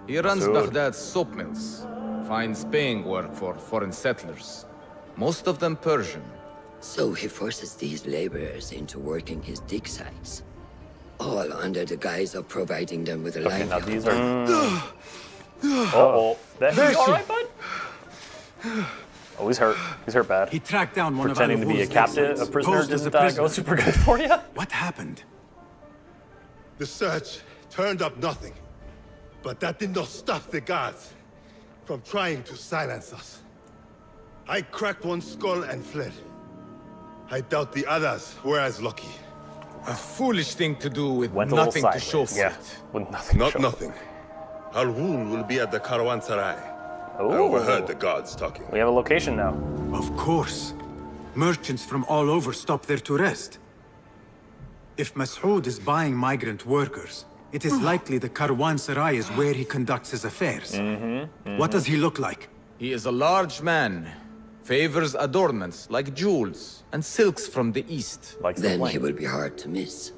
He runs Masoud. Baghdad's soap mills, finds paying work for foreign settlers, most of them Persian. So he forces these laborers into working his dig sites, all under the guise of providing them with a Okay, now livelihood. these are... Uh-oh. You all right, bud? Oh, he's hurt. He's hurt bad. He tracked down one Pretending of to be a Al Ghul's captive, a agents, prisoner posed as didn't a go prisoner. super good for you? What happened? The search turned up nothing. But that did not stop the guards from trying to silence us. I cracked one skull and fled. I doubt the others were as lucky. A foolish thing to do with Went a little nothing to show sideways. for Yeah, it. with nothing Not nothing. Al Ghul will be at the Caravanserai. I overheard the guards talking. We have a location now. Of course. Merchants from all over stop there to rest. If Mas'ud is buying migrant workers, it is likely the Caravanserai is where he conducts his affairs. What does he look like? He is a large man. Favors adornments like jewels and silks from the east. Then he will be hard to miss.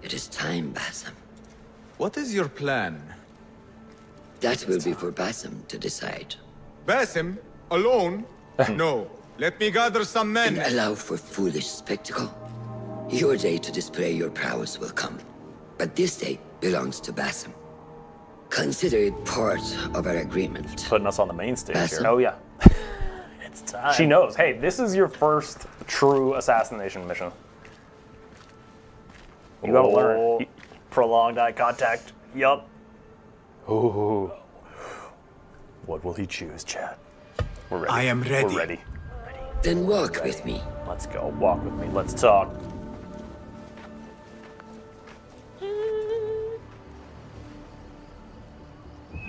It is time, Basim. What is your plan? That will be for Basim to decide. Basim? Alone? No. Let me gather some men. And allow for foolish spectacle. Your day to display your prowess will come. But this day belongs to Basim. Consider it part of our agreement. Putting us on the main stage Basim. here. Oh, yeah. It's time. She knows. Hey, this is your first true assassination mission. You gotta learn. Prolonged eye contact. Yup. Ooh. What will he choose, Chad? We're ready. I am ready. We're ready. Then walk with me. Let's go. Walk with me. Let's talk.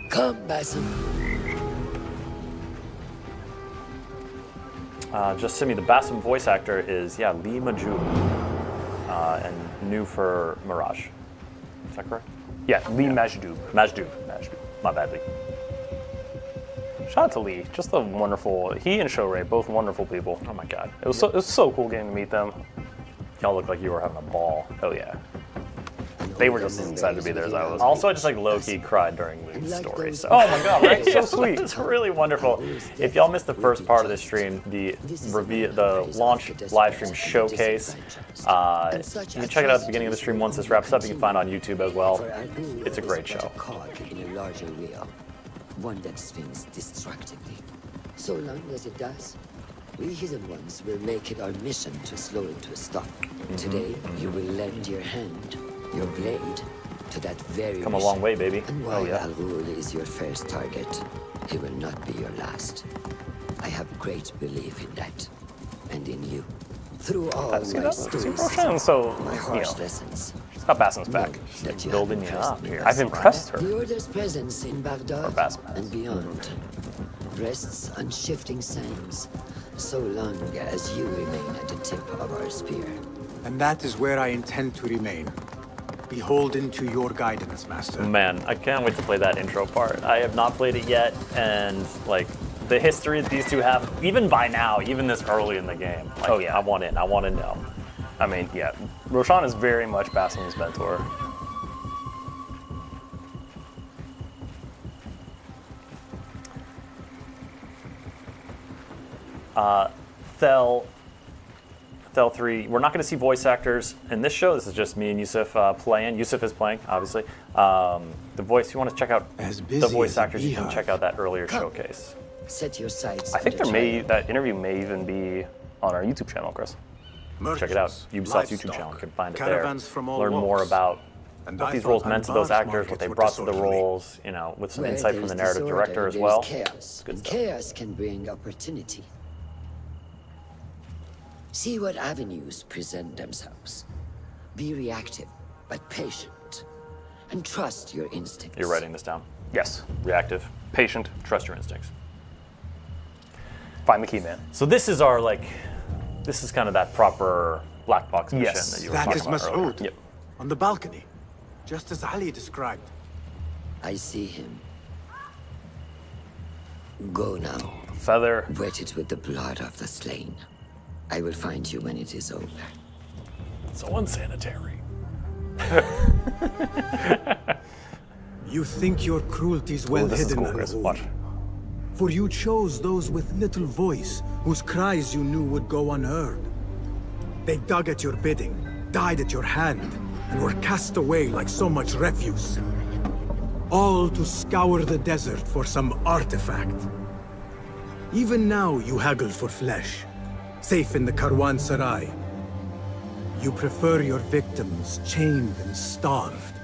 Come, Basim. Just send me the Basim voice actor is, Lee Majub. And new for Mirage. Is that correct? Yeah, Lee Majdoub. Majdoub. My bad, Lee. Shout out to Lee. Just a wonderful, he and Shorey, both wonderful people. Oh my God. It was so cool getting to meet them. Y'all look like you were having a ball. Oh yeah. They were just as excited to be there as I was. Also, I just like low-key cried during Lee's story. So. Oh my God, right? So sweet. It's really wonderful. If y'all missed the first part of the stream, the launch live stream showcase, you can check it out at the beginning of the stream. Once this wraps up, you can find it on YouTube as well. It's a great show. In a larger wheel, one that spins destructively. So long as it does, we hidden ones will make it our mission to slow it to a stop. Today, you will lend your hand, your blade, to that very Come a long way, baby. And Oh, while yeah. Al Ghul is your first target, he will not be your last. I have great belief in that, and in you. Through all See my that? See stories, Roshan, so, my you harsh know, lessons, she's got Basim's back. that you Building have you impressed up me here. thus I've impressed her. The Order's presence in Baghdad Basim. and beyond rests on shifting sands, so long as you remain at the tip of our spear. And that is where I intend to remain. Beholden to your guidance, Master. Man, I can't wait to play that intro part. I have not played it yet, and like the history that these two have, even by now, even this early in the game. Like, Oh, yeah. I want in. I want to know. I mean, yeah, Roshan is very much Basim's mentor. Thel 3. We're not going to see voice actors in this show. This is just me and Yusuf playing. Yusuf is playing, obviously. The voice, if you want to check out the voice actors, you can check out that earlier showcase. Set your sights I think on the that interview may even be on our YouTube channel, Chris. Check it out. Ubisoft's YouTube livestock, channel. You can find it there. caravans from all Learn more walks. about And what I these thought roles meant to those advanced actors, what they markets brought to were the disorderly. roles, you know, with some Where insight from the there's narrative disorder, director as there's well. Chaos. Good And stuff. chaos can bring opportunity. See what avenues present themselves. Be reactive, but patient. And trust your instincts. You're writing this down. Yes. Reactive. Patient. Trust your instincts. Find the key man. So this is our this is kind of that proper black box mission Yes. that you were That talking is about earlier. Mas'ud. Yep. On the balcony. Just as Ali described. I see him. Go now. Feather. Wetted with the blood of the slain. I will find you when it is over. So unsanitary. You think your cruelty's Ooh, well this is hidden, cool, Chris. Al-Ghul. Watch. For you chose those with little voice, whose cries you knew would go unheard. They dug at your bidding, died at your hand, and were cast away like so much refuse. All to scour the desert for some artifact. Even now you haggle for flesh, safe in the Caravanserai. You prefer your victims chained and starved.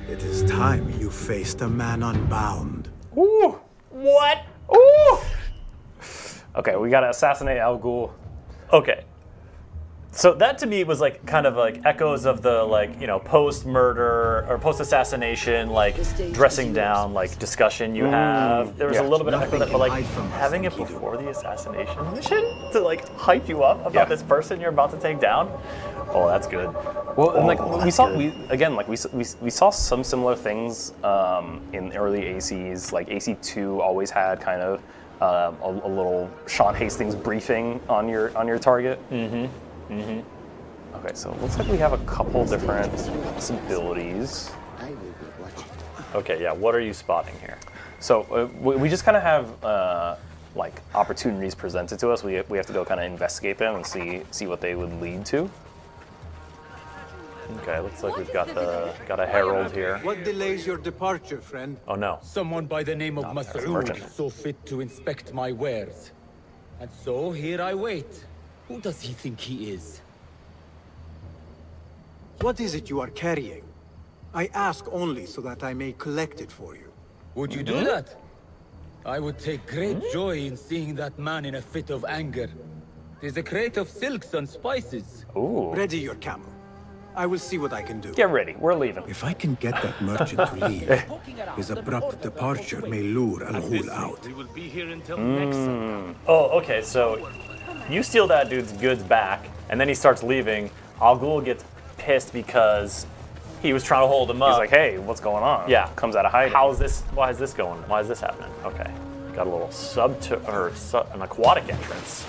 It is time you faced a man unbound. Ooh. What? Ooh. Okay, we gotta assassinate Al Ghul. Okay. So that to me was like kind of like echoes of the like, you know, post-murder or post-assassination, like dressing down, like discussion you have. There was a little bit of echo that, but like having it before the assassination mission to like hype you up about this person you're about to take down. Oh, that's good. Well, and like we saw some similar things in early ACs. Like AC2 always had kind of a little Sean Hastings briefing on your target. Okay, so it looks like we have a couple different possibilities. Okay, yeah. What are you spotting here? So we just kind of have like opportunities presented to us. We have to go kind of investigate them and see what they would lead to. Okay, looks like we've got a herald here. What delays your departure, friend? Oh no. Someone by the name of Mas'ud saw fit to inspect my wares. And so here I wait. Who does he think he is? What is it you are carrying? I ask only so that I may collect it for you. Would you do that? I would take great joy in seeing that man in a fit of anger. There's a crate of silks and spices. Ooh. Ready your camel. I will see what I can do. Get ready, we're leaving. If I can get that merchant to leave, his abrupt departure may lure Al-Ghul out. We will be here until next Sunday. Oh, okay, so you steal that dude's goods back, and then he starts leaving. Al-Ghul gets pissed because he was trying to hold him up. He's like, hey, what's going on? Yeah. Comes out of hiding. How is this, why is this going, why is this happening? Okay, got a little an aquatic entrance.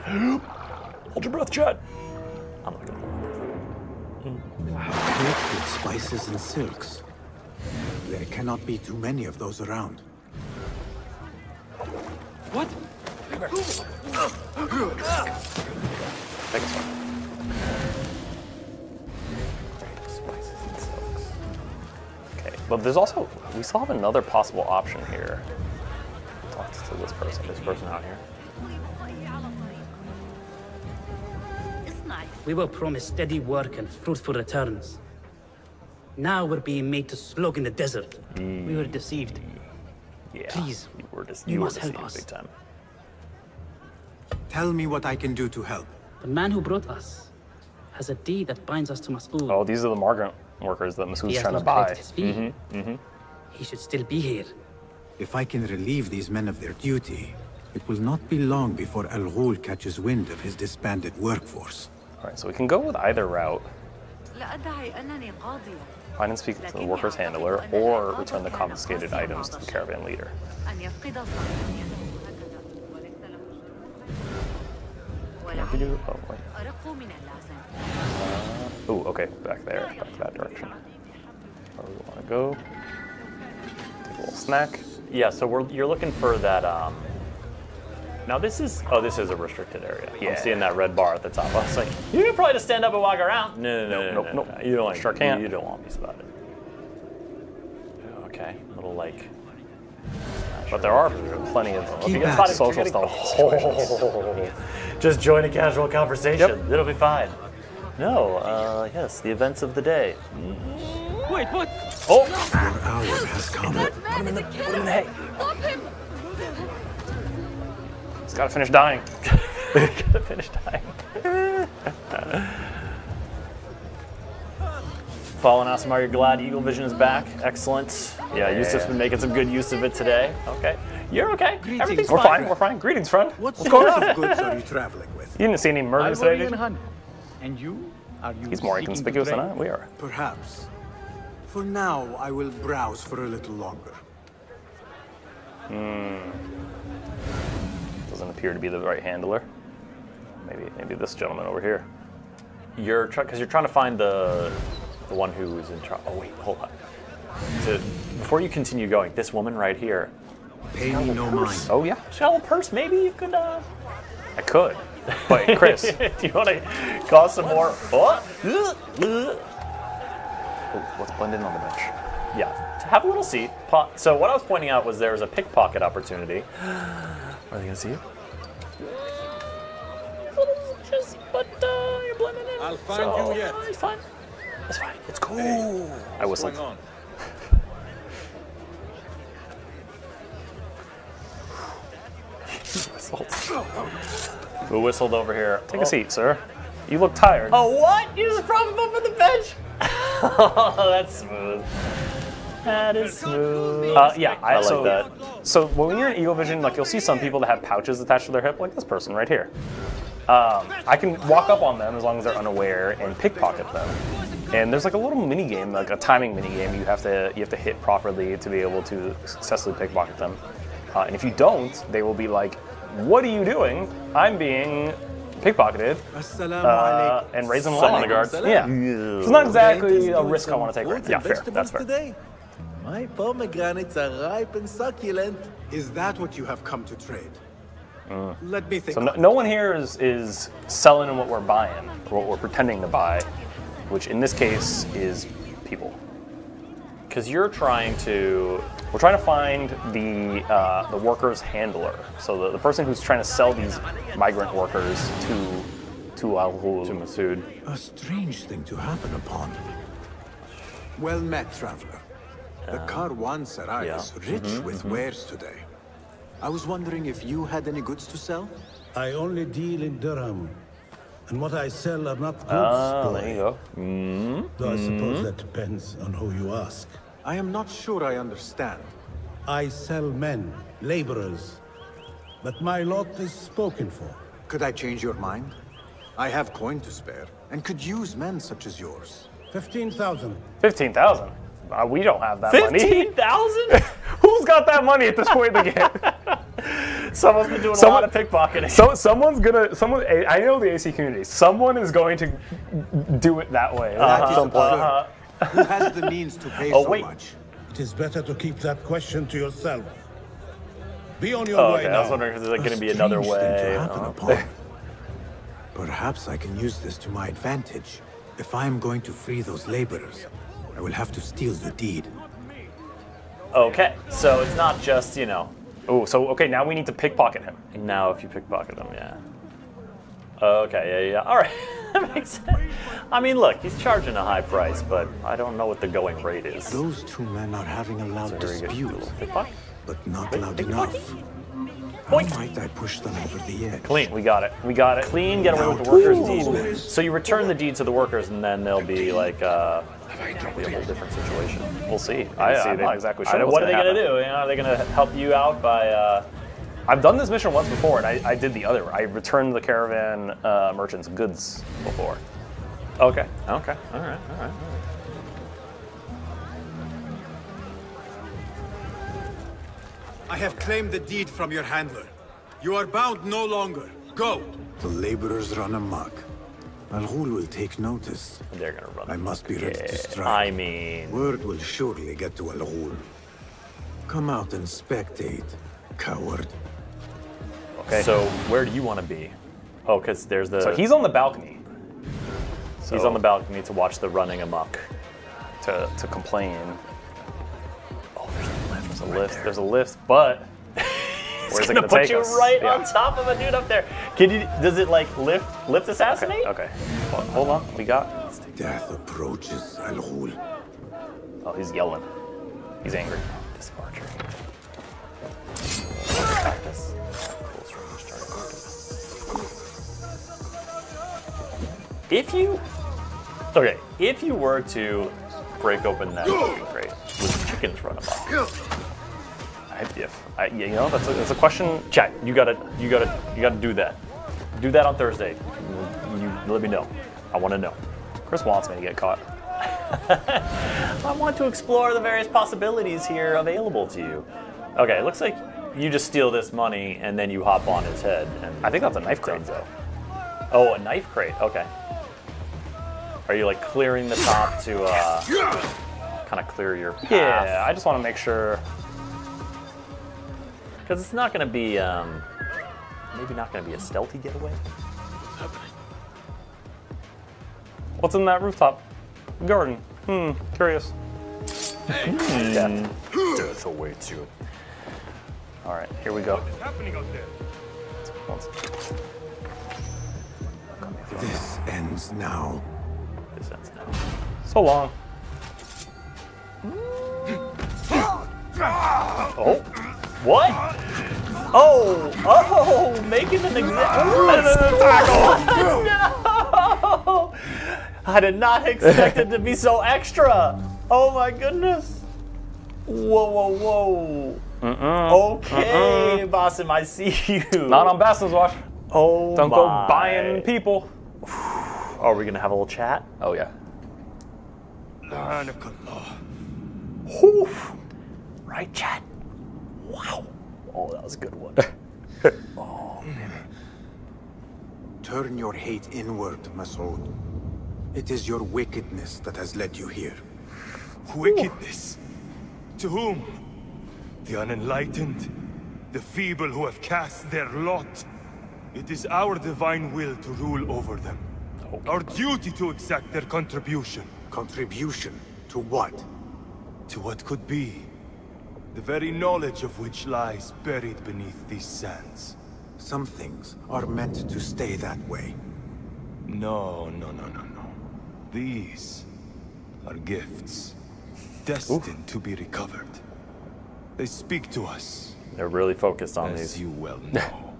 Hold your breath, Chad. I'm not gonna hold my breath. Caked with spices and silks. There cannot be too many of those around. What? Take this one. Spices and silks. Okay, but there's also, we still have another possible option here. Talk to this person out here. We were promised steady work and fruitful returns. Now we're being made to slog in the desert. We were deceived. Yeah, Please, you must were help deceived us. big time. Tell me what I can do to help. The man who brought us has a deed that binds us to Mas'ud. Oh, these are the migrant workers that He Masood's has trying to not buy. collected his fee. He should still be here. If I can relieve these men of their duty, it will not be long before Al-Ghul catches wind of his disbanded workforce. All right, so we can go with either route. Find and speak to the worker's handler, or return the confiscated items to the caravan leader. What do you do? Oh, wait. Ooh, okay, back there, back to that direction. Where we want to go. Take a little snack. Yeah, so you're looking for that, now this is a restricted area. Yeah. I'm seeing that red bar at the top. I was like, you can probably just stand up and walk around. No. You don't want, Sure can't. You don't want me spotted. Okay, little like. But there are plenty of social stuff. Just join a casual conversation. It'll be fine. No, yes, the events of the day. Wait, what? Oh! Your hour has come. Put him in the hay. He's got to finish dying. Gotta finish dying. Fallen Asimar, you're glad Eagle Vision is back. Excellent. Yeah, Yusuf's been making some good use of it today. Okay. You're okay. Everything's We're fine. fine. We're fine. Greetings, friend. What What's sort going on? of goods are you traveling with? You didn't see any murders today, did you? And you? Are you He's more inconspicuous than we are. Perhaps. For now, I will browse for a little longer. Doesn't appear to be the right handler. Maybe this gentleman over here. Because you're trying to find the one who's in charge. Oh wait, hold on. Before you continue going, this woman right here. Pay me no mind. Oh yeah. She got a little purse. Maybe you could. I could. But Chris, do you want to cause some more? Oh, let's blend in on the bench. Yeah. Have a little seat. So what I was pointing out was there was a pickpocket opportunity. Are they gonna see you? But you're blending in. I'll find you yet. It's fine. It's fine. It's cool. Hey, I whistled. going on? Who whistled over here? Take a seat, sir. You look tired. Oh, what? You just prop him up on the bench? Oh, that's smooth. That is smooth. Yeah, I like that. So when you're in Eagle Vision, like you'll see some people that have pouches attached to their hip, like this person right here. I can walk up on them as long as they're unaware and pickpocket them. And there's like a little mini game, like a timing mini game. You have to hit properly to be able to successfully pickpocket them. And if you don't, they will be like, "What are you doing? I'm being pickpocketed," and raise them Summon the guards. Yeah. It's not exactly a risk I want to take right now. Yeah, fair. That's fair. Today. My pomegranates are ripe and succulent. Is that what you have come to trade? Let me think. So no one here is selling what we're buying, or what we're pretending to buy, which in this case is people. Because we're trying to find the workers handler. So the person who's trying to sell these migrant workers to Al Ghul. To Masood. A strange thing to happen upon. Well met, traveler. The Karwan Sarai is rich with wares today. I was wondering if you had any goods to sell? I only deal in dirham, and what I sell are not goods. There you go. Though I suppose that depends on who you ask. I am not sure I understand. I sell men, laborers, but my lot is spoken for. Could I change your mind? I have coin to spare, and could use men such as yours. 15,000. 15,000? We don't have that money. 15,000? Who's got that money at this point in the game? Someone's been doing a lot of pickpocketing. I know the AC community. Someone is going to do it that way. At some point. Who has the means to pay so much? It is better to keep that question to yourself. Be on your way now. I was wondering if there's going to be another way. Perhaps I can use this to my advantage. If I am going to free those laborers, I will have to steal the deed. Okay, so it's not just, Oh, so okay, now we need to pickpocket him. Now if you pickpocket him, yeah. Okay, yeah. All right, that makes sense. I mean, look, he's charging a high price, but I don't know what the going rate is. Those two men are having a loud dispute, but not loud enough. How might I push them over the edge? Clean, we got it. Clean, get away with the workers' deed. So you return the deed to the workers, and then they'll be like, it'll be a whole different situation. We'll see. I'm not exactly sure. What are they going to do? Are they going to help you out by... I've done this mission once before, and I did the other. I returned the caravan merchant's goods before. Okay. All right. I have claimed the deed from your handler. You are bound no longer. Go! The laborers run amok. Al Ghul will take notice. They're gonna run. I must be ready to strike. I mean... Word will surely get to Al Ghul. Come out and spectate, coward. Okay. So where do you want to be? Oh, because there's the... So he's on the balcony. He's on the balcony to watch the running amok. To complain. There's a lift, but where's it gonna put take you us? right on top of a dude up there. Does it like lift assassinate? Okay. Hold on. We got. Death approaches, Al Ghul. Oh, he's yelling. He's angry. This archer. If you were to break open that chicken crate, would chickens run amok? That's a question. Chat, you gotta do that. Do that on Thursday. You let me know. I want to know. Chris wants me to get caught. I want to explore the various possibilities here available to you. Okay, it looks like you just steal this money and then you hop on his head. And I think that's a knife crate, though. Oh, a knife crate. Okay. Are you like clearing the top to kind of clear your path? Yeah, I just want to make sure. Because it's not going to be, maybe not going to be a stealthy getaway. What's in that rooftop garden? Curious. Death awaits you. All right, here we go. What is happening out there? This ends now. This ends now. So long. Oh, what? Oh, making an example. I did not expect it to be so extra. Oh my goodness. Whoa, whoa, whoa. Okay, Basim, I see you. Not on Basim's watch. Oh, Don't my. go buying people. Are we gonna have a little chat? Oh yeah. Whew. Right, chat. Wow. Oh, that was a good one. Oh, man. Turn your hate inward, Masood. It is your wickedness that has led you here. Wickedness? To whom? The unenlightened? The feeble who have cast their lot? It is our divine will to rule over them. Our duty to exact their contribution. Contribution? To what? To what could be. The very knowledge of which lies buried beneath these sands. Some things are meant to stay that way. No. These are gifts, destined to be recovered. They speak to us. They're really focused on as these. You well know.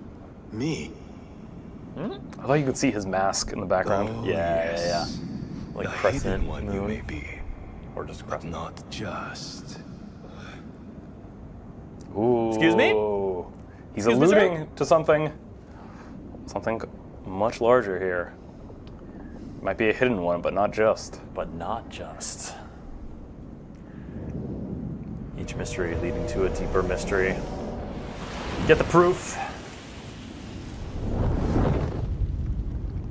Me? I thought you could see his mask in the background. Oh, Yeah. Like the crescent hidden one moon. you may be, or just but not just. Ooh. Excuse me? He's Excuse me, alluding to something much larger here. Might be a hidden one, but not just. Each mystery leading to a deeper mystery. Get the proof.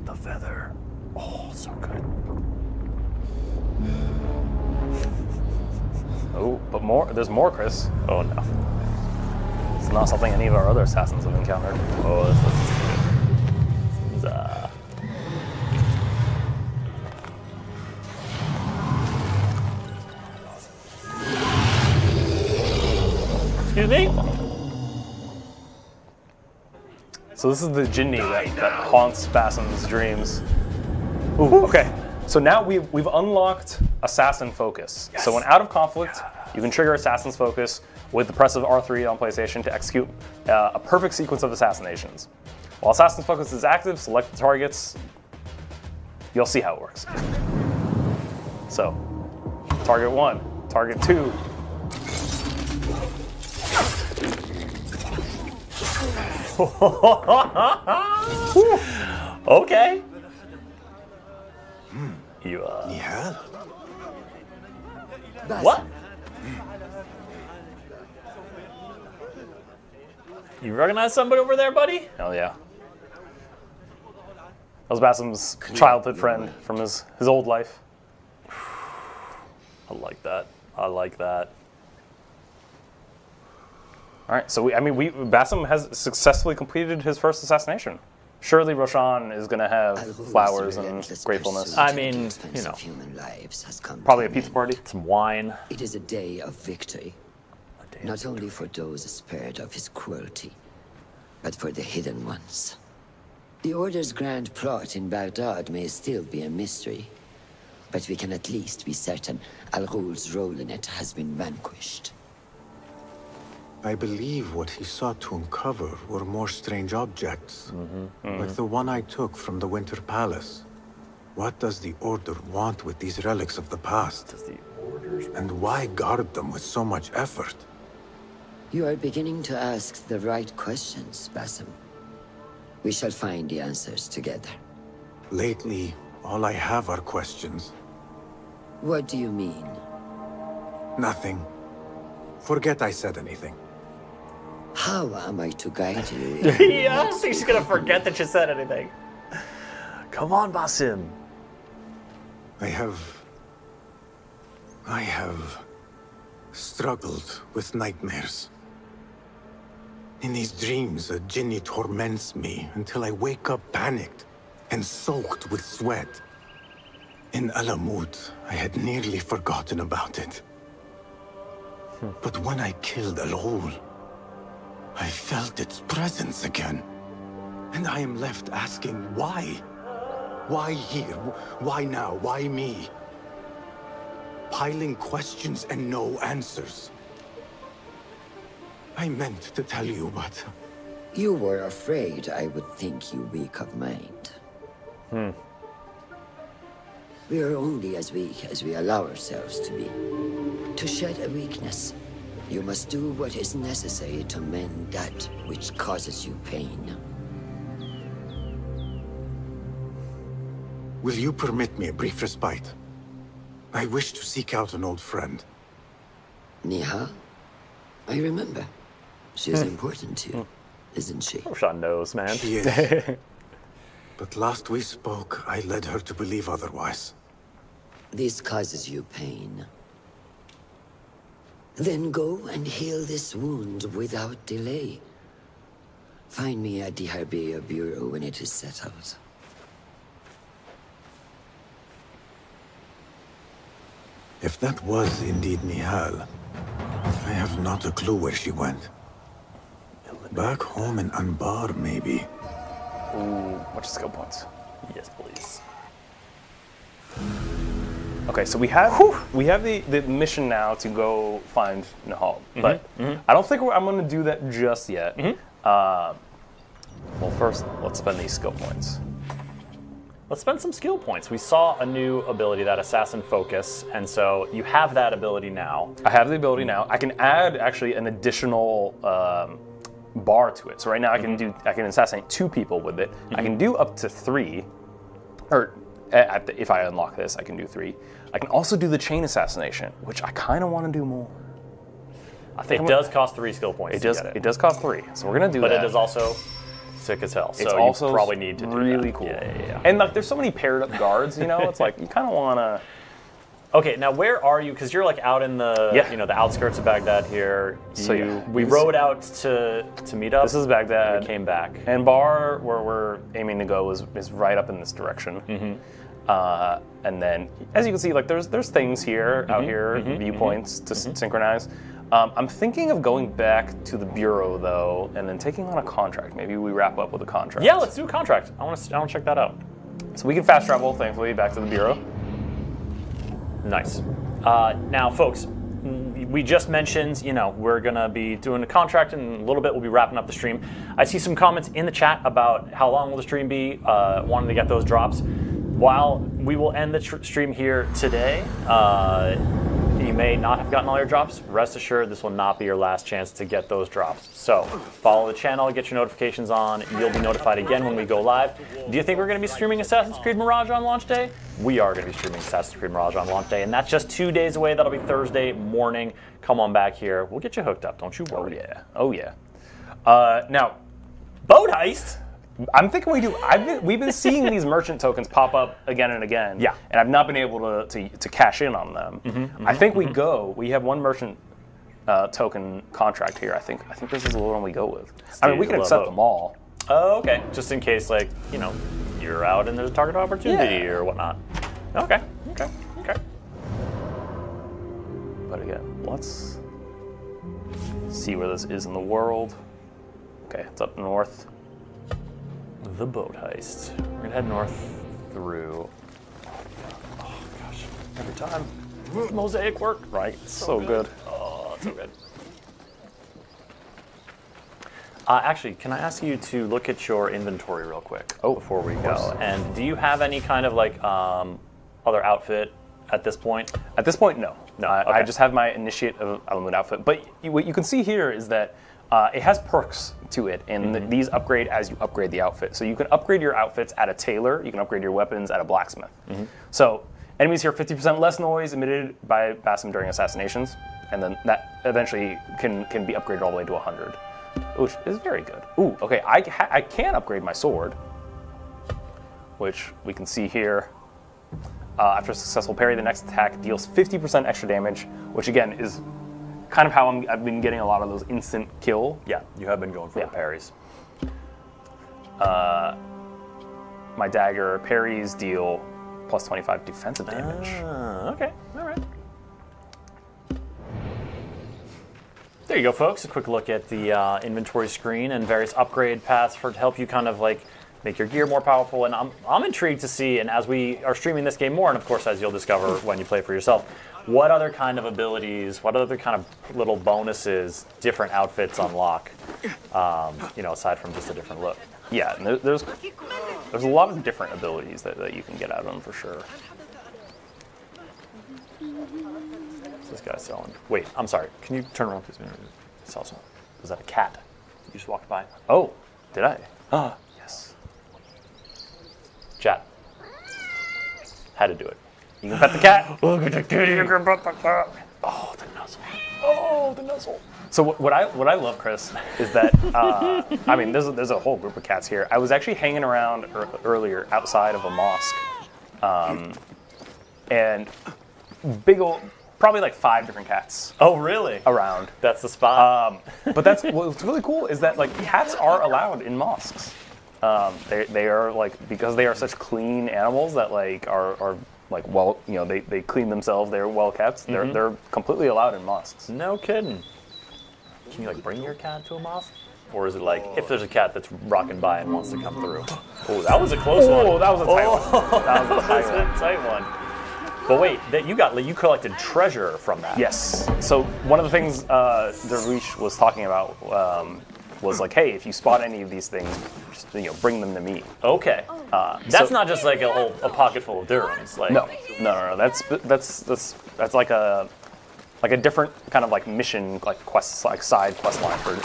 The feather. Oh, so good. Oh, but more. There's more, Chris. Oh no. It's not something any of our other assassins have encountered. Oh, this is Excuse me? So this is the Jinni that haunts Basim's dreams. Ooh, okay. So now we've unlocked Assassin Focus. Yes. So when out of conflict, you can trigger Assassin's Focus with the press of R3 on PlayStation to execute a perfect sequence of assassinations. While Assassin's Focus is active, select the targets. You'll see how it works. So, target 1, target 2. Okay. You Nihal? What? You recognize somebody over there, buddy? Hell yeah. That was Basim's childhood friend from his old life. I like that. I like that. All right, so Basim has successfully completed his first assassination. Surely Roshan is going to have flowers and gratefulness. I mean, you know, probably a pizza party. Some wine. It is a day of victory. Not only for those spared of his cruelty, but for the hidden ones. The Order's grand plot in Baghdad may still be a mystery, but we can at least be certain Al Ghul's role in it has been vanquished. I believe what he sought to uncover were more strange objects, like the one I took from the Winter Palace. What does the Order want with these relics of the past? And why guard them with so much effort? You are beginning to ask the right questions, Basim. We shall find the answers together. Lately, all I have are questions. What do you mean? Nothing. Forget I said anything. How am I to guide you? Yeah, I don't think she's gonna forget that you said anything. Come on, Basim. I have struggled with nightmares. In these dreams, a Jinni torments me until I wake up panicked and soaked with sweat. In Alamut, I had nearly forgotten about it. But when I killed Al Ghul, I felt its presence again. And I am left asking why? Why here? Why now? Why me? Piling questions and no answers. I meant to tell you, but... You were afraid I would think you weak of mind. We are only as weak as we allow ourselves to be. To shed a weakness, you must do what is necessary to mend that which causes you pain. Will you permit me a brief respite? I wish to seek out an old friend. Nihal? I remember. She is important to you, isn't she? Roshan knows, man. She is. But last we spoke, I led her to believe otherwise. This causes you pain. Then go and heal this wound without delay. Find me at the Herbaria Bureau when it is settled. If that was indeed Nihal, I have not a clue where she went. Back home in Anbar, maybe. Ooh, much skill points. Yes, please. Okay, so we have the mission now to go find Nihal, but I don't think I'm going to do that just yet. Well, first, let's spend these skill points. Let's spend some skill points. We saw a new ability, that Assassin Focus, and so you have that ability now. I have the ability now. I can add actually an additional bar to it. So right now I can assassinate 2 people with it. I can do up to 3, or if I unlock this, I can do 3. I can also do the chain assassination, which I kind of want to do more. I think it does cost 3 skill points. It does cost 3, so we're gonna do that. But it is also sick as hell. So it's also you probably need to do really that. cool. Yeah. And like, there's so many paired up guards. You know, it's like you kind of want to. Okay, now where are you? Because you're like out in the the outskirts of Baghdad here. We rode out to meet up. This is Baghdad. We came back. And Bar, where we're aiming to go, is right up in this direction. And then, as you can see, like there's things here, out here, viewpoints to synchronize. I'm thinking of going back to the Bureau though, and then taking on a contract. Maybe we wrap up with a contract. Yeah, let's do a contract. I want to check that out. So we can fast travel, thankfully, back to the Bureau. Nice. Now, folks, we just mentioned, we're going to be doing a contract, and in a little bit we'll be wrapping up the stream. I see some comments in the chat about how long will the stream be, wanting to get those drops. While we will end the stream here today, you may not have gotten all your drops. Rest assured, this will not be your last chance to get those drops. So follow the channel, get your notifications on. You'll be notified again when we go live. Do you think we're going to be streaming Assassin's Creed Mirage on launch day? We are going to be streaming Assassin's Creed Mirage on launch day, and that's just 2 days away. That'll be Thursday morning. Come on back here. We'll get you hooked up. Don't you worry. Oh yeah. Now, boat heist. I'm thinking we've been seeing these merchant tokens pop up again and again. Yeah. And I've not been able to cash in on them. I think we have one merchant token contract here. I think this is the one we go with. I mean, we can accept them all. Oh, okay. Just in case, like, you're out and there's a target opportunity or whatnot. Okay. But again, let's see where this is in the world. Okay, it's up north. The boat heist. We're gonna head north through. Oh gosh, every time. Mosaic work. Right, so good. Oh, so good. Actually, can I ask you to look at your inventory real quick before we go? And do you have any kind of like other outfit at this point? At this point, no. No. I just have my Initiate of Alamut outfit. But what you can see here is that it has perks to it, and these upgrade as you upgrade the outfit. So you can upgrade your outfits at a tailor, you can upgrade your weapons at a blacksmith. So enemies hear 50% less noise emitted by Basim during assassinations, and then that eventually can be upgraded all the way to 100, which is very good. Ooh, okay, I can upgrade my sword, which we can see here. After a successful parry, the next attack deals 50% extra damage, which again is kind of how I've been getting a lot of those instant kill. Yeah, you have been going for the parries. My dagger parries deal plus 25 defensive damage. Okay, all right. There you go, folks. A quick look at the inventory screen and various upgrade paths to help you kind of like make your gear more powerful. And I'm intrigued to see, and as we are streaming this game more, and of course as you'll discover when you play for yourself, what other kind of abilities, what other kind of little bonuses different outfits unlock, aside from just a different look. Yeah, and there's a lot of different abilities that you can get out of them for sure. this guy selling? Wait, I'm sorry. Can you turn around, please? Sell some. Was that a cat? You just walked by? Oh, did I? Ah, yes. Chat. Had to do it. You can pet the cat. Look at the kitty. You can pet the cat. Oh, the nuzzle. Oh, the nuzzle. So what I love, Chris, is that I mean, there's a whole group of cats here. I was actually hanging around earlier outside of a mosque, and big old, probably like 5 different cats. Oh, really? Around. That's the spot. But what's really cool is that like cats are allowed in mosques. They are like, because they are such clean animals that like are like, well, you know, they clean themselves. They're well kept. They're completely allowed in mosques. No kidding. Can you like bring your cat to a mosque? Or is it like, if there's a cat that's rocking by and wants to come through? Oh, that was a close one. Oh, that was a tight one. That was a tight one. But wait, you collected treasure from that. Yes. So one of the things Derwish was talking about was like, hey, if you spot any of these things, just bring them to me. Okay. That's not just like a pocket full of dirhams. Like no. That's like a different kind of like mission, like quest, like side quest line for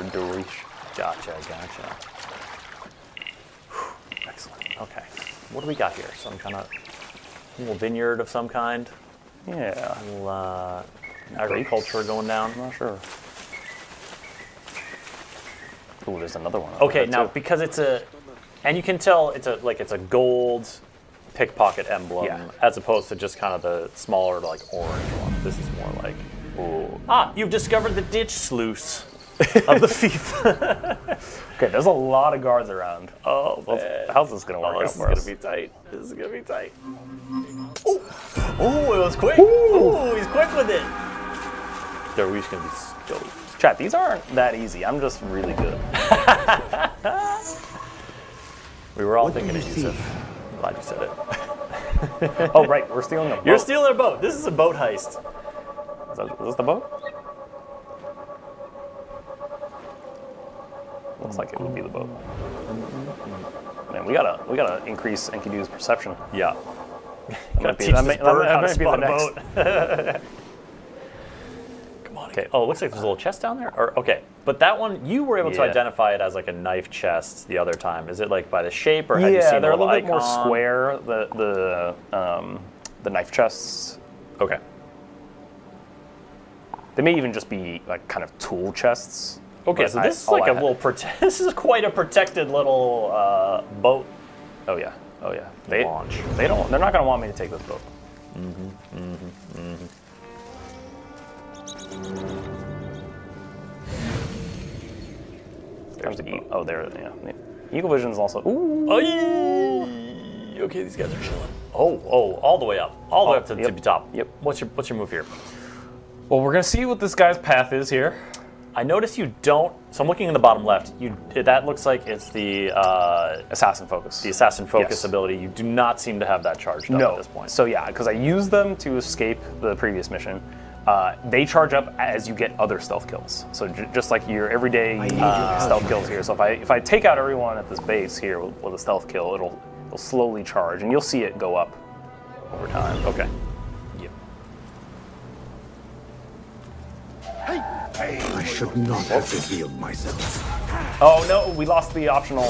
Derwish. Gotcha. Excellent. Okay. What do we got here? Some kind of little vineyard of some kind. Yeah. A little agriculture going down. I'm not sure. Ooh, there's another one. Okay, now because it's and you can tell it's a gold pickpocket emblem as opposed to just kind of the smaller like orange one. This is more like, ooh. You've discovered the ditch sluice of the thief. Okay, there's a lot of guards around. Oh, how's this gonna work out for us? This is gonna be tight. Oh, it was quick. Ooh, he's quick with it. Derwish gonna be stoked. Chat, these aren't that easy. I'm just really good. We were all thinking of Yusuf. I'm glad you said it. Oh, right, we're stealing a boat. You're stealing a boat. This is a boat heist. Is this the boat? Looks like it would be the boat. Man, we gotta increase Enkidu's perception. Yeah. That teach this bird how to spot a boat. Come on. Okay. Oh, it looks like there's a little chest down there. Okay, but that one you were able to identify it as like a knife chest the other time. Is it like by the shape, or had you seen they're a little bit icon? more square. The knife chests. Okay. They may even just be like kind of tool chests. Okay, so this is like a little this is quite a protected little boat. Oh yeah. Launch. They're not gonna want me to take this boat. There's the the Eagle Vision is also. Ooh. Okay, these guys are chilling. Oh, all the way up, all the way up to the tippy top. Yep. What's your move here? Well, we're gonna see what this guy's path is here. I notice you don't. So I'm looking in the bottom left. That looks like it's the assassin focus. The assassin focus ability. You do not seem to have that charged up at this point. So yeah, because I used them to escape the previous mission. They charge up as you get other stealth kills. So just like your everyday stealth kills here. So if I take out everyone at this base here with a stealth kill, it'll slowly charge, and you'll see it go up over time. Okay. I should not have revealed myself. Oh no, we lost the optional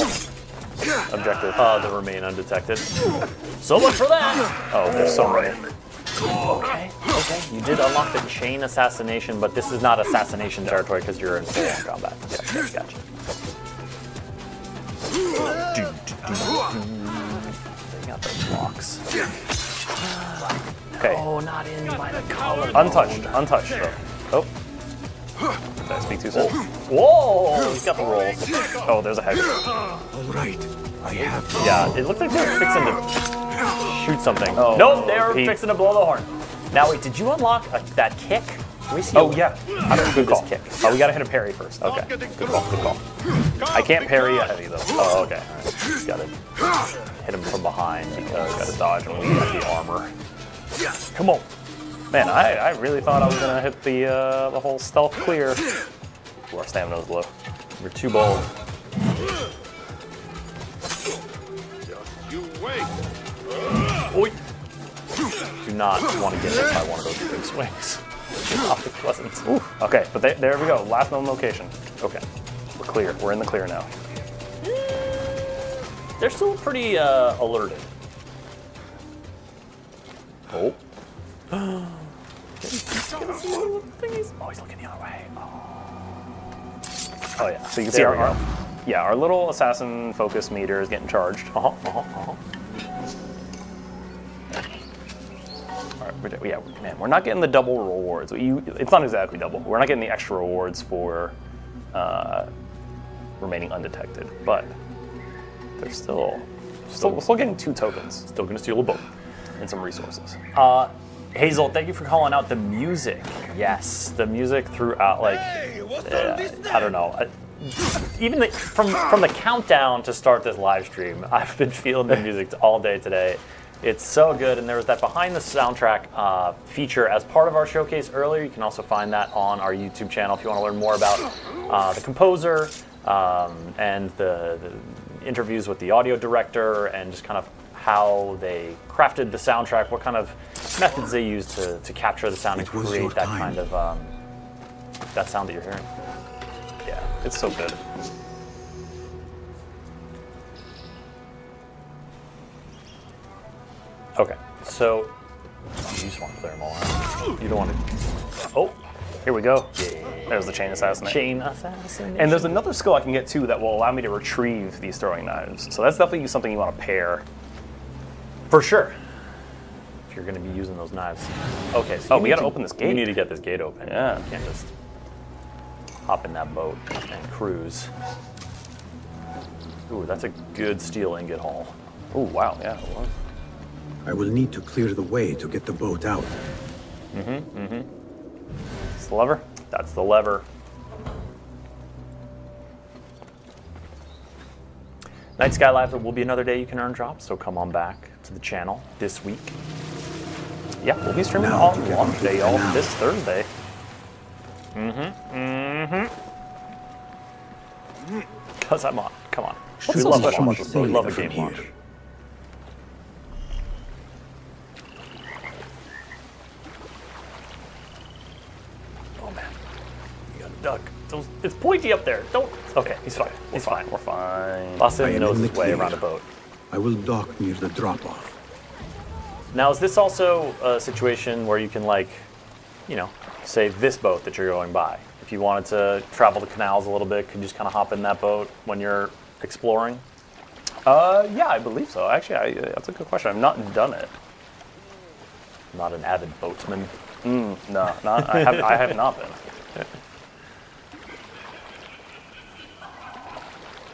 objective. The remain undetected. So much for that. Oh, there's so many. Okay. You did unlock the chain assassination, but this is not assassination territory because you're in full-on combat. Yeah, gotcha. They got those blocks. Okay. Oh, not in by the collar. Untouched though. Oh. Did I speak too soon? Whoa! He's got the rolls. Oh, there's a head. All right, I have. Yeah, it looks like they're fixing to shoot something. Oh, nope, they're fixing to blow the horn. Now wait, did you unlock that kick? Can we see yeah. Good call. Kick. Oh, we gotta hit a parry first. Okay. Good call. I can't parry a heavy though. Oh, okay. All right. Gotta hit him from behind because gotta dodge when we got the armor. Come on. Man, I really thought I was gonna hit the whole stealth clear. Ooh, our stamina's low. You're too bold. You wait. Oi. Do not want to get hit by one of those big swings. Oh, it wasn't. Ooh, okay, but there we go. Last known location. Okay, we're clear. We're in the clear now. They're still pretty alerted. Oh. Oh, he's looking the other way. Oh yeah. So you can see our little assassin focus meter is getting charged. All right, yeah, man, we're not getting the double rewards. It's not exactly double. We're not getting the extra rewards for remaining undetected, but they're still getting 2 tokens. Still gonna steal a boat and some resources. Hazel, thank you for calling out the music. Yes, the music throughout, like, I don't know. Even from the countdown to start this live stream, I've been feeling the music all day today. It's so good, and there was that behind the soundtrack feature as part of our showcase earlier. You can also find that on our YouTube channel if you want to learn more about the composer and the interviews with the audio director and just kind of how they crafted the soundtrack, what kind of methods they used to capture the sound and create that kind of that sound that you're hearing. Yeah, it's so good. Okay, so you just want to clear them all out. You don't want to. Oh, here we go. Yeah. There's the chain assassination. Chain assassination. And there's another skill I can get too that will allow me to retrieve these throwing knives. So that's definitely something you want to pair. For sure. If you're going to be using those knives. Okay, so we got to open this gate. You need to get this gate open. Yeah. You can't just hop in that boat and cruise. Ooh, that's a good steel ingot haul. Ooh, wow, yeah, it was. I will need to clear the way to get the boat out. It's the lever? That's the lever. Night Sky Live will be another day you can earn drops, so come on back to the channel this week. Yeah, we'll be streaming on launch day, y'all, this Thursday. Because I'm on. Come on. Should Love be a launch. safe Love a from game here. launch. Oh man, you got a duck. It's pointy up there. Don't. Okay, he's fine. He's fine. We're fine. Lawson knows his way around a boat. I will dock near the drop-off. Now, is this also a situation where you can, like, you know, say this boat that you're going by? If you wanted to travel the canals a little bit, could you just kind of hop in that boat when you're exploring? Yeah, I believe so. Actually, that's a good question. I've not done it. Not an avid boatsman. No, I have not been.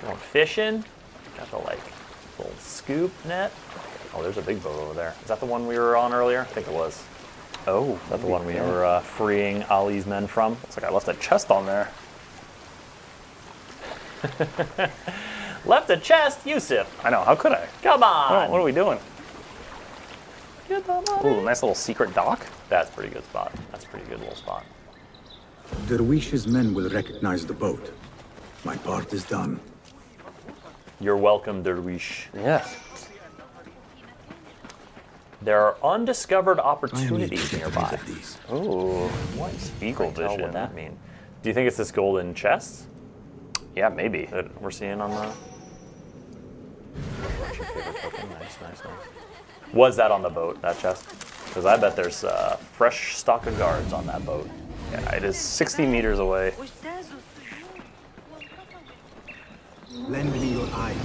Going fishing? Got the, like, little scoop net. Oh, there's a big boat over there. Is that the one we were on earlier? I think it was. Oh, is that the one we were freeing Ali's men from? Looks like I left a chest on there. Left a chest, Yusuf. I know. How could I? Come on. What are we doing? Get the money. Ooh, nice little secret dock. That's a pretty good spot. That's a pretty good little spot. Derwish's men will recognize the boat. My part is done. You're welcome, Derwish. Yeah. There are undiscovered opportunities nearby. Ooh, what? Eagle What vision. would that mean? Do you think it's this golden chest Yeah, maybe. that we're seeing on the... Nice. Was that on the boat, that chest? Because I bet there's a fresh stock of guards on that boat. Yeah, it is 60 meters away. Lend me your eyes.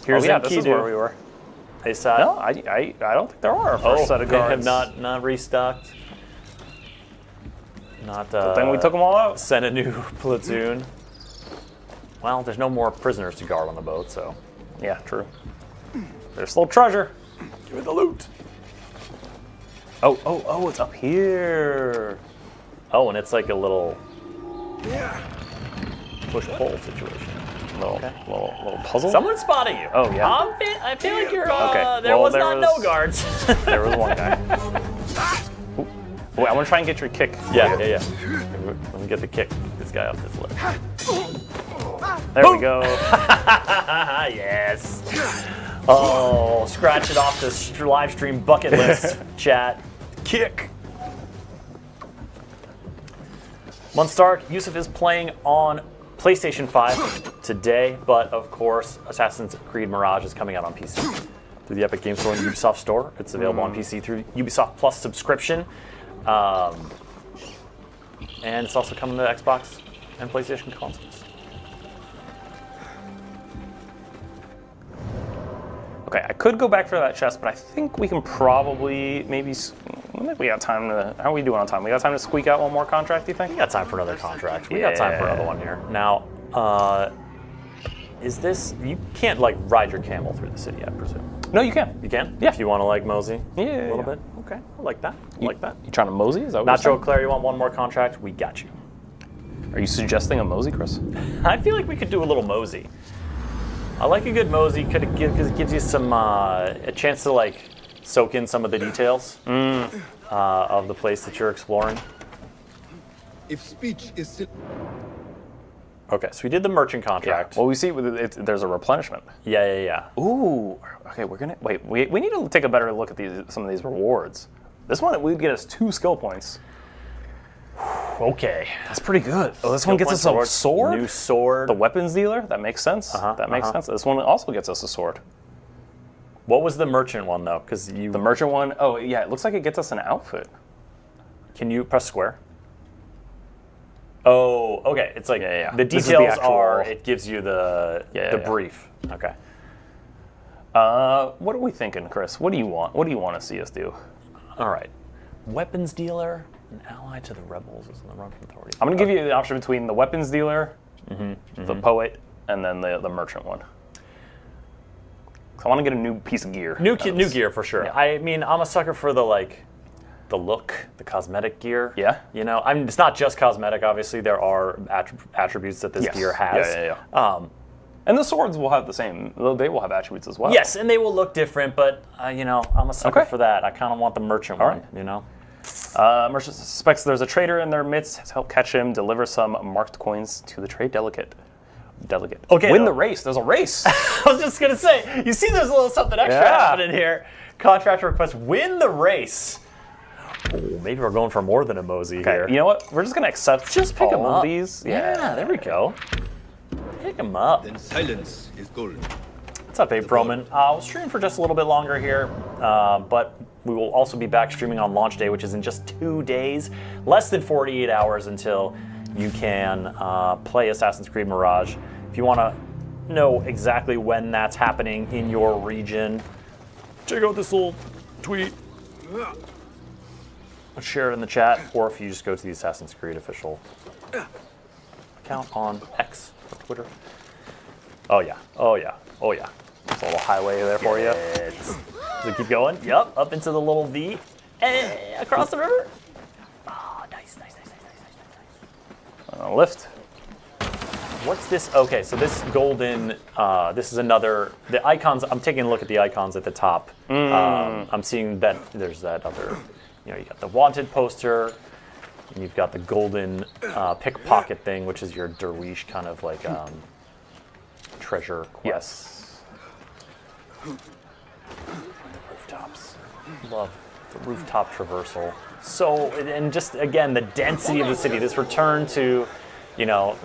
Here's yeah, this is where we were. They saw. No, I don't think there are a first set of They guards. have not restocked. Not. But then we took them all out. Sent a new platoon. Well, there's no more prisoners to guard on the boat, so. Yeah, true. There's still treasure. Give me the loot. Oh, it's up here. Oh, and it's like a little push-pull situation. Little puzzle. Someone's spotting you. Oh yeah. I feel like you're. Okay. There was no guards. There was one guy. Ooh. Wait, I want to try and get your kick. Yeah. Let me get the kick. This guy off his lip. There we go. Yes. Oh, scratch it off this live stream bucket list, chat. Kick. Month start, Yusuf is playing on PlayStation 5 today, but of course, Assassin's Creed Mirage is coming out on PC through the Epic Games Store and Ubisoft Store. It's available on PC through Ubisoft Plus subscription. And it's also coming to Xbox and PlayStation consoles. Okay, I could go back for that chest, but I think we can probably maybe. I think we got time to. How are we doing on time? We got time to squeak out one more contract, do you think? We got time for another contract. We got time for another one here. Now, is this. You can't, like, ride your camel through the city, I presume. No, you can. You can? Yeah. If you want to, like, mosey a little bit. Okay, I like that. I like that. You trying to mosey? Is that what Nacho Claire, you want one more contract? We got you. Are you suggesting a mosey, Chris? I feel like we could do a little mosey. I like a good mosey because it gives you some a chance to, like, soak in some of the details of the place that you're exploring. If speech is still... Okay, so we did the merchant contract. Yeah. Well, we see there's a replenishment. Yeah. Ooh. Okay, we're gonna wait. We need to take a better look at some of these rewards. This one would get us 2 skill points. Okay, that's pretty good. Oh, this one gets us a sword. New sword. The weapons dealer. That makes sense. That makes sense. This one also gets us a sword. What was the merchant one though? Because the merchant one. Oh yeah, it looks like it gets us an outfit. Can you press square? Oh, okay. It's like the details are. It gives you the brief. Okay. What are we thinking, Chris? What do you want? What do you want to see us do? All right. Weapons dealer, an ally to the rebels, is on the run from authority. I'm going to give you the option between the weapons dealer, the poet, and then the merchant one. I want to get a new piece of gear. New gear for sure. Yeah. I mean, I'm a sucker for the look, the cosmetic gear. Yeah. You know, I mean, it's not just cosmetic. Obviously, there are attributes that this gear has. Yeah. And the swords will have the same. They will have attributes as well. Yes, and they will look different, but you know, I'm a sucker for that. I kind of want the merchant one. You know. Merchant suspects there's a traitor in their midst. To help catch him, deliver some marked coins to the trade delegate. Okay. Win the race. There's a race. I was just gonna say. You see, there's a little something extra happening here. Contract request. Win the race. Oh, maybe we're going for more than a mosey here. You know what? We're just gonna accept. Just pick them up. These. Yeah, there we go. Pick them up. Then silence is gold. What's up, Abe Froman? We'll stream for just a little bit longer here, but we will also be back streaming on launch day, which is in just 2 days, less than 48 hours until you can play Assassin's Creed Mirage. If you want to know exactly when that's happening in your region, check out this little tweet. Let's share it in the chat, or if you just go to the Assassin's Creed official account on X or Twitter. Oh yeah. There's a little highway there for you. Does it keep going? Yep, up into the little V and across the river. Oh, nice. Lift. What's this? Okay, so this golden, this is another, the icons, I'm taking a look at the icons at the top. I'm seeing that there's that other, you know, you got the wanted poster, and you've got the golden pickpocket thing, which is your dervish kind of like treasure quest. Rooftops. Love the rooftop traversal. So, and just again, the density of the city, this return to, you know,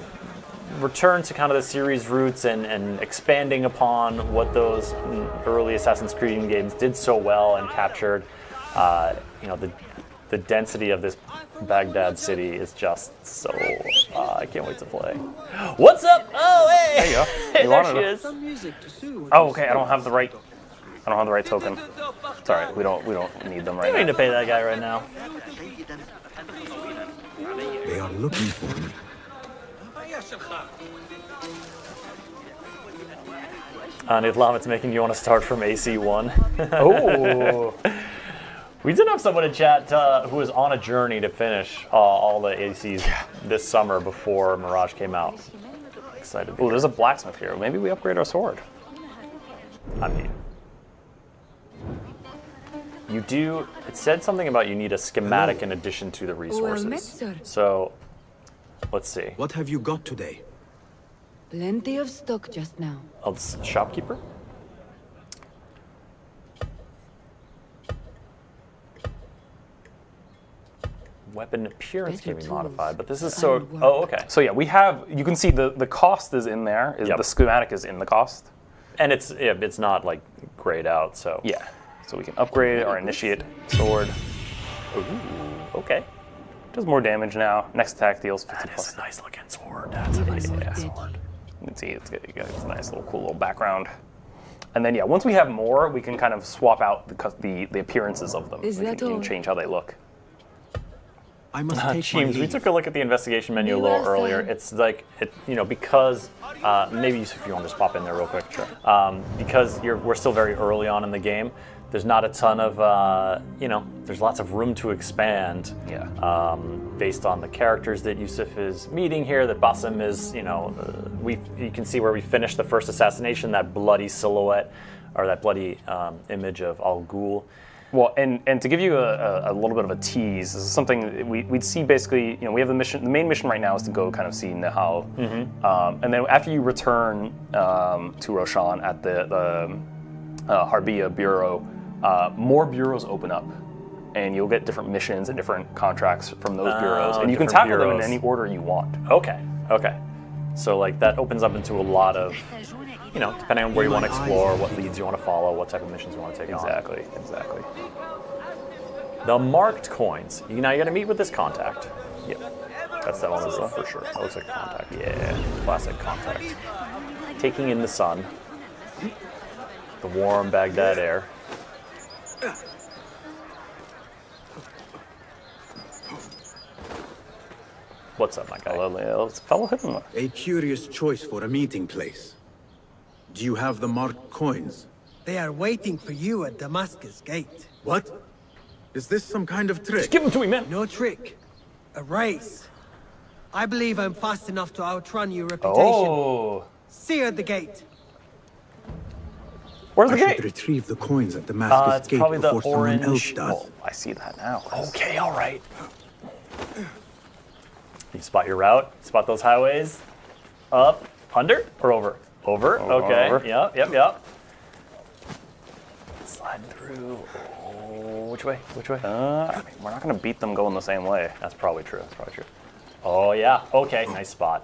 kind of the series roots and expanding upon what those early Assassin's Creed games did so well and captured. You know, the density of this Baghdad city is just so. I can't wait to play. What's up? Oh, hey! There you go. Hey, there she is. Oh, okay. I don't have the right token. It's all right. We don't need them right now. We need to pay that guy right now. They are looking for me. And it's making you want to start from AC1. Oh. We did have someone in chat who was on a journey to finish all the ACs this summer before Mirage came out. Excited. Oh, there's a blacksmith here. Maybe we upgrade our sword. I mean, you do. It said something about you need a schematic in addition to the resources. So, let's see. What have you got today? Plenty of stock just now. Oh, this shopkeeper? weapon appearance can be modified, but this is so. Oh, okay. So yeah, we have. You can see the cost is in there. The schematic is in the cost, and it's not like grayed out. So yeah. So we can upgrade our initiate sword. Ooh, okay. Does more damage now. Next attack deals 50 That plus. is a nice looking sword. That's a nice looking sword. You can see it's got a nice little cool little background. And then yeah, once we have more, we can kind of swap out the appearances of them. Is we that can all? change how they look. I must take my James, we leave. took a look at the investigation menu a little earlier. It's like, because, maybe if you want to just pop in there real quick. Sure. Because we're still very early on in the game, there's not a ton of, there's lots of room to expand. Yeah. Based on the characters that Yusuf is meeting here, that Basim is, you can see where we finished the first assassination, that bloody silhouette, or that bloody image of Al Ghul. Well, and to give you a little bit of a tease, this is something we'd see basically, we have the mission, the main mission right now is to go kind of see Nihal. And then after you return to Roshan at the Harbiya Bureau, more bureaus open up. And you'll get different missions and different contracts from those bureaus. And you can tackle them in any order you want. Okay. So like that opens up into a lot of, depending on where you want to explore, what leads you want to follow, what type of missions you want to take on. Exactly. The marked coins. Now you got to meet with this contact. Yep. That's that one for sure. That looks like contact. Yeah, classic contact. Taking in the sun. The warm Baghdad air. What's up, my guy? Fellow Hitler. A curious choice for a meeting place. Do you have the marked coins? They are waiting for you at Damascus Gate. What? Is this some kind of trick? Just give them to me, man. No trick. A race. I believe I'm fast enough to outrun your reputation. Oh. See you at the gate. Where's the I gate? should retrieve the coins at Damascus It's Gate probably the before someone else orange. does. Oh, I see that now. Okay, all right. You spot your route, spot those highways. Up, under, or over? Over, okay. Over. Yep. Sliding through. Oh, which way? I mean, we're not going to beat them going the same way. That's probably true. Oh, yeah. Okay, nice spot.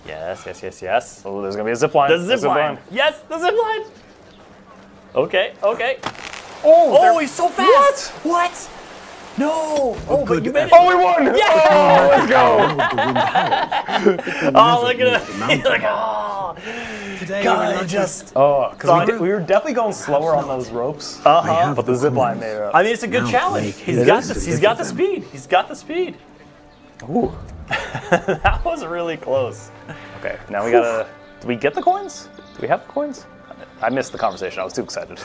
Yes. Oh, there's going to be a zip line. The zip line. Yes, the zip line. Okay. Oh, he's so fast. What? No. Oh, but you made it. Oh, we won. Yeah. Oh, let's go. Oh, look at him. He's like, oh. Today God, just. Oh, because we were definitely going slower on those ropes. But the zip line made it up. I mean, it's a good challenge. He's got the speed. Ooh. That was really close. Okay, now we gotta. Do we get the coins? Do we have the coins? I missed the conversation. I was too excited.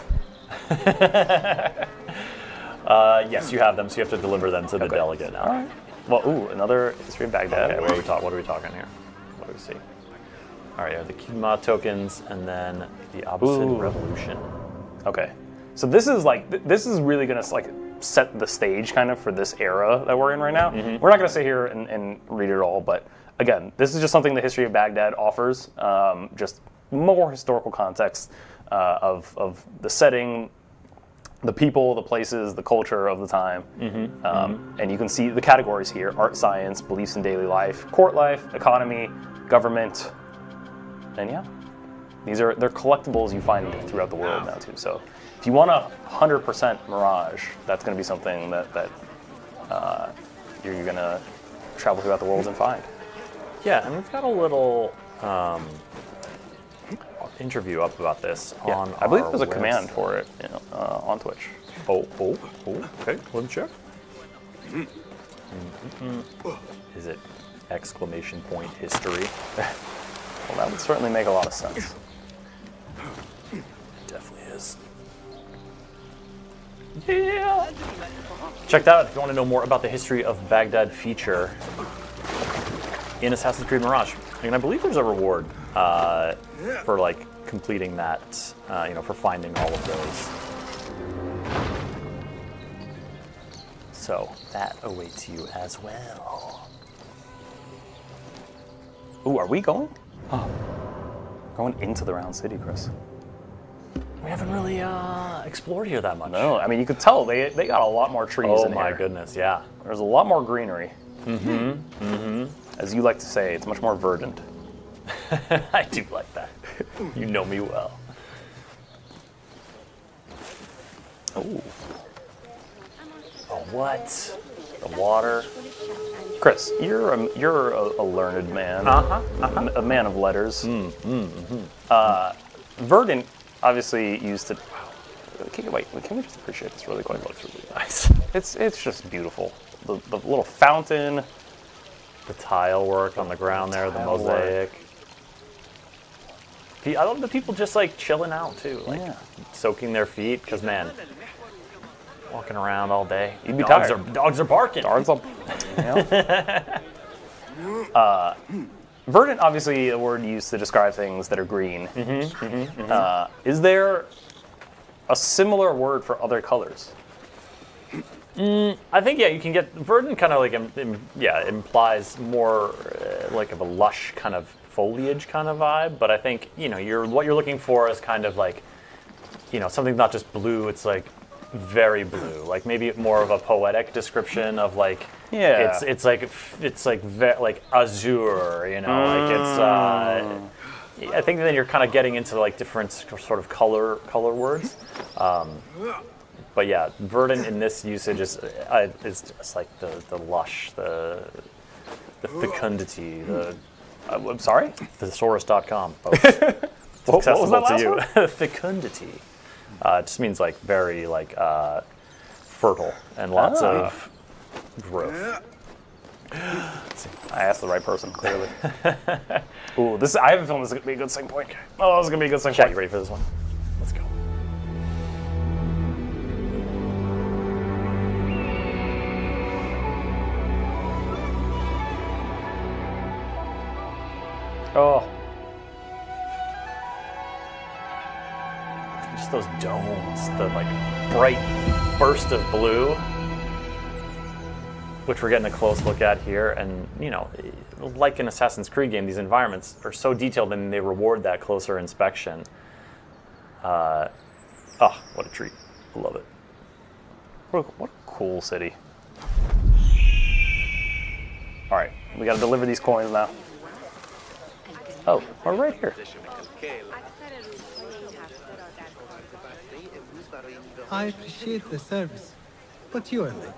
Yes, you have them, so you have to deliver them to the delegate now. All right. Well, another history of Baghdad. Okay, what are we talking here? What do we see? All right, the Kidma tokens, and then the Abbasid Revolution. Okay, so this is really gonna set the stage kind of for this era that we're in right now. We're not gonna sit here and read it all, but again, this is just something the history of Baghdad offers. Just more historical context of the setting, the people, the places, the culture of the time. And you can see the categories here: art, science, beliefs in daily life, court life, economy, government, and yeah, they're collectibles you find throughout the world now too. So if you want a 100% Mirage, that's going to be something that you're going to travel throughout the world and find. Yeah, and we've got a little interview up about this on I believe our there's a website. command for it on Twitch. Okay, let me check. Is it exclamation point history? Well, that would certainly make a lot of sense. Definitely is. Yeah! Check that out if you want to know more about the history of Baghdad feature in Assassin's Creed Mirage. And I believe there's a reward for completing that, for finding all of those. So that awaits you as well. Ooh, are we going? Oh, going into the round city, Chris. We haven't really explored here that much. No, I mean, you could tell they got a lot more trees in here. Oh my goodness, yeah. There's a lot more greenery. As you like to say, it's much more verdant. I do like that. You know me well. Oh. Oh, what? The water. Chris, you're a learned man. A man of letters. Verdant, obviously used to. Can we just appreciate this really quick? It looks really nice. It's just beautiful. The little fountain. The tile work on the ground there, the mosaic. I love the people just like chilling out too, like soaking their feet. Because man, walking around all day, you'd be dogs tired. Dogs are barking. Dogs are. Verdant, obviously, a word used to describe things that are green. Is there a similar word for other colors? I think you can get verdant. Kind of like implies more like of a lush kind of foliage kind of vibe. But I think what you're looking for is kind of like something not just blue. It's like very blue, like maybe more of a poetic description of like it's like azure, like it's I think then you're kind of getting into like different sort of color words, but yeah, verdant in this usage is just like the lush, the fecundity, I'm sorry, thesaurus.com, folks. What was that last one? Fecundity. It just means like very like fertile and lots of growth. I asked the right person, clearly. Ooh, I have a feeling this is going to be a good sync point. Oh, this is going to be a good sync point. You ready for this one? Let's go. Oh. Just those domes, the like bright burst of blue, which we're getting a close look at here. And like an Assassin's Creed game, these environments are so detailed and they reward that closer inspection. What a treat. I love it. What a cool city. All right, we got to deliver these coins now. Oh, we're right here. I appreciate the service, but you are late.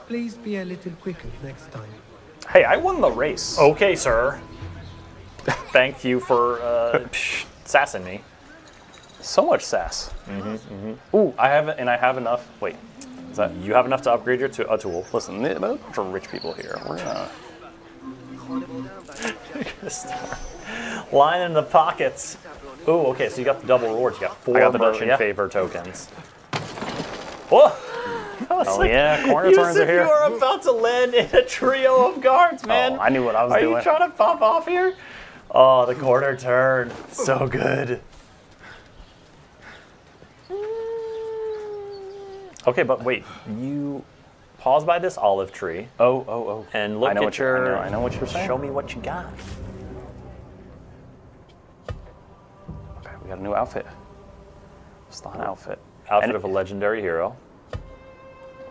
Please be a little quicker next time. Hey, I won the race. Okay, sir. Thank you for sassing me. So much sass. Ooh, I have enough. Wait, is that you have enough to upgrade your tool? Listen, there's a bunch of rich people here. We're gonna line in the pockets. Ooh, okay, so you got the double rewards. You got 4 merchant favor tokens. Whoa! Corner turns are here. You are about to land in a trio of guards, man. Oh, I knew what I was doing. Are you trying to pop off here? Oh, the corner turn. So good. Okay, but wait. You pause by this olive tree. Oh. And look at your... I know what you're saying. Show me what you got. Okay, we got a new outfit. Slan outfit. Outfit of a legendary hero.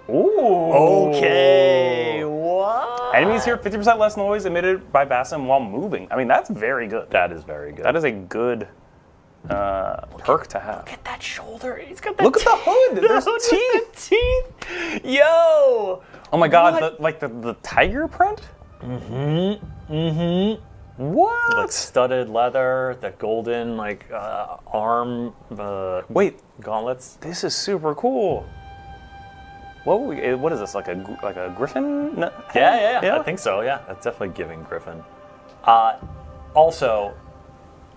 Ooh. Okay. What? Enemies hear 50% less noise emitted by Basim while moving. I mean, that's very good. That is very good. That is a good perk to have. Look at that shoulder. He's got that. Look at the hood. There's teeth. Yo. Oh my God. The tiger print. What? Like studded leather, the golden arm. Wait, gauntlets. This is super cool. What is this? Like a griffin? No. Yeah. I think so. Yeah, that's definitely giving griffin. Also,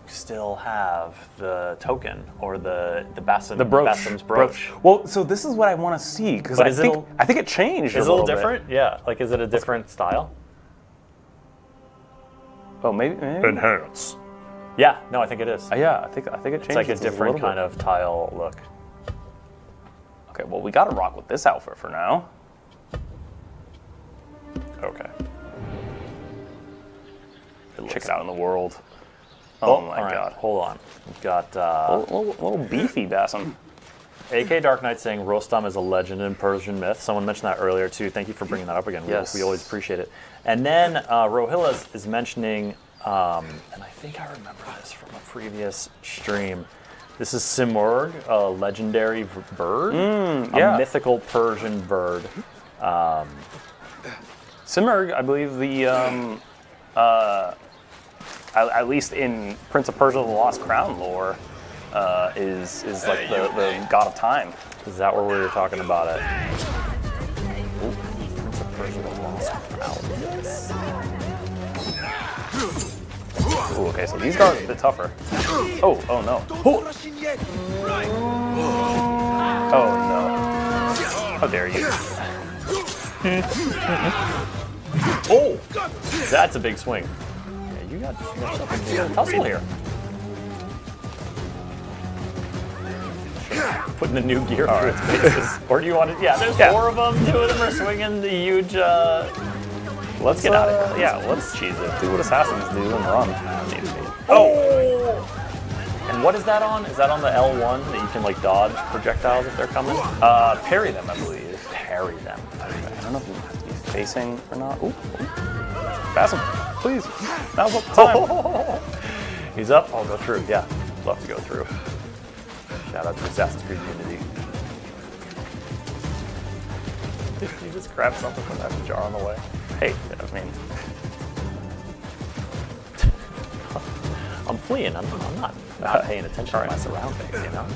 still have the token or the Basim's brooch. Well, so this is what I want to see because I think it changed. Is it a little different? Yeah. Like, is it a different style? Oh, maybe. Enhance. Yeah. No, I think it is. Yeah, I think it changed. It's like a different kind of tile look. Okay, well, we gotta rock with this outfit for now. Okay. Check it out in the world. Oh my right, god. Hold on. We've got little beefy Basim. AK Dark Knight saying Rostam is a legend in Persian myth. Someone mentioned that earlier too. Thank you for bringing that up again. Yes. We always appreciate it. And then Rohilla is mentioning, and I think I remember this from a previous stream. This is Simurg, a legendary bird, yeah. a mythical Persian bird. Simurg, I believe the, at least in Prince of Persia: The Lost Crown lore, is like the god of time. Is that where we were talking about it? Ooh, Prince of Persia: The Lost Crown. Yes. Ooh, okay, so these guards are a bit tougher. Oh no. Oh no. How dare you? Oh! That's a big swing. Yeah, you got something to tussle here. Putting the new gear through its paces. Or do you want to? Yeah, there's 4 of them. 2 of them are swinging the huge. Let's get out of here. Yeah, let's cheese it. Do what assassins do and run. Oh! And what is that on? Is that on the L1 that you can like dodge projectiles if they're coming? Parry them, I believe. Parry them. I don't know if you have to be facing or not. Ooh. Pass him, please. Now's the time. He's up. I'll go through. Yeah, love to go through. Shout out to Assassin's Creed Unity. You just grabbed something from that jar on the way. Hey, I mean, I'm fleeing. I'm not paying attention to my surroundings, you know?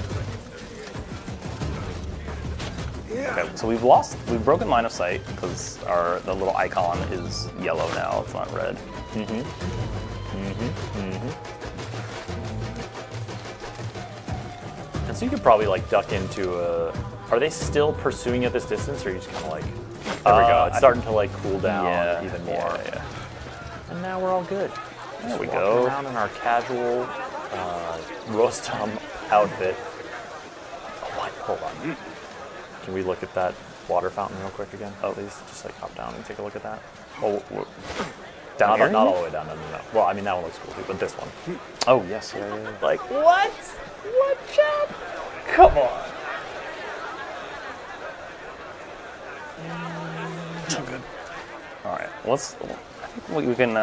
Okay, so we've broken line of sight because the little icon is yellow now. It's not red. And so you could probably like duck into a. Are they still pursuing at this distance, or are you just kind of like? There we go. It's starting to like cool down even more. Yeah. And now we're all good. There we Walking go. around in our casual Rostam outfit. Oh, what? Hold on. Can we look at that water fountain real quick again? Oh, please, just like hop down and take a look at that. Oh, Down here? not all the way down. No. Well, I mean that one looks cool too, but this one. Oh yes. Yeah. Like what? What, Chad? Come on. So good. All right. I think we can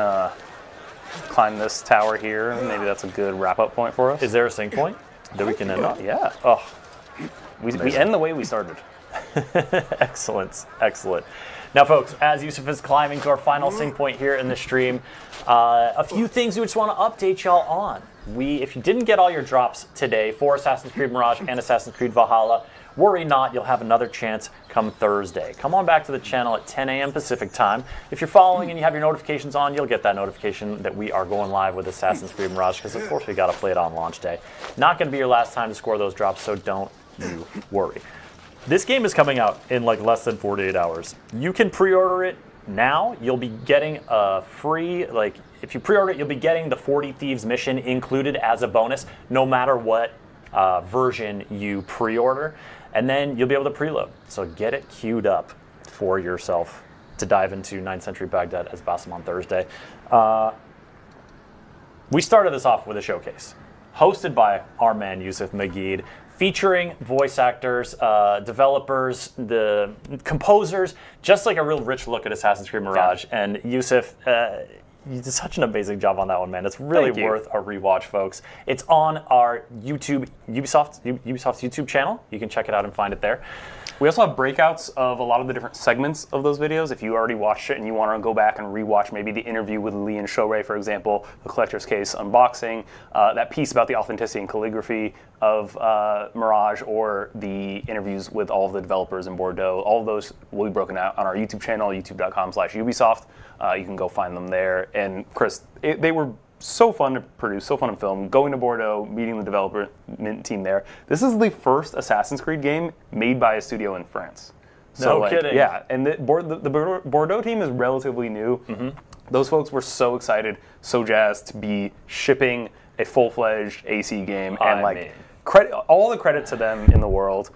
climb this tower here. Maybe that's a good wrap-up point for us. Is there a sync point that we can end on? Yeah. Oh, we end the way we started. Excellent. Now, folks, as Yusuf is climbing to our final sync point here in the stream, a few things we just want to update y'all on. If you didn't get all your drops today for Assassin's Creed Mirage and Assassin's Creed Valhalla, worry not, you'll have another chance come Thursday. Come on back to the channel at 10 a.m. Pacific time. If you're following and you have your notifications on, you'll get that notification that we are going live with Assassin's Creed Mirage, because of course we got to play it on launch day. Not going to be your last time to score those drops, so don't you worry. This game is coming out in like less than 48 hours. You can pre-order it now. You'll be getting a free, if you pre-order it, you'll be getting the 40 Thieves mission included as a bonus, no matter what version you pre-order. And then you'll be able to preload. So get it queued up for yourself to dive into 9th Century Baghdad as Basim on Thursday. We started this off with a showcase hosted by our man Yusuf Magid, featuring voice actors, developers, the composers, just like a real rich look at Assassin's Creed Mirage. Yeah. And Yusuf, you did such an amazing job on that one, man. It's really worth a rewatch, folks. It's on our Ubisoft's YouTube channel. You can check it out and find it there. We also have breakouts of a lot of the different segments of those videos. If you already watched it and you want to go back and rewatch maybe the interview with Lee and Shorey, for example, the Collector's Case unboxing, that piece about the authenticity and calligraphy of Mirage, or the interviews with all of the developers in Bordeaux, all of those will be broken out on our YouTube channel, youtube.com/Ubisoft. You can go find them there. And Chris, they were so fun to produce, so fun to film. Going to Bordeaux, meeting the development team there. This is the first Assassin's Creed game made by a studio in France. So no kidding. Yeah, and the Bordeaux team is relatively new. Mm-hmm. Those folks were so excited, so jazzed to be shipping a full-fledged AC game, and all the credit to them in the world.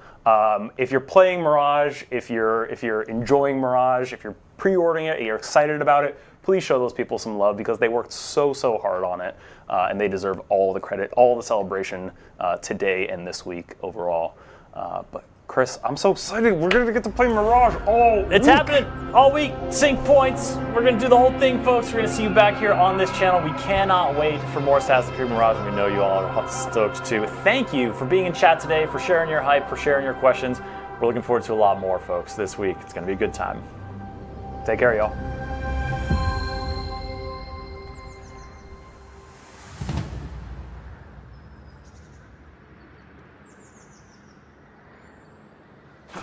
If you're playing Mirage, if you're enjoying Mirage, if you're pre-ordering it, you're excited about it, please show those people some love because they worked so hard on it, and they deserve all the credit, all the celebration today and this week overall. But Chris, I'm so excited. We're going to get to play Mirage all week. It's happening all week. Sync points. We're going to do the whole thing, folks. We're going to see you back here on this channel. We cannot wait for more Assassin's Creed Mirage, and we know you all are stoked too. Thank you for being in chat today, for sharing your hype, for sharing your questions. We're looking forward to a lot more, folks, this week. It's going to be a good time. Take care, y'all. Huh.